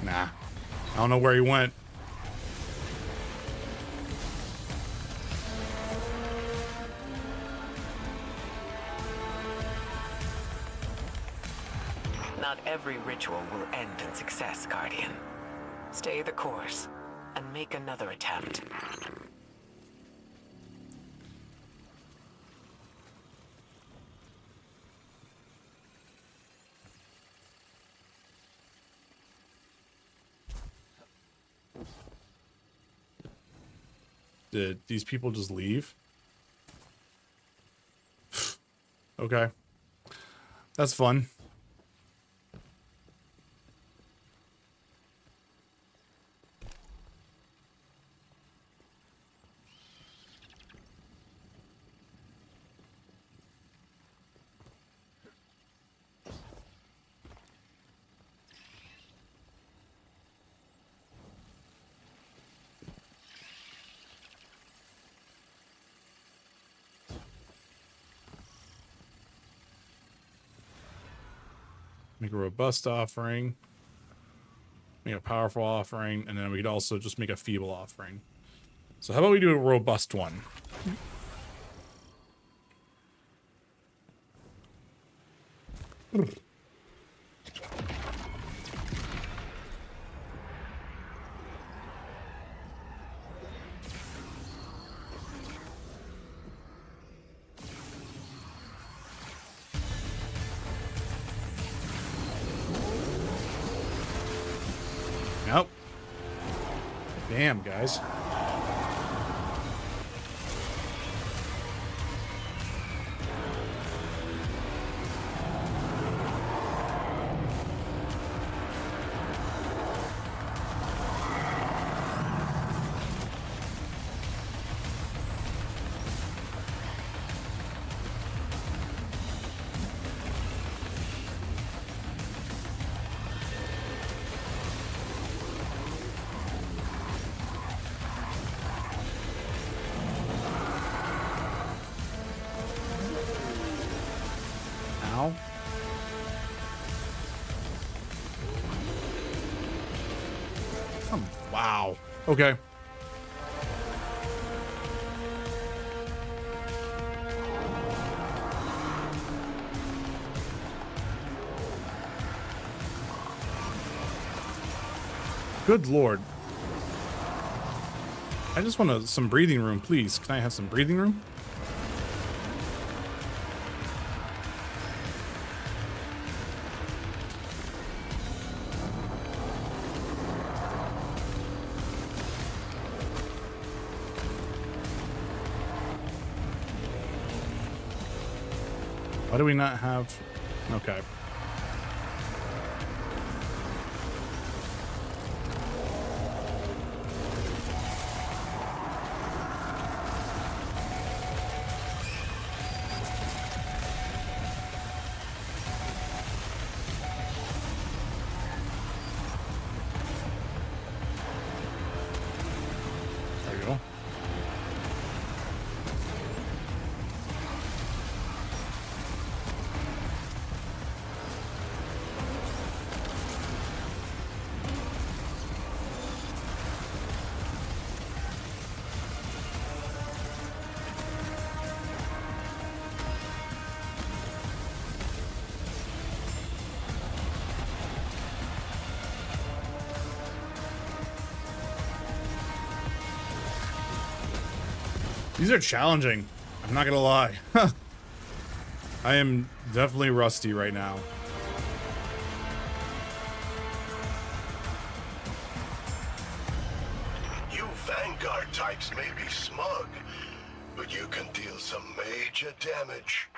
Nah. I don't know where he went. Not every ritual will end in success, Guardian. Stay the course, and make another attempt. Did these people just leave? Okay. That's fun. Make a robust offering, make a powerful offering, and then we could also just make a feeble offering. So how about we do a robust one? Nope. Damn, guys. Ow. Wow. Okay. Good Lord. I just want some breathing room, please. Can I have some breathing room? Why do we not have... Okay. There we go. These are challenging. I'm not gonna lie. I am definitely rusty right now. You Vanguard types may be smug, but you can deal some major damage.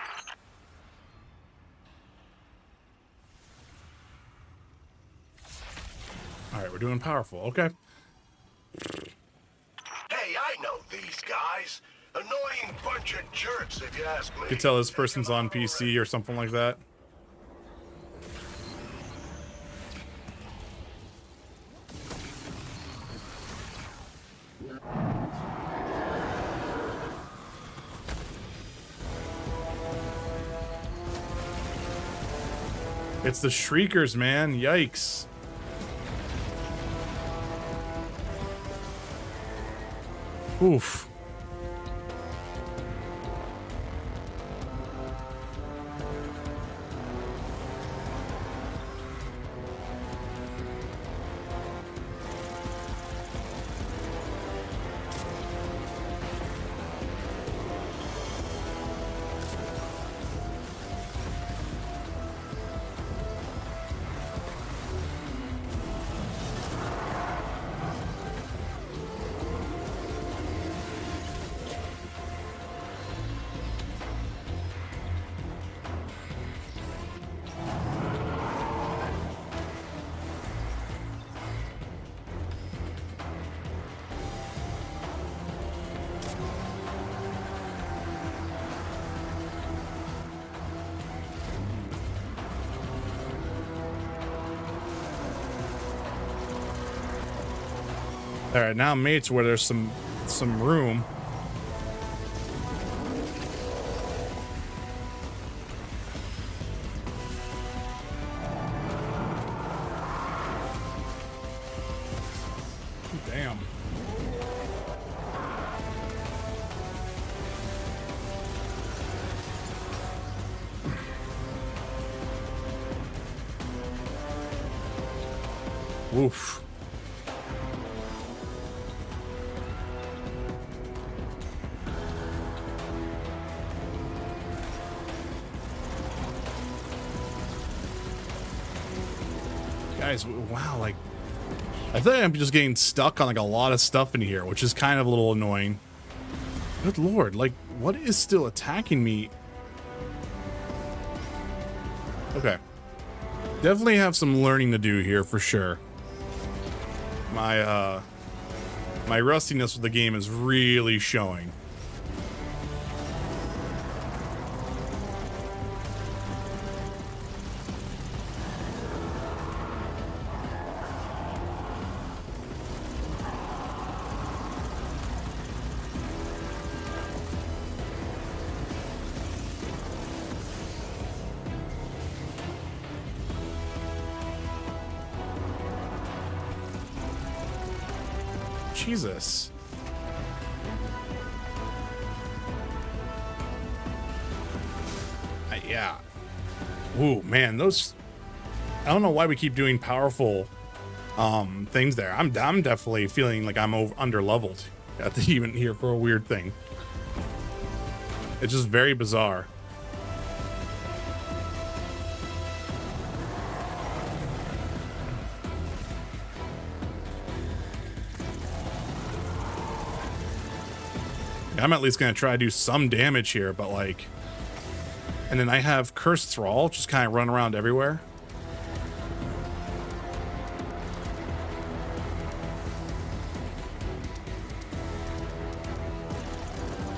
Alright, we're doing powerful. Okay. Hey, I know these guys. Annoying bunch of jerks, if you ask me. You could tell this person's on PC or something like that. It's the Shriekers, man. Yikes. Oof. All right, now mates where there's some room. Damn. Oof. Guys, wow, like, I feel like I'm just getting stuck on like a lot of stuff in here, which is kind of a little annoying. Good lord, like, what is still attacking me? Okay. Definitely have some learning to do here for sure. My rustiness with the game is really showing. Jesus. Yeah. Ooh, man, those... I don't know why we keep doing powerful things there. I'm definitely feeling like I'm under-leveled at the even here for a weird thing. It's just very bizarre. I'm at least going to try to do some damage here, but like... And then I have Cursed Thrall, just kind of run around everywhere.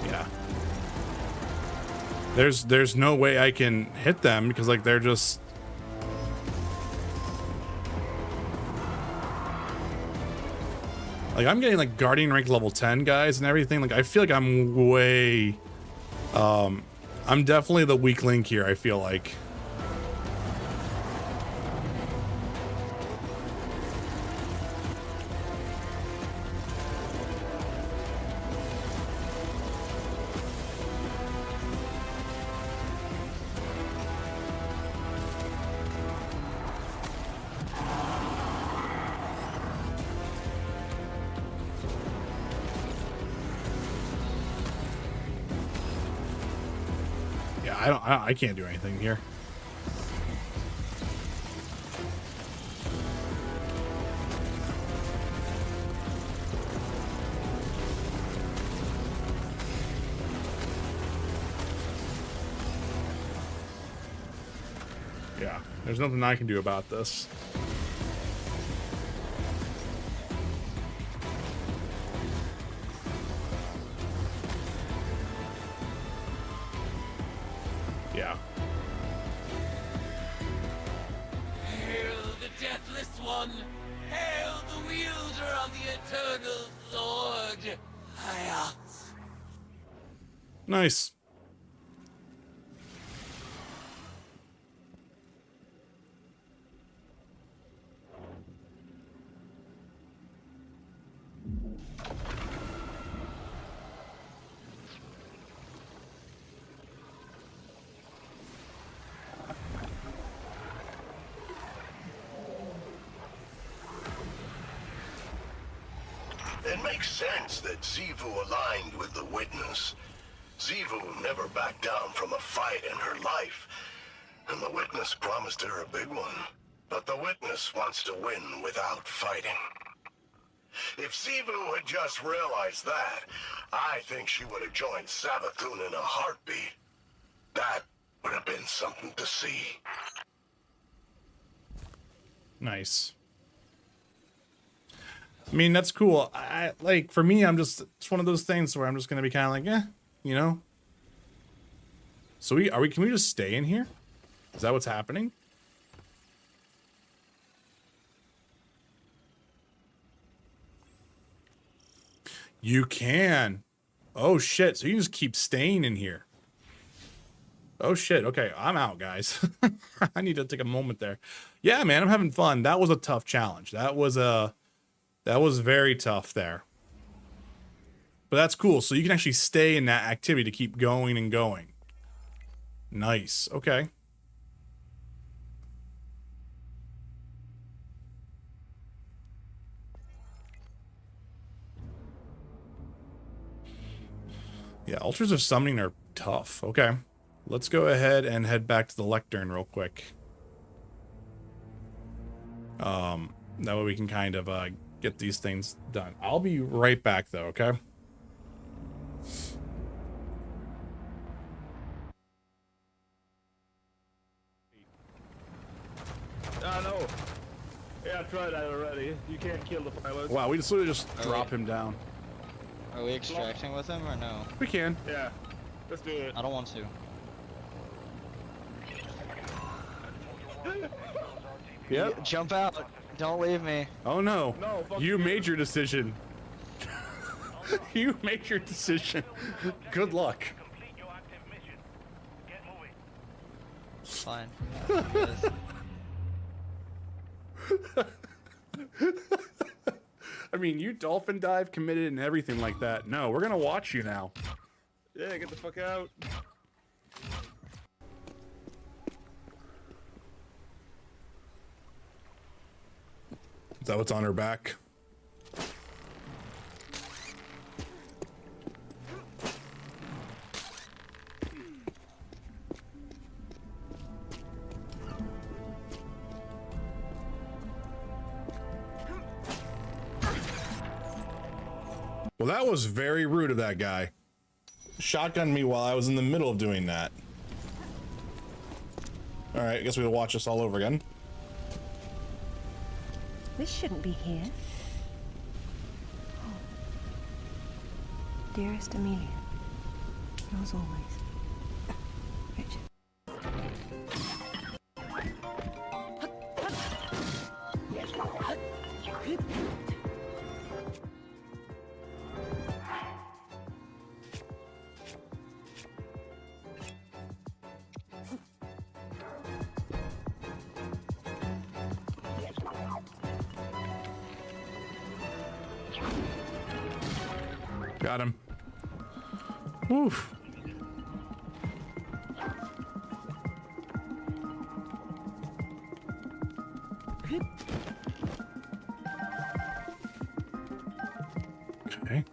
Yeah. There's no way I can hit them because like they're just... Like, I'm getting, like, Guardian rank level 10 guys and everything. Like, I feel like I'm way... I'm definitely the weak link here, I feel like. I can't do anything here. Yeah, there's nothing I can do about this. Yeah. Hail the Deathless One! Hail the wielder of the Eternal Sword! Hayat! Nice. It makes sense that Xivu aligned with the Witness. Xivu never backed down from a fight in her life, and the Witness promised her a big one. But the Witness wants to win without fighting. If Xivu had just realized that, I think she would have joined Savathun in a heartbeat. That would have been something to see. Nice. I mean, that's cool. I like, for me, it's one of those things where I'm just gonna be kind of like, eh, you know. So can we just stay in here? Is that what's happening? You can. Oh shit, so you can just keep staying in here. Oh shit, okay, I'm out, guys. I need to take a moment there. Yeah, man, I'm having fun. That was a tough challenge. That was very tough there. But that's cool. So you can actually stay in that activity to keep going and going. Nice. Okay. Yeah, altars of summoning are tough. Okay. Let's go ahead and head back to the lectern real quick. That way we can kind of get these things done. I'll be right back though, okay? No. Yeah, I tried that already. You can't kill the pilot. Wow, we just literally just drop him down. Are we extracting with him or no? We can. Yeah. Let's do it. I don't want to. Yep. Jump out. Don't leave me. Oh no. No, fuck you made your decision. You made your decision. Good luck. Fine. I mean, you dolphin dive committed and everything like that. No, we're gonna watch you now. Yeah, get the fuck out. Is that what's on her back? Well, that was very rude of that guy. Shotgun me while I was in the middle of doing that. All right, I guess we'll watch this all over again. This shouldn't be here. Oh. Dearest Amelia, yours always, Richard. Got him. Oof. Okay.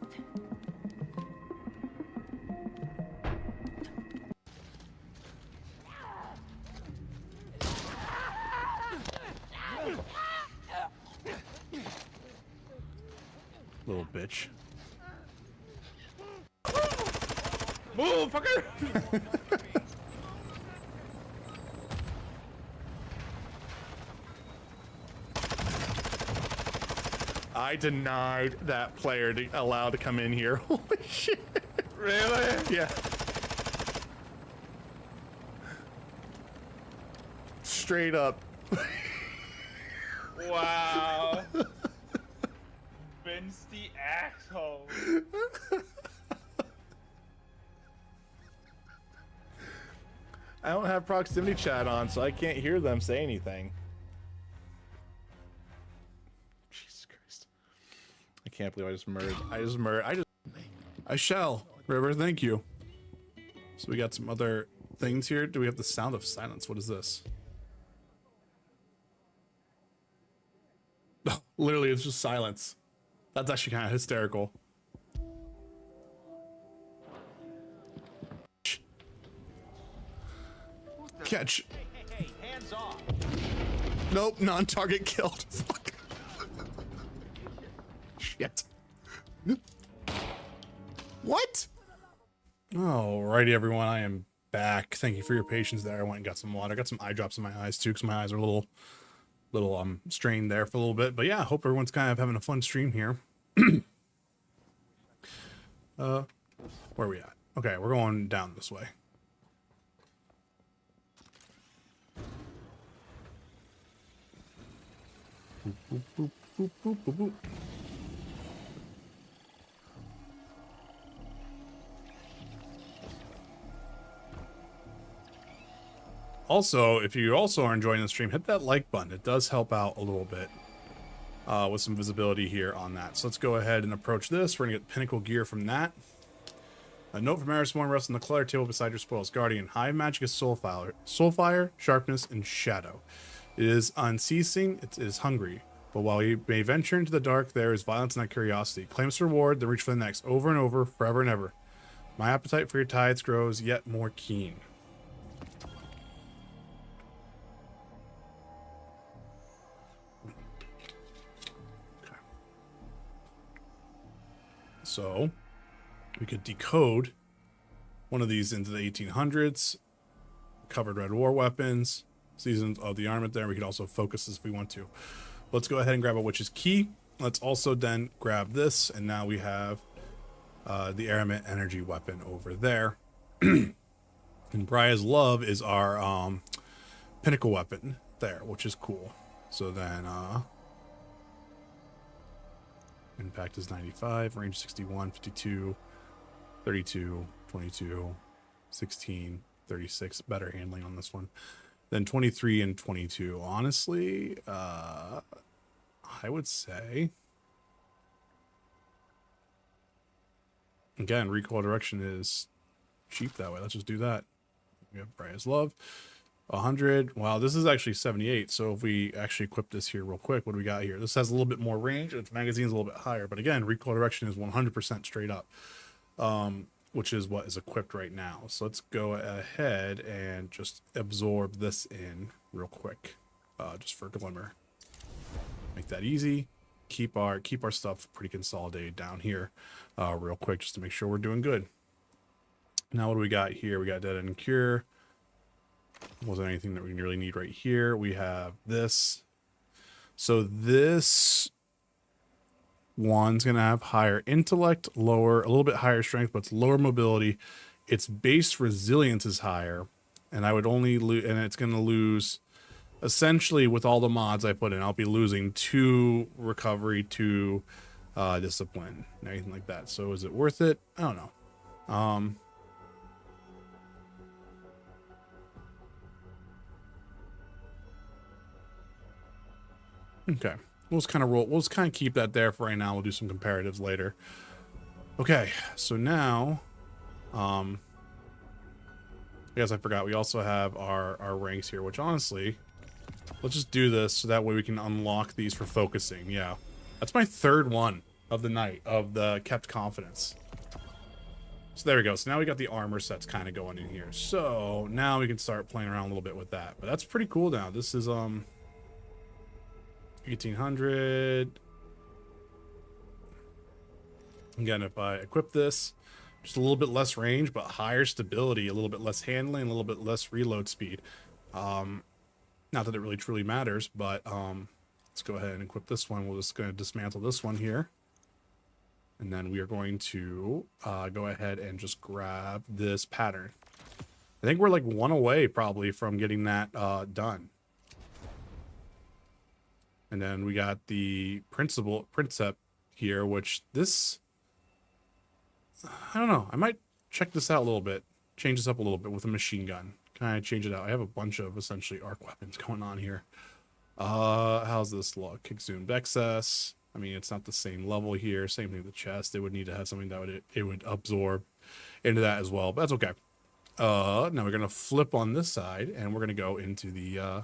Little bitch. Move, fucker! I denied that player to allow to come in here. Holy shit. Really? Yeah. Straight up. Wow. Vince the asshole. I don't have proximity chat on, so I can't hear them say anything. Jesus Christ. I can't believe I just murdered. I shall. River, thank you. So we got some other things here. Do we have the sound of silence? What is this? Literally, it's just silence. That's actually kind of hysterical. Catch. Hey, hands off. Nope, non-target killed. Fuck. Shit. What? Alrighty, everyone. I am back. Thank you for your patience there. I went and got some water. I got some eye drops in my eyes too, because my eyes are a little strained there for a little bit. But yeah, I hope everyone's kind of having a fun stream here. Where are we at? Okay, we're going down this way. Boop, boop, boop, boop, boop, boop, boop. Also, if you also are enjoying the stream, hit that like button. It does help out a little bit with some visibility here on that. So let's go ahead and approach this. We're going to get pinnacle gear from that. A note from Eris Morn rests on the clutter table beside your spoils. Guardian, high magic is soul fire, sharpness, and shadow. It is unceasing, it is hungry. But while you may venture into the dark, there is violence in that curiosity. Claim its reward, then reach for the next, over and over, forever and ever. My appetite for your tides grows yet more keen. Okay. So, we could decode one of these into the 1800s, covered red war weapons, seasons of the armament there. We could also focus this if we want to. Let's go ahead and grab a witch's key. Let's also then grab this, and now we have the Aramint energy weapon over there. And Bria's Love is our pinnacle weapon there, which is cool. So then impact is 95, range 61, 52, 32, 22, 16, 36. Better handling on this one. Then 23 and 22. Honestly, I would say, again, recoil direction is cheap that way. Let's just do that. We have Bria's Love. 100. Wow, this is actually 78. So if we actually equip this here real quick, what do we got here? This has a little bit more range. Its magazine's a little bit higher. But again, recoil direction is 100% straight up. Which is what is equipped right now. So let's go ahead and just absorb this in real quick, just for Glimmer. Make that easy. Keep our stuff pretty consolidated down here, real quick, just to make sure we're doing good. Now what do we got here? We got Dead End Cure. Wasn't anything that we really need right here. We have this. So this one's gonna have higher intellect, a little bit higher strength, but it's lower mobility. Its base resilience is higher, and I would only lose, and it's gonna lose, essentially with all the mods I put in, I'll be losing 2 recovery, 2 discipline, and anything like that. So is it worth it? I don't know. Okay. We'll just kind of keep that there for right now. We'll do some comparatives later. Okay, so now, I guess I forgot, we also have our ranks here, which honestly, let's just do this so that way we can unlock these for focusing. Yeah, that's my 3rd one of the night of the kept confidence. So there we go. So now we got the armor sets kind of going in here. So now we can start playing around a little bit with that. But that's pretty cool now. This is 1800. Again, if I equip this, just a little bit less range, but higher stability, a little bit less handling, a little bit less reload speed. Not that it really truly matters, but let's go ahead and equip this one. We're just going to dismantle this one here. And then we are going to go ahead and just grab this pattern. I think we're like one away probably from getting that done. And then we got the Princeps here, which this, I don't know. I might check this out a little bit, change this up a little bit with a machine gun. Kind of change it out. I have a bunch of essentially arc weapons going on here. How's this look? Exhumed excess. I mean, it's not the same level here. Same thing with the chest. It would need to have something that it would absorb into that as well, but that's okay. Now we're gonna flip on this side, and we're gonna go into the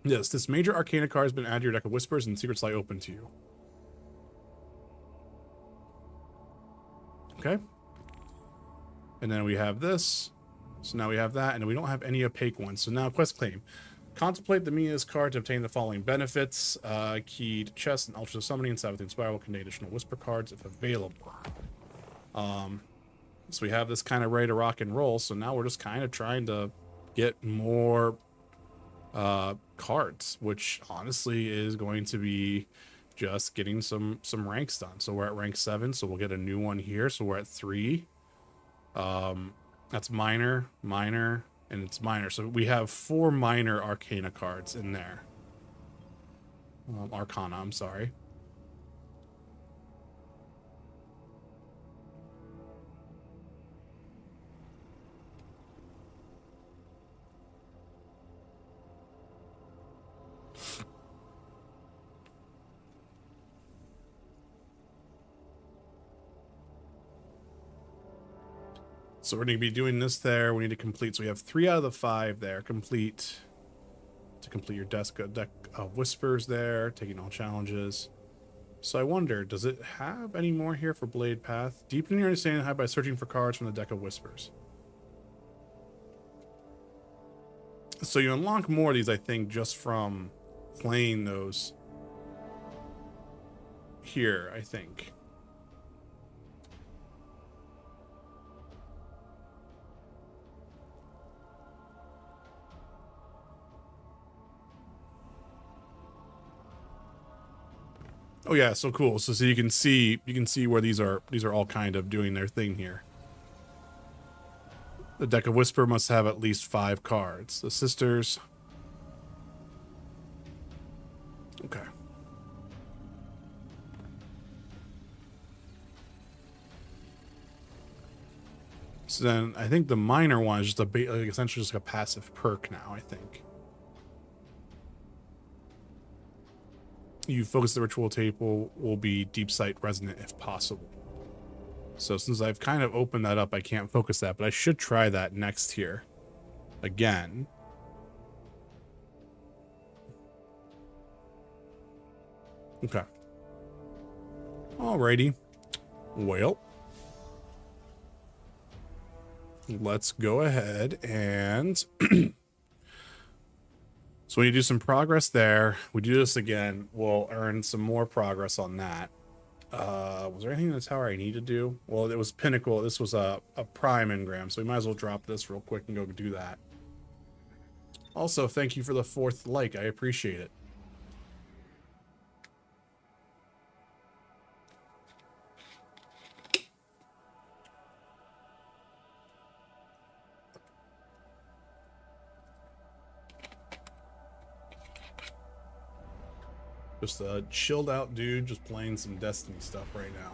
yes, this major arcana card has been added to your deck of whispers, and secrets lie open to you. Okay. And then we have this. So now we have that, and we don't have any opaque ones. So now quest claim. Contemplate the meaning of this card to obtain the following benefits. Keyed chest and ultra summoning and Sabathun Spiral will contain additional whisper cards if available. So we have this kind of ready to rock and roll. So now we're just kind of trying to get more cards, which honestly is going to be just getting some ranks done. So we're at rank 7, so we'll get a new one here. So we're at 3. That's minor, and it's minor. So we have 4 minor arcana cards in there. Arcana, I'm sorry. So we're going to be doing this there. We need to complete. So we have 3 out of the 5 there. Complete your deck of whispers there. Taking all challenges. So I wonder, does it have any more here for Blade Path? Deepen your understanding by searching for cards from the deck of whispers. So you unlock more of these, I think, just from playing those here, I think. Oh yeah, so cool. So you can see where these are all kind of doing their thing here. The deck of whisper must have at least 5 cards. The sisters. Okay. So then I think the minor one is just essentially just like a passive perk now, I think. You focus the ritual table will be deep sight resonant if possible. So since I've kind of opened that up, I can't focus that, but I should try that next here again. Okay. Alrighty. Well, let's go ahead and so when you do some progress there, we do this again, we'll earn some more progress on that. Was there anything in the tower I need to do? Well, it was Pinnacle. This was a prime engram, so we might as well drop this real quick and go do that. Also, thank you for the 4th like. I appreciate it. Just a chilled out dude just playing some Destiny stuff right now.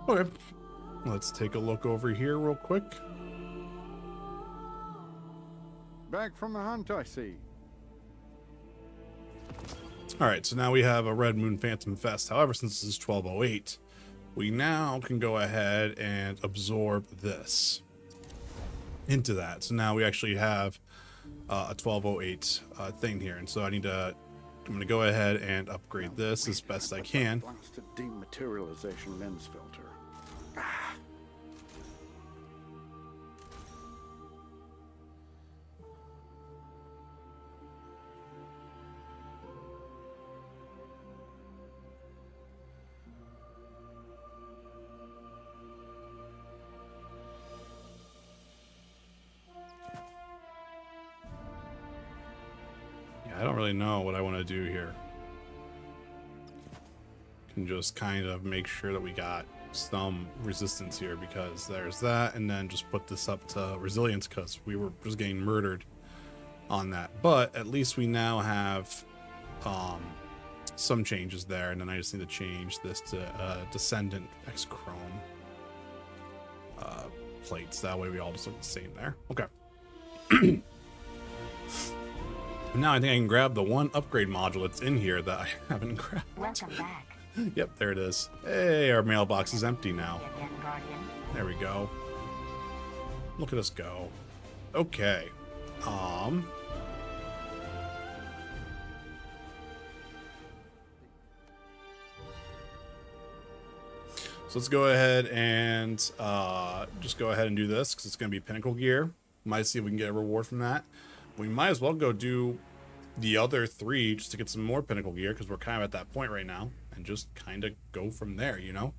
Okay. Let's take a look over here real quick. Back from the hunt, I see. All right, so now we have a Red Moon Phantom Fest. However, since this is 1208, we now can go ahead and absorb this. into that. So now we actually have a 1208 thing here, and so I'm going to go ahead and upgrade this as best I can. Blasted dematerialization lens filter. I don't really know what I want to do here. Can just kind of make sure that we got some resistance here, because there's that, and then just put this up to resilience because we were just getting murdered on that. But at least we now have some changes there, and then I just need to change this to Descendant X Chrome plates. That way we all just look the same there. Okay. Now I think I can grab the one upgrade module that's in here that I haven't grabbed. Welcome back. Yep, there it is. Hey, our mailbox is empty now. There we go. Look at us go. Okay. So let's go ahead and just go ahead and do this, because it's going to be Pinnacle Gear. Might see if we can get a reward from that. We might as well go do the other 3 just to get some more Pinnacle Gear, because we're kind of at that point right now, and just kind of go from there, you know?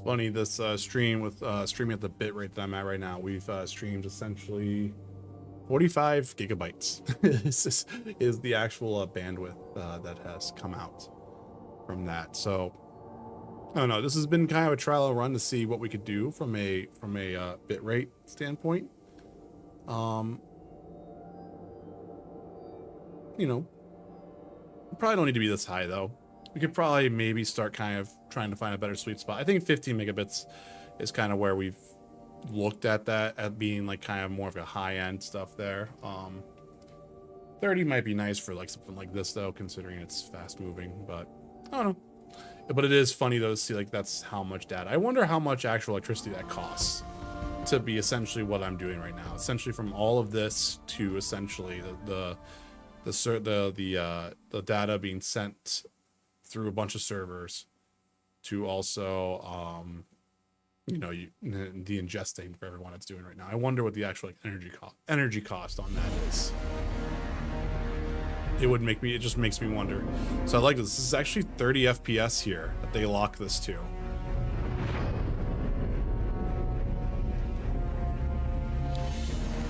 Funny, this stream with streaming at the bit rate that I'm at right now, we've streamed essentially 45 gigabytes. This is the actual bandwidth that has come out from that. So I don't know, this has been kind of a trial run to see what we could do from a bit rate standpoint. You know, we probably don't need to be this high though. We could probably maybe start kind of trying to find a better sweet spot. I think 15 megabits is kind of where we've looked at that at being like kind of more of a high end stuff there. 30 might be nice for like something like this though, considering it's fast moving, but I don't know. But it is funny though to see like that's how much data. I wonder how much actual electricity that costs to be essentially what I'm doing right now. Essentially from all of this to essentially the data being sent through a bunch of servers to also you know, the ingesting for everyone that's doing right now. I wonder what the actual like, energy cost on that is. It just makes me wonder. So I like this. This is actually 30 FPS here that they lock this to.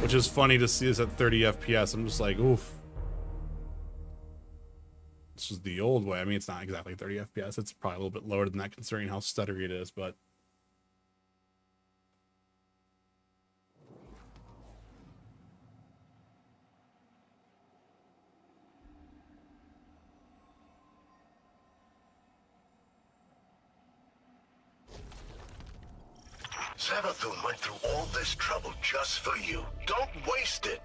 Which is funny to see this at 30 FPS. I'm just like, oof. This is the old way. I mean, it's not exactly 30 FPS. It's probably a little bit lower than that considering how stuttery it is, but Savathun went through all this trouble just for you. Don't waste it.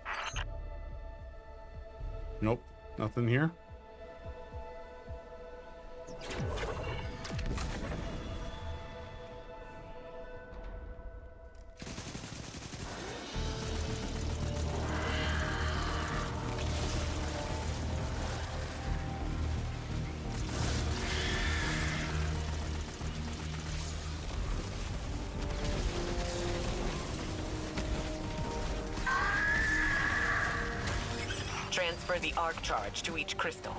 nope, nothing here. Transfer the arc charge to each crystal.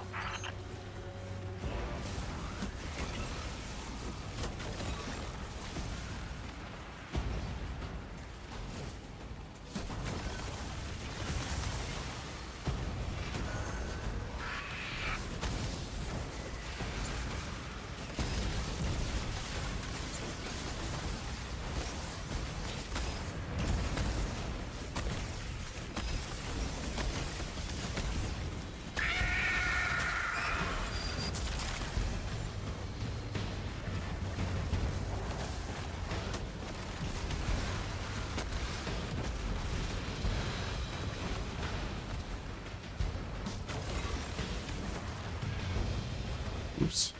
Oops.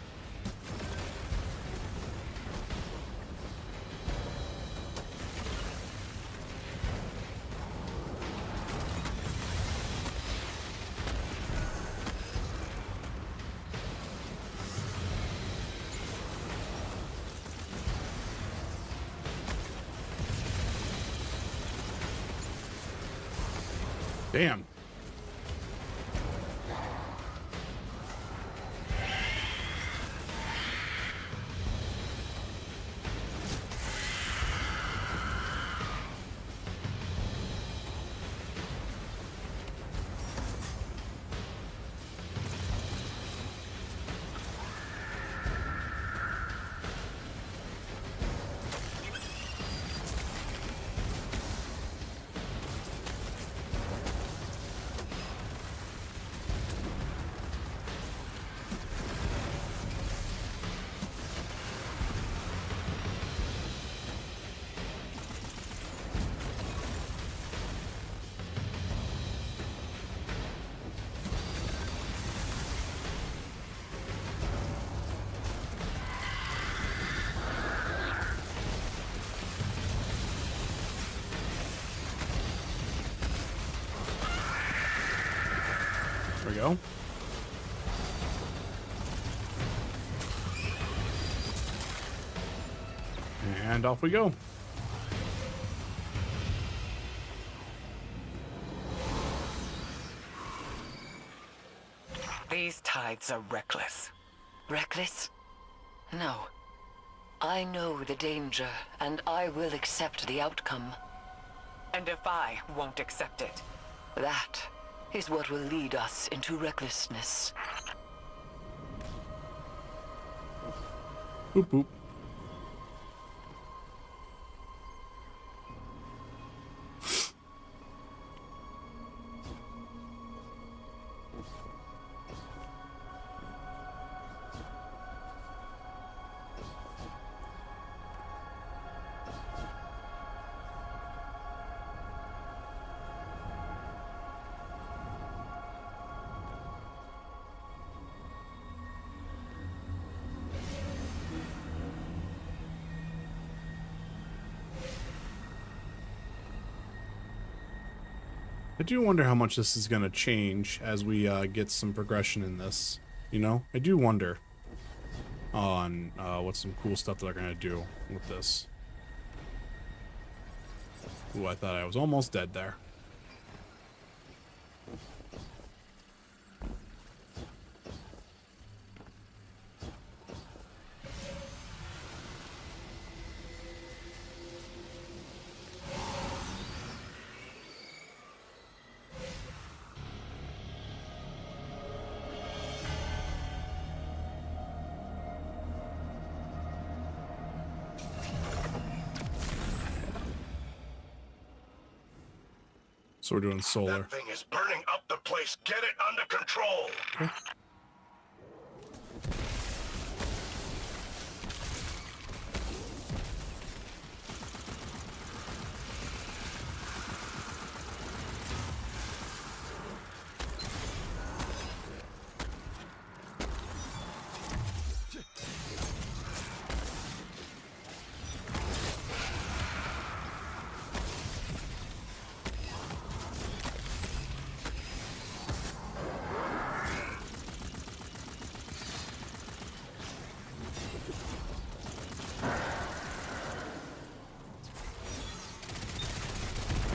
Damn. There we go. And off we go. These tides are reckless. Reckless? No. I know the danger, and I will accept the outcome. And if I won't accept it? That is what will lead us into recklessness. Boop boop. I do wonder how much this is going to change as we get some progression in this. You know, I do wonder on what some cool stuff they're going to do with this. Ooh, I thought I was almost dead there. So we're doing solar. That thing is burning up the place. Get it under control. Okay.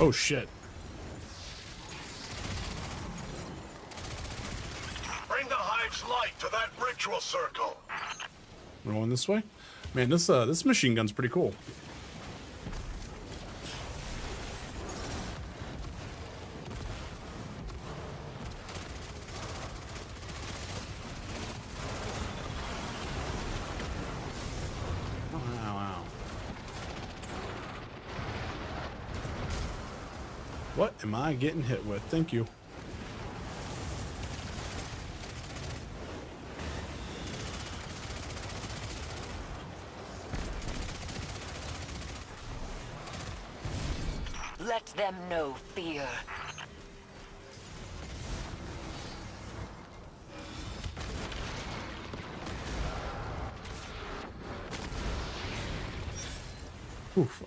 Oh shit. Bring the hive's light to that ritual circle. We're going this way? Man, this machine gun's pretty cool. What am I getting hit with? Thank you. Let them know fear. Oof.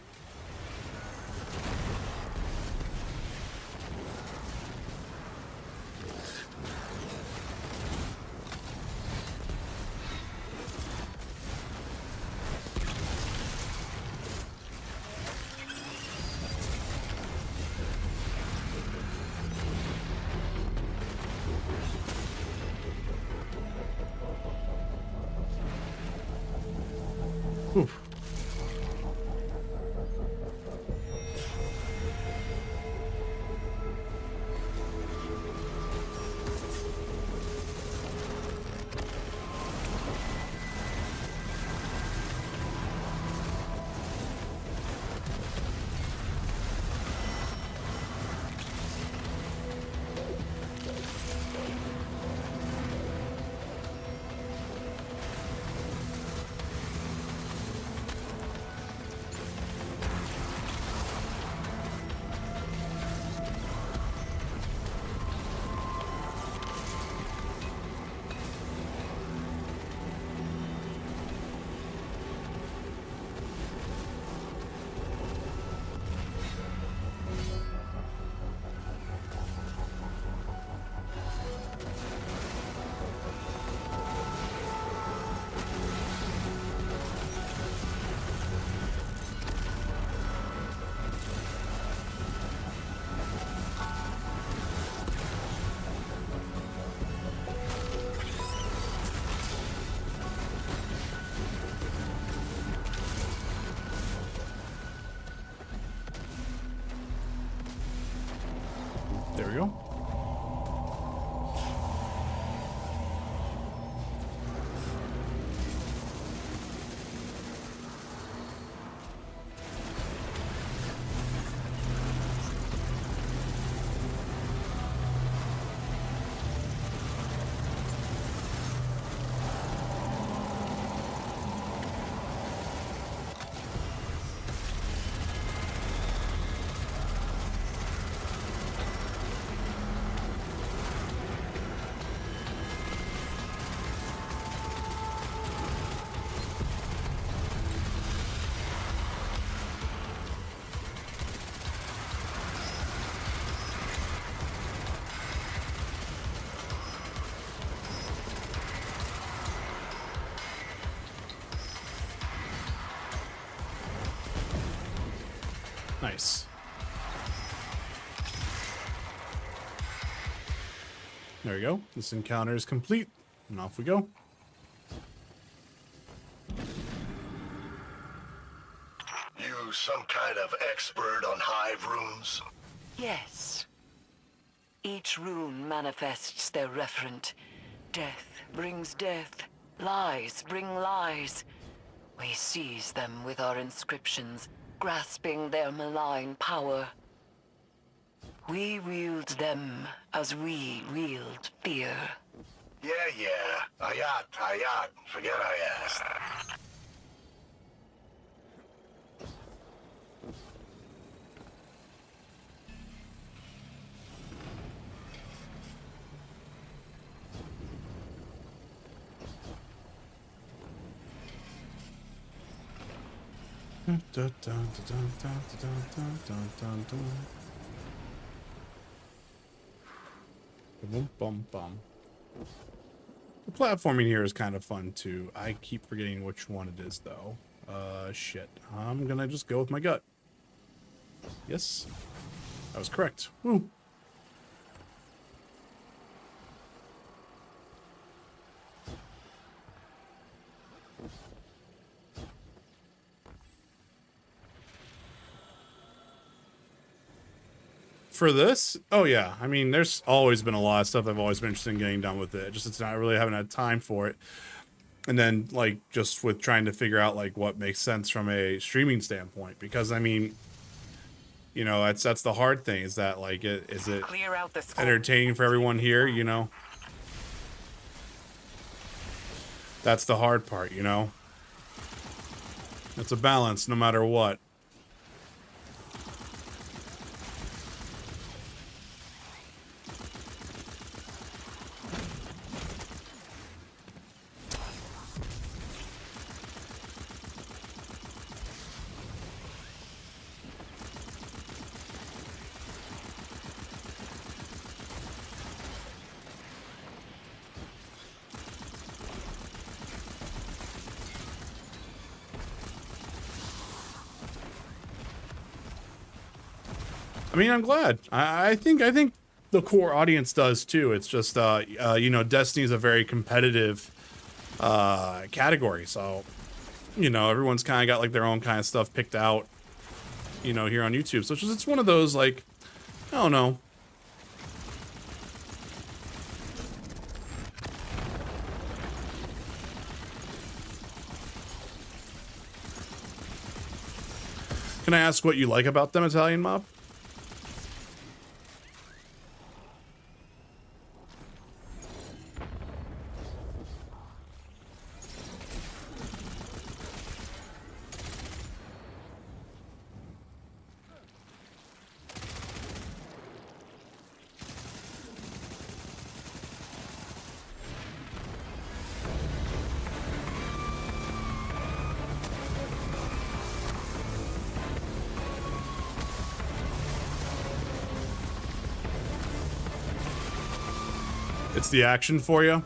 Oof. There we go. Nice. There we go. This encounter is complete, and off we go. You some kind of expert on hive runes? Yes. Each rune manifests their referent. Death brings death. Lies bring lies. We seize them with our inscriptions, grasping their malign power. We wield them as we wield fear. Yeah. Ayat. Forget I asked. Bum. The platforming here is kind of fun too. I keep forgetting which one it is though. Shit. I'm gonna just go with my gut. Yes, I was correct. Woo. For this, oh yeah, I mean, there's always been a lot of stuff I've always been interested in getting done with it. Just it's not really haven't had time for it. And then like just with trying to figure out like what makes sense from a streaming standpoint, because I mean, you know, that's the hard thing is that like is it entertaining for everyone here, you know? That's the hard part, you know? It's a balance no matter what. I mean, I'm glad. I think the core audience does too. It's just you know, Destiny is a very competitive category, so you know, everyone's kind of got like their own kind of stuff picked out, you know, here on YouTube. So it's one of those, like, I don't know. Can I ask what you like about them, Italian Mob? It's the action for you.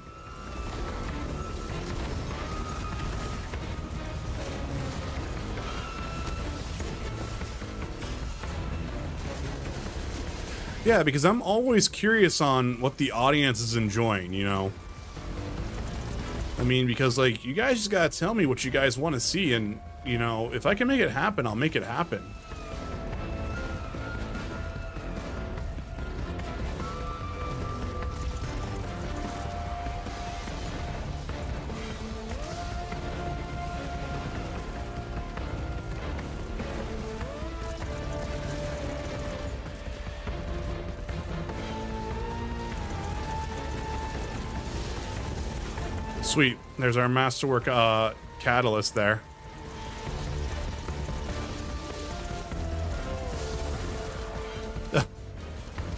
Yeah, because I'm always curious on what the audience is enjoying, you know? I mean, because, like, you guys just gotta tell me what you guys want to see, and, you know, if I can make it happen, I'll make it happen. Sweet. There's our masterwork catalyst there.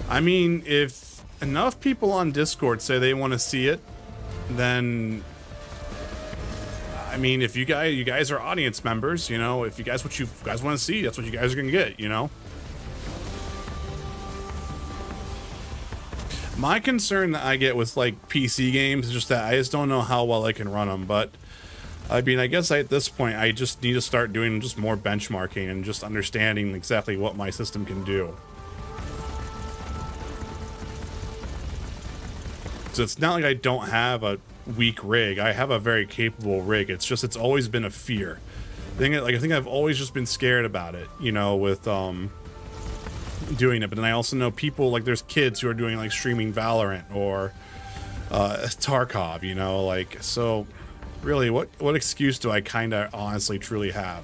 I mean, if enough people on Discord say they want to see it, then I mean, if you guys are audience members, you know, if you guys want to see, that's what you guys are gonna get, you know. My concern that I get with, like, PC games is just that I just don't know how well I can run them, but I mean, I guess at this point I just need to start doing just more benchmarking and just understanding exactly what my system can do. So it's not like I don't have a weak rig. I have a very capable rig. It's just, it's always been a fear. I think I've always just been scared about it, you know, with doing it. But then I also know people, like, there's kids who are doing, like, streaming Valorant or Tarkov, you know, like, so really what excuse do I kind of honestly truly have?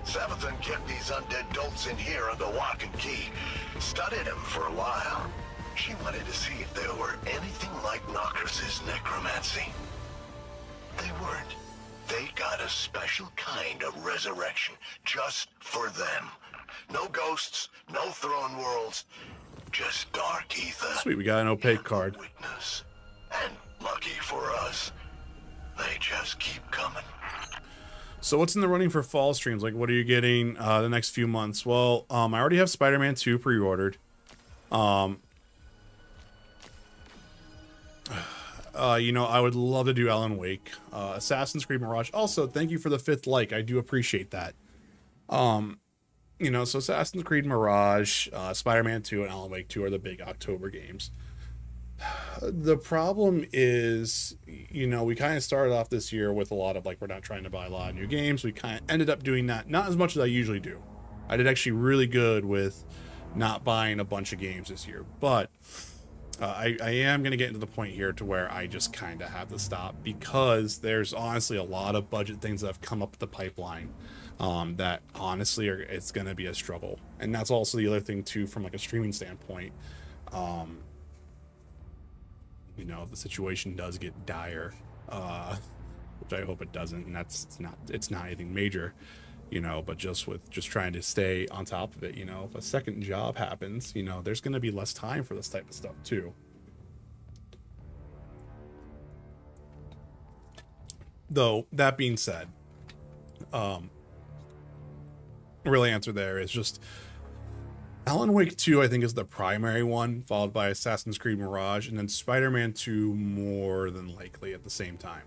Sevathan kept these undead dolts in here under lock and key. Studied them for a while. She wanted to see if there were anything like Nokris's necromancy. They weren't. They got a special kind of resurrection just for them. No ghosts, no throne worlds, just dark ether. Sweet, we got an opaque card. Witness. And lucky for us, they just keep coming. So what's in the running for fall streams? Like, what are you getting the next few months? Well, I already have Spider-Man 2 pre-ordered. You know, I would love to do Alan Wake, Assassin's Creed Mirage. Also, thank you for the 5th like. I do appreciate that. You know, so Assassin's Creed Mirage, Spider-Man 2, and Alan Wake 2 are the big October games. The problem is, you know, we kind of started off this year with a lot of, like, we're not trying to buy a lot of new games. We kind of ended up doing that, not as much as I usually do. I did actually really good with not buying a bunch of games this year, but I am going to get into the point here to where I just kind of have to stop, because there's honestly a lot of budget things that have come up the pipeline that honestly it's going to be a struggle. And that's also the other thing too, from like a streaming standpoint. You know, if the situation does get dire, which I hope it doesn't, and it's not anything major, you know, but just trying to stay on top of it, you know, if a second job happens, you know, there's going to be less time for this type of stuff too. Though, that being said, real answer there is just Alan Wake 2, I think, is the primary one, followed by Assassin's Creed Mirage, and then Spider-Man 2 more than likely at the same time.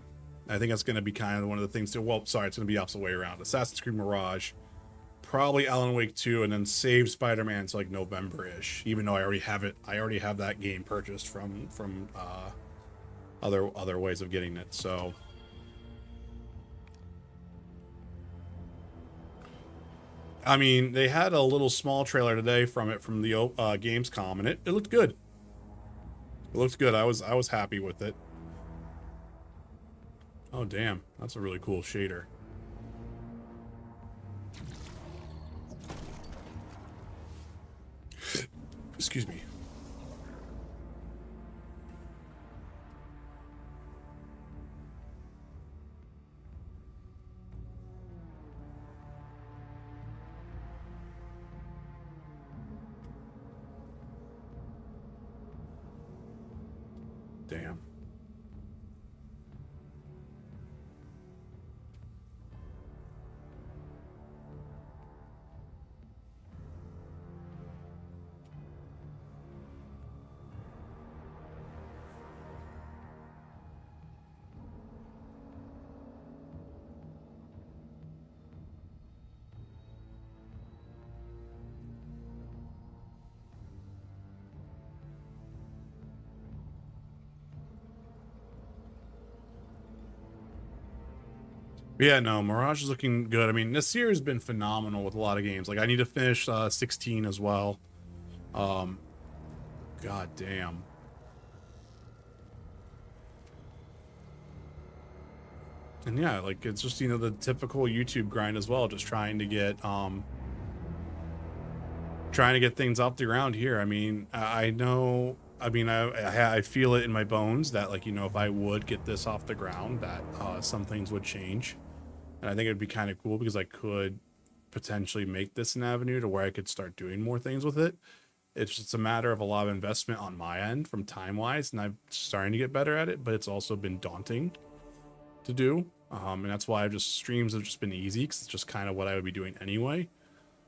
I think that's going to be kind of one of the things too. Well, sorry, it's going to be the opposite way around. Assassin's Creed Mirage, probably Alan Wake 2, and then save Spider-Man to like November-ish. Even though I already have it, I already have that game purchased from other ways of getting it. So I mean, they had a little small trailer today from it from the Gamescom, and it looked good. It looked good. I was happy with it. Oh damn, that's a really cool shader. Excuse me. Damn. Yeah, no, Mirage is looking good. I mean, this year has been phenomenal with a lot of games. Like, I need to finish 16 as well. God damn. And yeah, like, it's just, you know, the typical YouTube grind as well, just trying to get things off the ground here. I mean, I know, I mean, I feel it in my bones that, like, you know, if I would get this off the ground, that some things would change. And I think it'd be kind of cool because I could potentially make this an avenue to where I could start doing more things with it. It's just a matter of a lot of investment on my end from time-wise, and I'm starting to get better at it, but it's also been daunting to do. And that's why streams have just been easy, because it's just kind of what I would be doing anyway.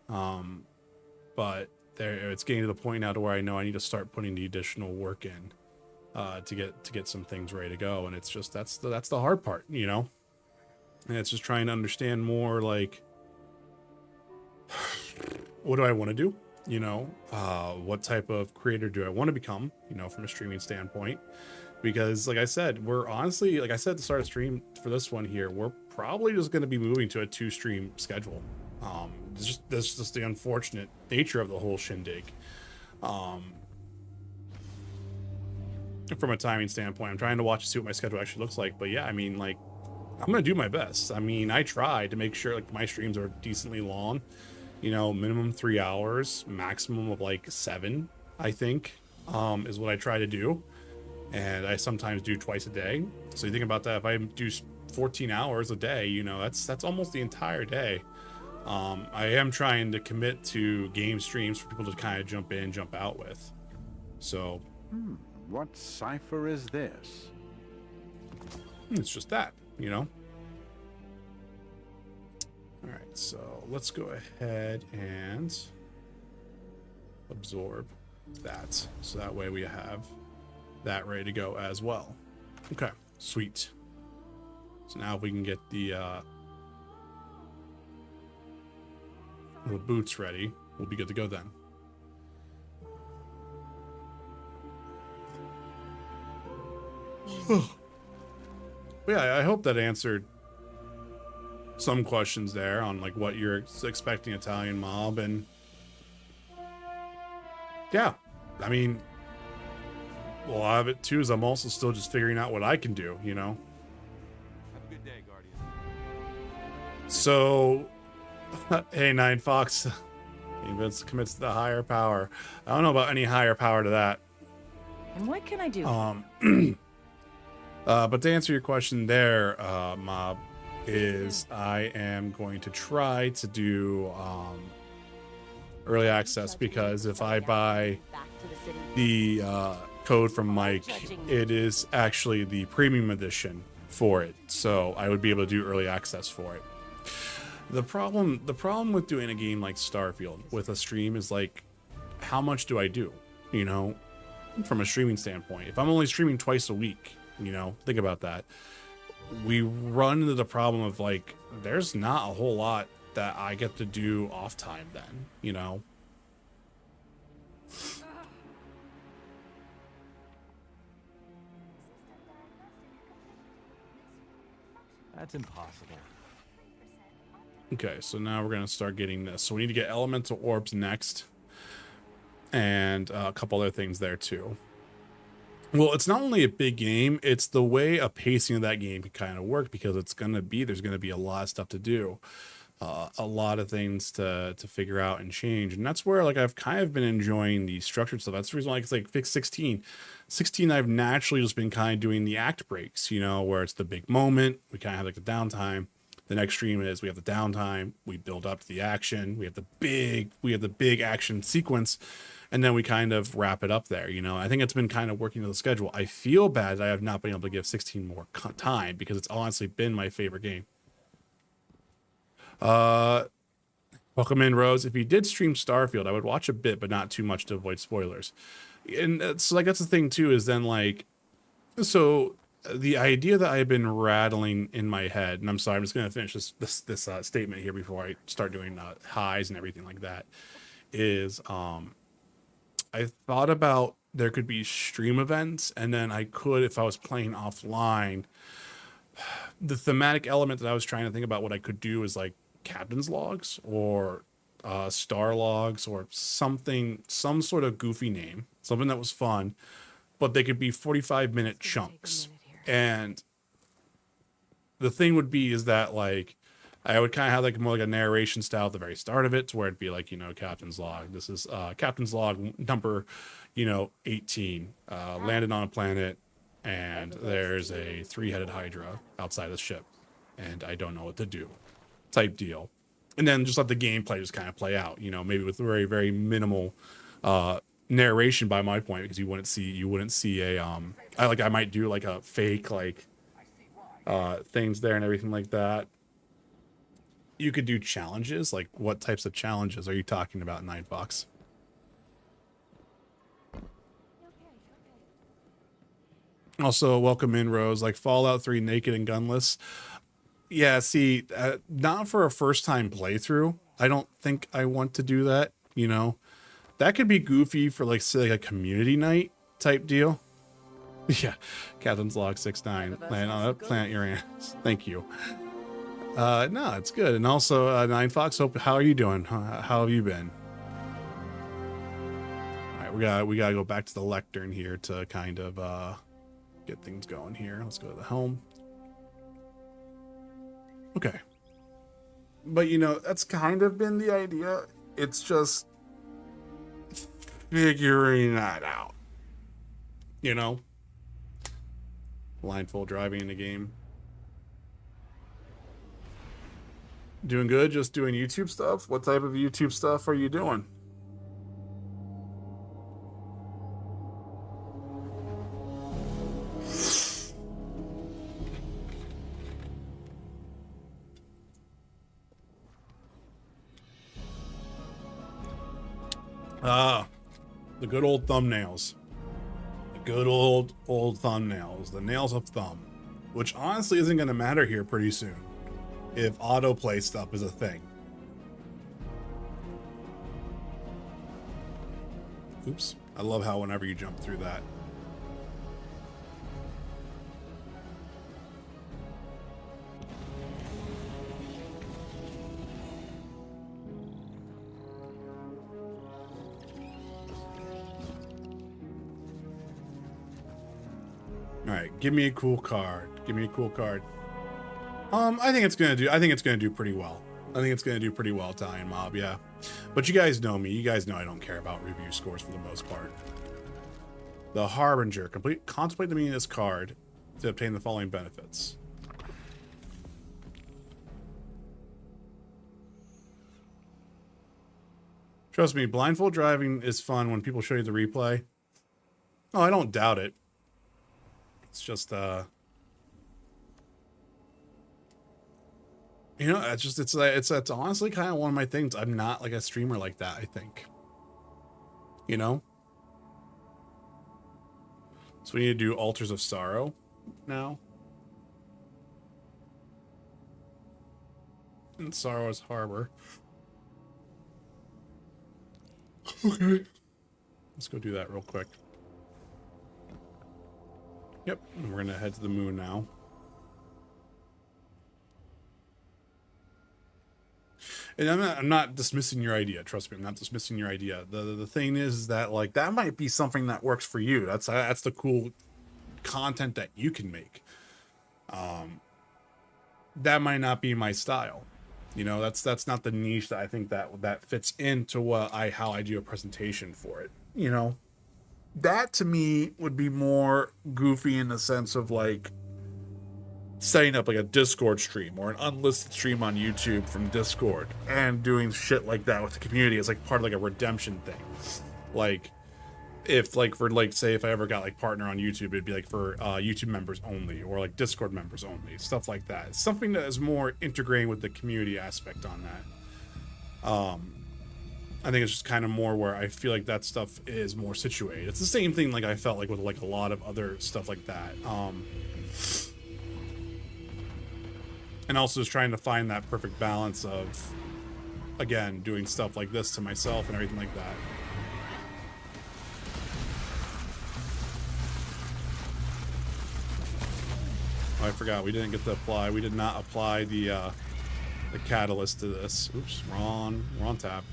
But it's getting to the point now to where I know I need to start putting the additional work in to get some things ready to go. And it's just that's the hard part, you know. And it's just trying to understand more, like, what do I want to do? You know, what type of creator do I want to become, you know, from a streaming standpoint? Because, like I said, we're honestly, like I said at the start of stream for this one here, we're probably just going to be moving to a 2-stream schedule. That's just the unfortunate nature of the whole shindig. From a timing standpoint, I'm trying to watch and see what my schedule actually looks like. But yeah, I mean, like, I'm going to do my best. I mean, I try to make sure, like, my streams are decently long, you know, minimum 3 hours, maximum of like 7, I think, is what I try to do. And I sometimes do twice a day. So you think about that, if I do 14 hours a day, you know, that's almost the entire day. I am trying to commit to game streams for people to kind of jump in, jump out with. So what cipher is this? It's just that, you know. All right, so let's go ahead and absorb that, so that way we have that ready to go as well. Okay, sweet. So now if we can get the boots ready, we'll be good to go then. Yeah, I hope that answered some questions there on, like, what you're expecting Italian Mob. And yeah, I mean, a lot of it too is I'm also still just figuring out what I can do, you know. Have a good day, Guardian. So hey, Nine Fox, Vince commits to the higher power. I don't know about any higher power to that. And what can I do? But to answer your question there, Mob, is I am going to try to do early access, because if I buy the code from Mike, it is actually the premium edition for it, so I would be able to do early access for it. The problem with doing a game like Starfield with a stream is, like, how much do I do, you know, from a streaming standpoint? If I'm only streaming twice a week, you know, think about that. we run into the problem of like, there's not a whole lot that I get to do off time then, you know? That's impossible. Okay, so now we're gonna start getting this. So we need to get elemental orbs next, and a couple other things there too. Well, it's not only a big game, it's the way a pacing of that game can kind of work, because there's gonna be a lot of stuff to do, a lot of things to figure out and change, and that's where like I've kind of been enjoying the structured stuff. That's the reason why it's like fix 16. I've naturally just been kind of doing the act breaks, you know, where it's the big moment, we kind of have like the downtime. The next stream is we have the downtime, we build up to the action, we have the big action sequence, and then we kind of wrap it up there. You know, I think it's been kind of working to the schedule. I feel bad that I have not been able to give 16 more time, because it's honestly been my favorite game. Welcome in, Rose. If you did stream Starfield, I would watch a bit, but not too much to avoid spoilers. And it's like, that's the thing too, is then like, so the idea that I've been rattling in my head, and I'm sorry, I'm just going to finish this statement here before I start doing highs and everything like that, is I thought about there could be stream events, and then I could, if I was playing offline, the thematic element that I was trying to think about what I could do is like captain's logs or star logs or something, some sort of goofy name, something that was fun, but they could be 45-minute chunks. And the thing would be is that like I would kind of have like more like a narration style at the very start of it, to where it'd be like, you know, captain's log, this is captain's log number, you know, 18, landed on a planet, and there's a 3-headed hydra outside the ship, and I don't know what to do, type deal. And then just let the gameplay just kind of play out, you know, maybe with very, very minimal narration by my point, because you wouldn't see a I might do like a fake like things there and everything like that. You could do challenges. Like, what types of challenges are you talking about, Nightfox? Also, welcome in, Rose. Like Fallout 3 naked and gunless. Yeah, see, not for a first-time playthrough. I don't think I want to do that, you know. That could be goofy for, like, say, like a community night type deal. Yeah, Captain's Log 69. Land on a planet Uranus. Thank you. No, it's good. And also, Nine Fox, how are you doing? How have you been? All right, we gotta go back to the lectern here to kind of get things going here. Let's go to the helm. Okay. But, you know, that's kind of been the idea. It's just figuring that out. You know? Blindfold driving in the game. Doing good? Just doing YouTube stuff? What type of YouTube stuff are you doing? The good old thumbnails. The good old thumbnails. The nails of thumb. Which honestly isn't going to matter here pretty soon, if autoplay stuff is a thing. Oops. I love how whenever you jump through that. Alright, give me a cool card. Give me a cool card. I think it's gonna do pretty well. I think it's gonna do pretty well, Italian Mob, yeah. But you guys know me. You guys know I don't care about review scores for the most part. The Harbinger. Contemplate the meaning of this card to obtain the following benefits. Trust me, blindfold driving is fun when people show you the replay. Oh, I don't doubt it. It's just, you know, it's honestly kind of one of my things. I'm not like a streamer like that, I think. You know? So we need to do Altars of Sorrow now. in Sorrow's Harbor. Okay. Let's go do that real quick. Yep, and we're gonna head to the moon now. And I'm not dismissing your idea. Trust me, I'm not dismissing your idea. The thing is that, like, that might be something that works for you. That's the cool content that you can make. That might not be my style. You know, that's not the niche that I think that fits into what how I do a presentation for it. You know, that to me would be more goofy in the sense of like setting up like a Discord stream or an unlisted stream on YouTube from Discord and doing shit like that with the community as like part of like a redemption thing. Like if like for like say if I ever got like partner on YouTube, it'd be like for YouTube members only or like Discord members only, stuff like that. It's something that is more integrating with the community aspect on that. I think it's just kind of more where I feel like that stuff is more situated. It's the same thing like I felt like with like a lot of other stuff like that. And also just trying to find that perfect balance of, again, doing stuff like this to myself and everything like that. Oh, I forgot, we didn't get to apply. We did not apply the catalyst to this. Oops, wrong tab.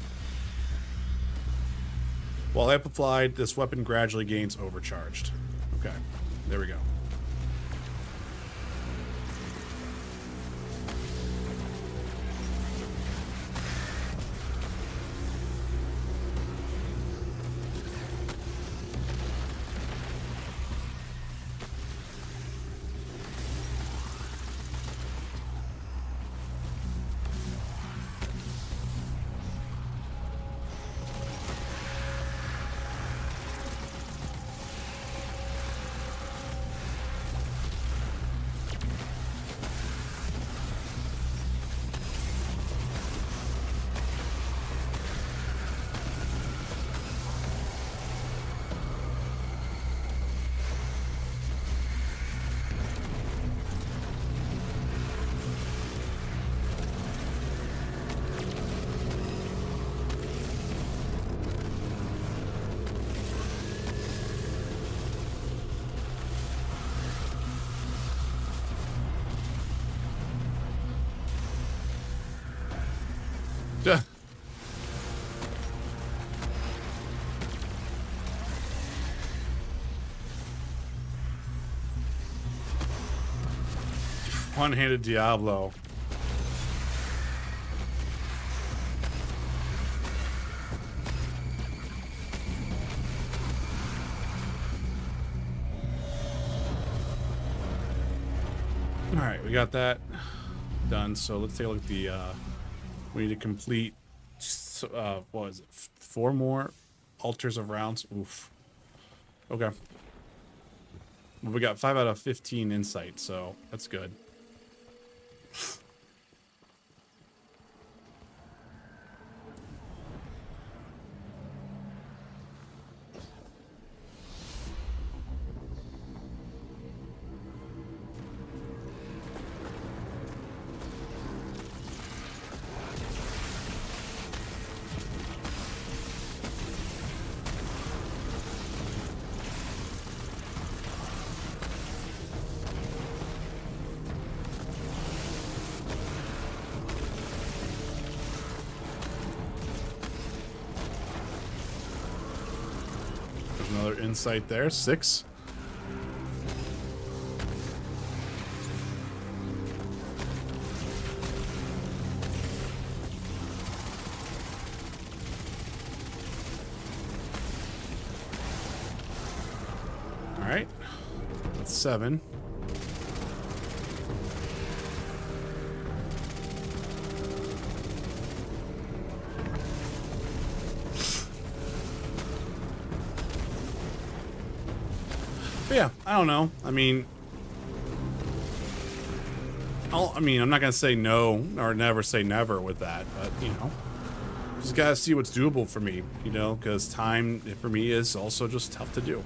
While amplified, this weapon gradually gains overcharged. Okay, there we go. Duh. One-handed Diablo. All right, we got that done. So let's take a look at the. We need to complete. What is it? 4 more altars of rounds. Oof. Okay. Well, we got 5 out of 15 insight, so that's good. Another insight there. 6. All right. That's 7. But yeah, I don't know. I mean, I'm not gonna say no or never say never with that, but you know, just gotta see what's doable for me, you know, because time for me is also just tough to do.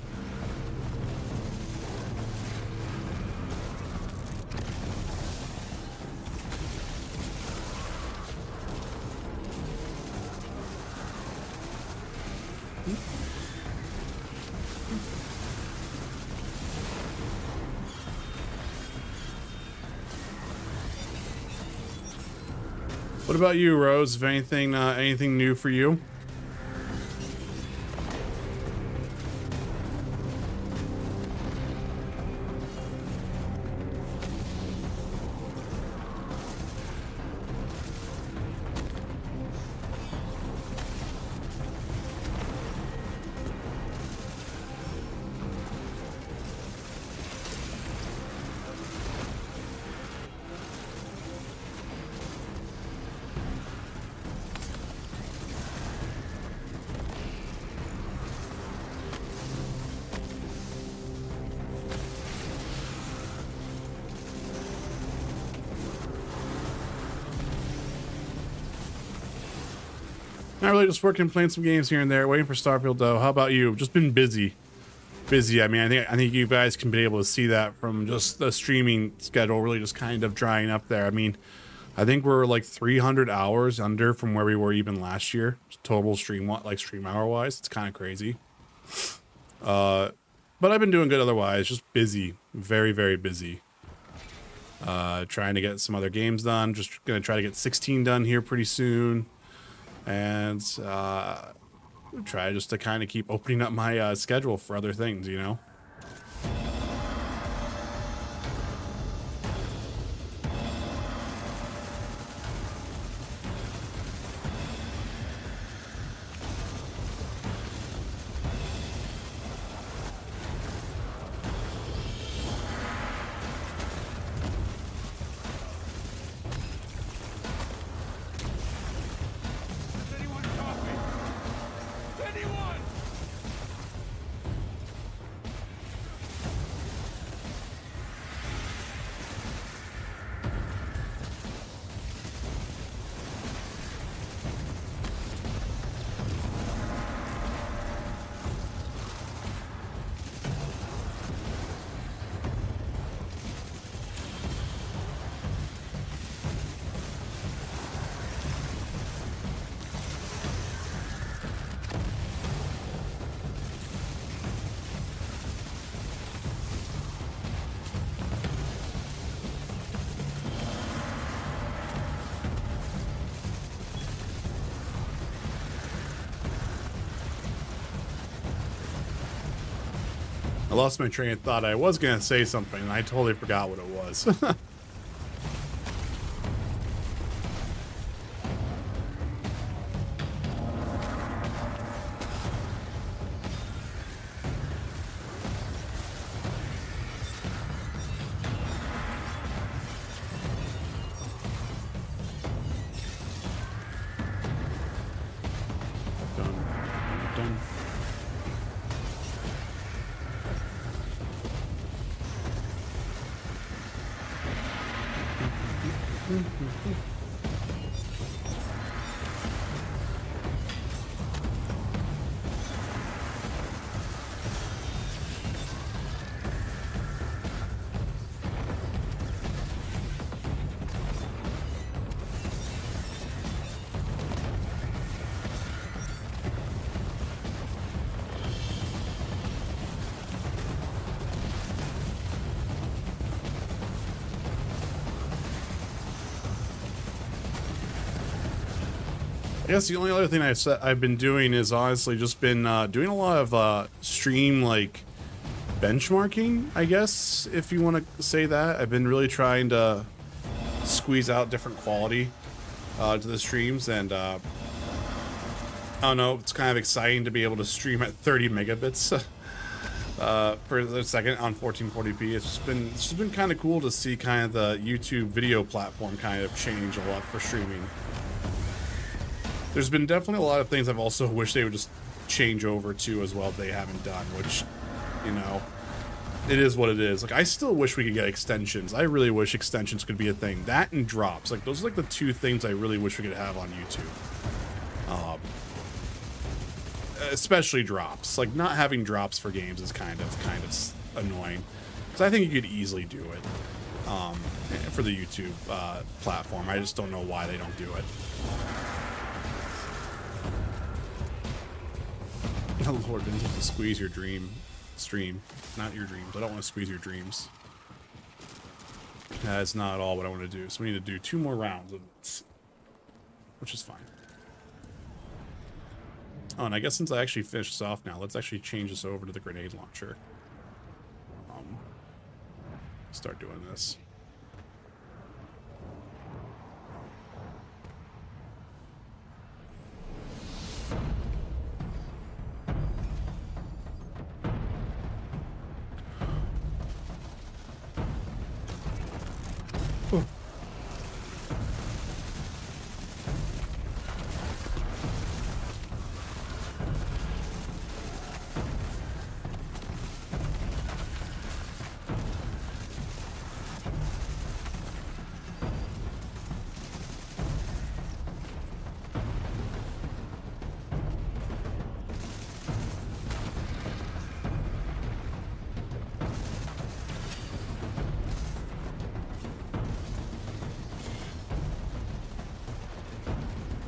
What about you, Rose? If anything, anything new for you? Not really, just working, playing some games here and there, waiting for Starfield though. How about you? Just been busy. I mean, I think you guys can be able to see that from just the streaming schedule really just kind of drying up there. I mean, I think we're like 300 hours under from where we were even last year. Total stream hour wise. It's kind of crazy. But I've been doing good otherwise. Just busy, very, very busy. Trying to get some other games done. Just gonna try to get 16 done here pretty soon. And try just to kind of keep opening up my schedule for other things, you know. I lost my train of thought. I was gonna say something and I totally forgot what it was. I guess the only other thing I've been doing is honestly just been doing a lot of stream like benchmarking, I guess, if you want to say that. I've been really trying to squeeze out different quality to the streams, and I don't know, it's kind of exciting to be able to stream at 30 megabits per the second on 1440p. It's just been kind of cool to see kind of the YouTube video platform kind of change a lot for streaming. There's been definitely a lot of things I've also wished they would just change over to as well, they haven't done, which, you know, it is what it is. Like, I still wish we could get extensions. I really wish extensions could be a thing. That and drops. Like, those are like the two things I really wish we could have on YouTube. Especially drops. Like, not having drops for games is kind of annoying. Because I think you could easily do it for the YouTube platform. I just don't know why they don't do it. Oh Lord, Vincent, to squeeze your dream stream, not your dreams. I don't want to squeeze your dreams. That's not all what I want to do. So we need to do 2 more rounds of it, which is fine. Oh, and I guess since I actually finished this off now, let's actually change this over to the grenade launcher. Start doing this.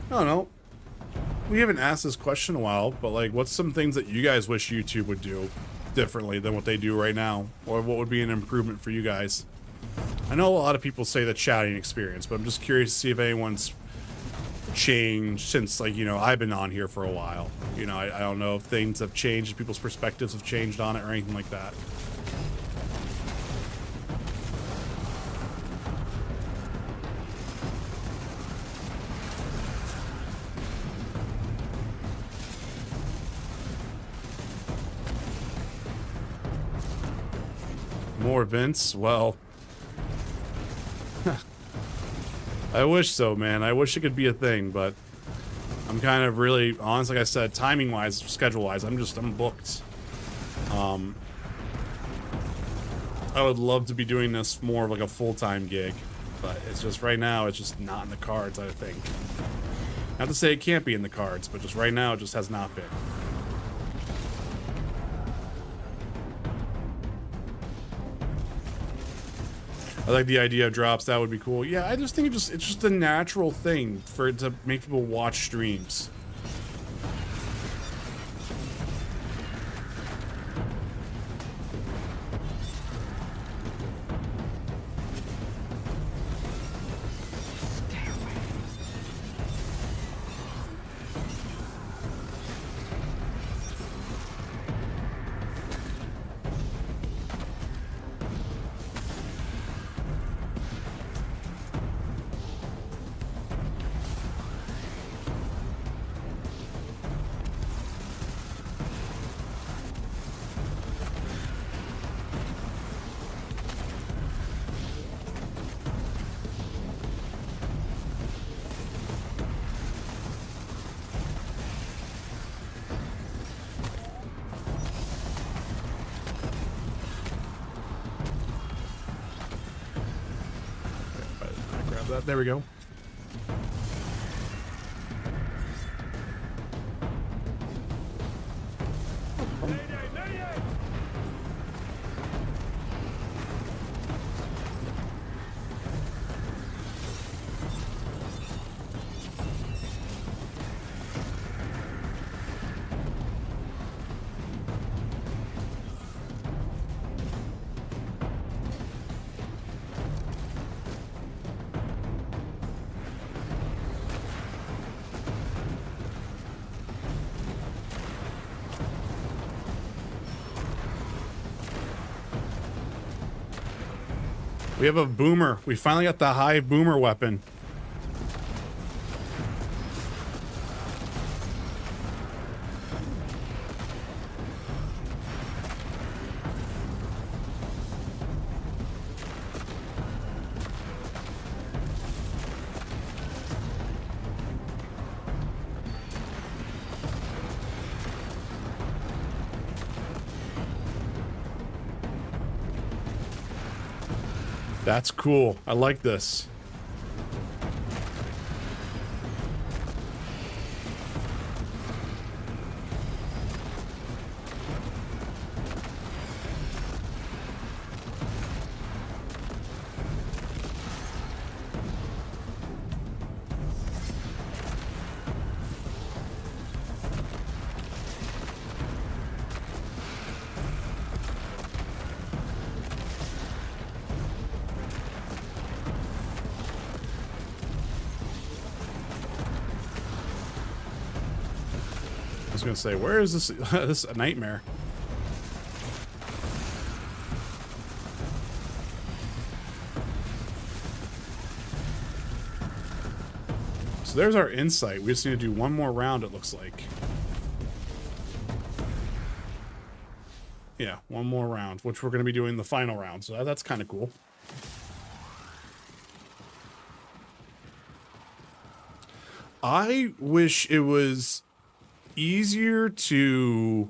I don't know. We haven't asked this question in a while, but like, what's some things that you guys wish YouTube would do differently than what they do right now? Or what would be an improvement for you guys? I know a lot of people say the chatting experience, but I'm just curious to see if anyone's changed since, like, you know, I've been on here for a while. You know, I don't know if things have changed, if people's perspectives have changed on it or anything like that. More Vince? Well, I wish so, man. I wish it could be a thing, but I'm kind of really honest, like I said, timing wise, schedule wise, I'm booked. I would love to be doing this more of like a full-time gig, but it's just right now, it's just not in the cards, I think. Not to say it can't be in the cards, but just right now it just has not been. I like the idea of drops. That would be cool. Yeah, I just think it's just a natural thing for it to make people watch streams. There we go. We have a boomer. We finally got the high boomer weapon. That's cool. I like this. was gonna say, where is this? This is a nightmare. So there's our insight. We just need to do one more round, it looks like. Yeah, one more round, which we're going to be doing the final round. So that's kind of cool. I wish it was easier to,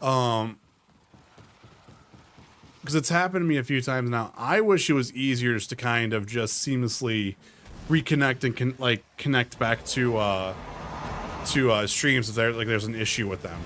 because it's happened to me a few times now. I wish it was easier just to kind of just seamlessly reconnect and connect back to streams if there's an issue with them.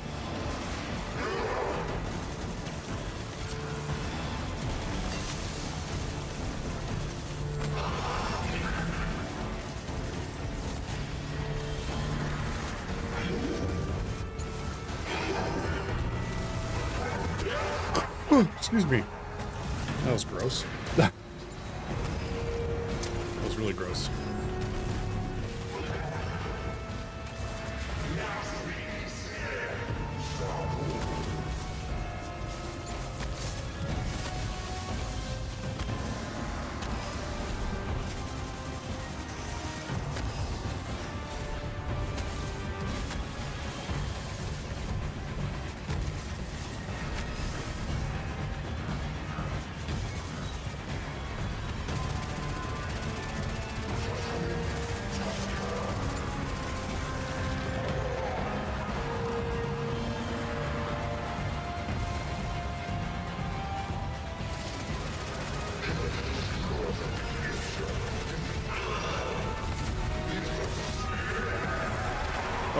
Excuse me. That was gross. That was really gross.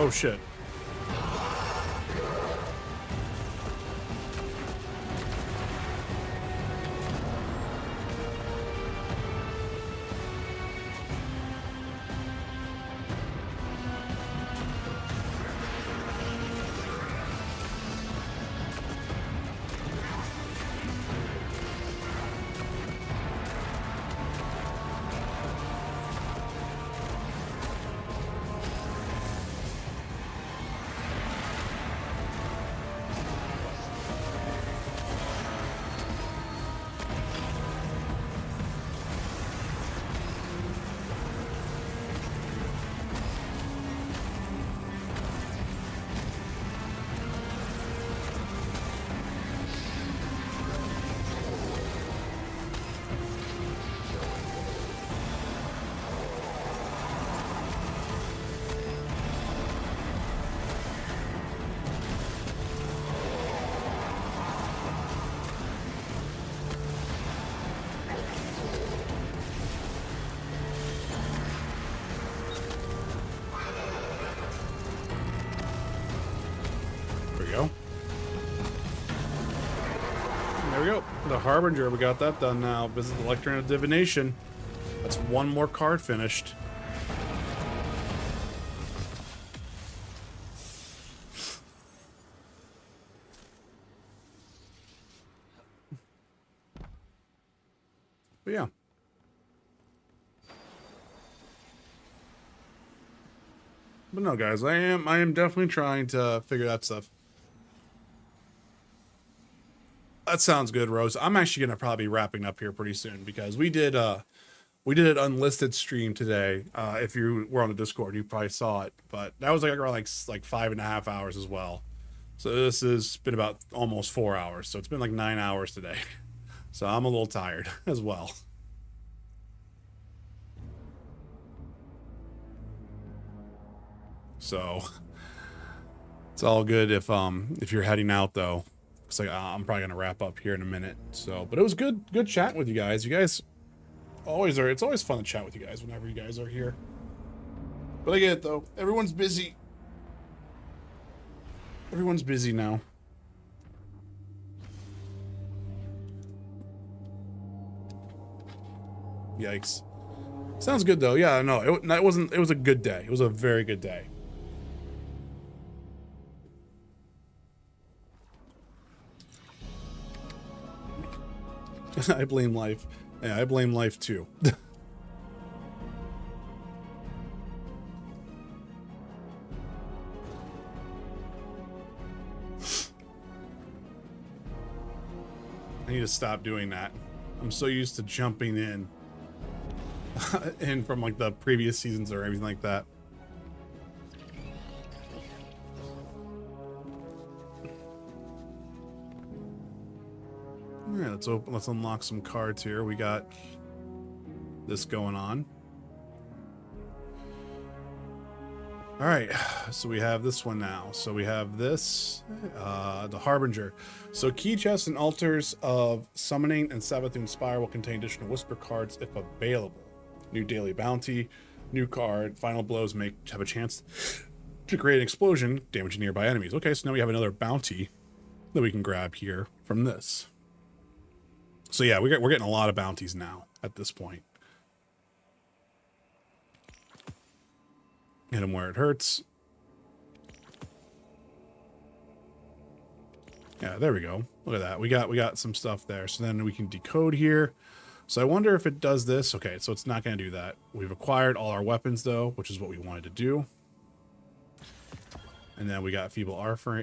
Oh shit. There we go. The Harbinger, we got that done now. Visit the Lectern of Divination. That's one more card finished. But yeah. But no, guys, I am definitely trying to figure that stuff. That sounds good, Rose. I'm actually gonna probably be wrapping up here pretty soon because we did an unlisted stream today. If you were on the Discord, you probably saw it, but that was around like 5.5 hours as well. So this has been about almost 4 hours. So it's been like 9 hours today. So I'm a little tired as well. So it's all good if you're heading out though. So I'm probably gonna wrap up here in a minute. So, but it was good chatting with you guys. You guys always are. It's always fun to chat with you guys whenever you guys are here. But I get it though. Everyone's busy. Everyone's busy now. Yikes. Sounds good though. Yeah, no, it wasn't. It was a good day. It was a very good day. I blame life. Yeah, I blame life too. need to stop doing that. I'm so used to jumping in. In from like the previous seasons or anything like that. All right, let's unlock some cards here. We got this going on. All right, so we have this one now. So we have this, the Harbinger. So key chests and altars of Summoning and Savathun Spire will contain additional Whisper cards if available. New daily bounty, new card. Final blows have a chance to create an explosion, damaging nearby enemies. Okay, so now we have another bounty that we can grab here from this. So yeah, we're getting a lot of bounties now at this point. Hit him where it hurts. Yeah, there we go. Look at that. We got some stuff there. So then we can decode here. So I wonder if it does this. Okay, so it's not going to do that. We've acquired all our weapons though, which is what we wanted to do. And then we got Feeble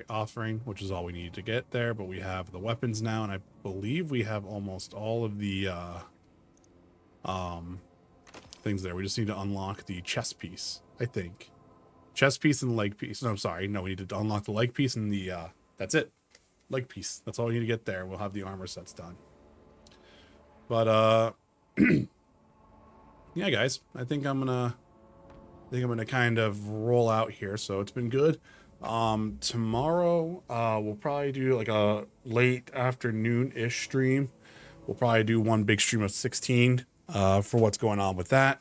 Offering, which is all we need to get there. But we have the weapons now, and I believe we have almost all of the things there. We just need to unlock the chest piece, I think. Chest piece and leg piece. No, I'm sorry. No, we need to unlock the leg piece and the that's it. Leg piece. That's all we need to get there. We'll have the armor sets done. But yeah, guys, I think I'm gonna kind of roll out here. So it's been good. Tomorrow we'll probably do like a late afternoon-ish stream. We'll probably do one big stream of 16 for what's going on with that.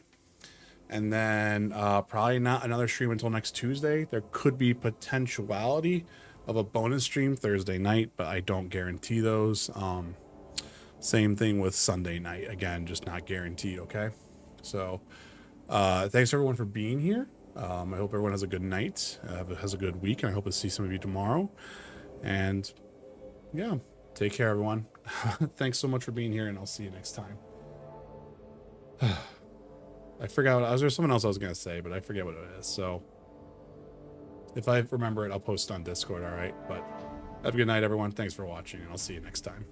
And then probably not another stream until next Tuesday. There could be potentiality of a bonus stream Thursday night, but I don't guarantee those. Same thing with Sunday night. Again, just not guaranteed, okay? So thanks everyone for being here. I hope everyone has a good night, has a good week, and I hope to see some of you tomorrow. And yeah, take care, everyone. Thanks so much for being here, and I'll see you next time. I forgot, there's something else I was going to say, but I forget what it is. So if I remember it, I'll post on Discord, all right? But have a good night, everyone. Thanks for watching, and I'll see you next time.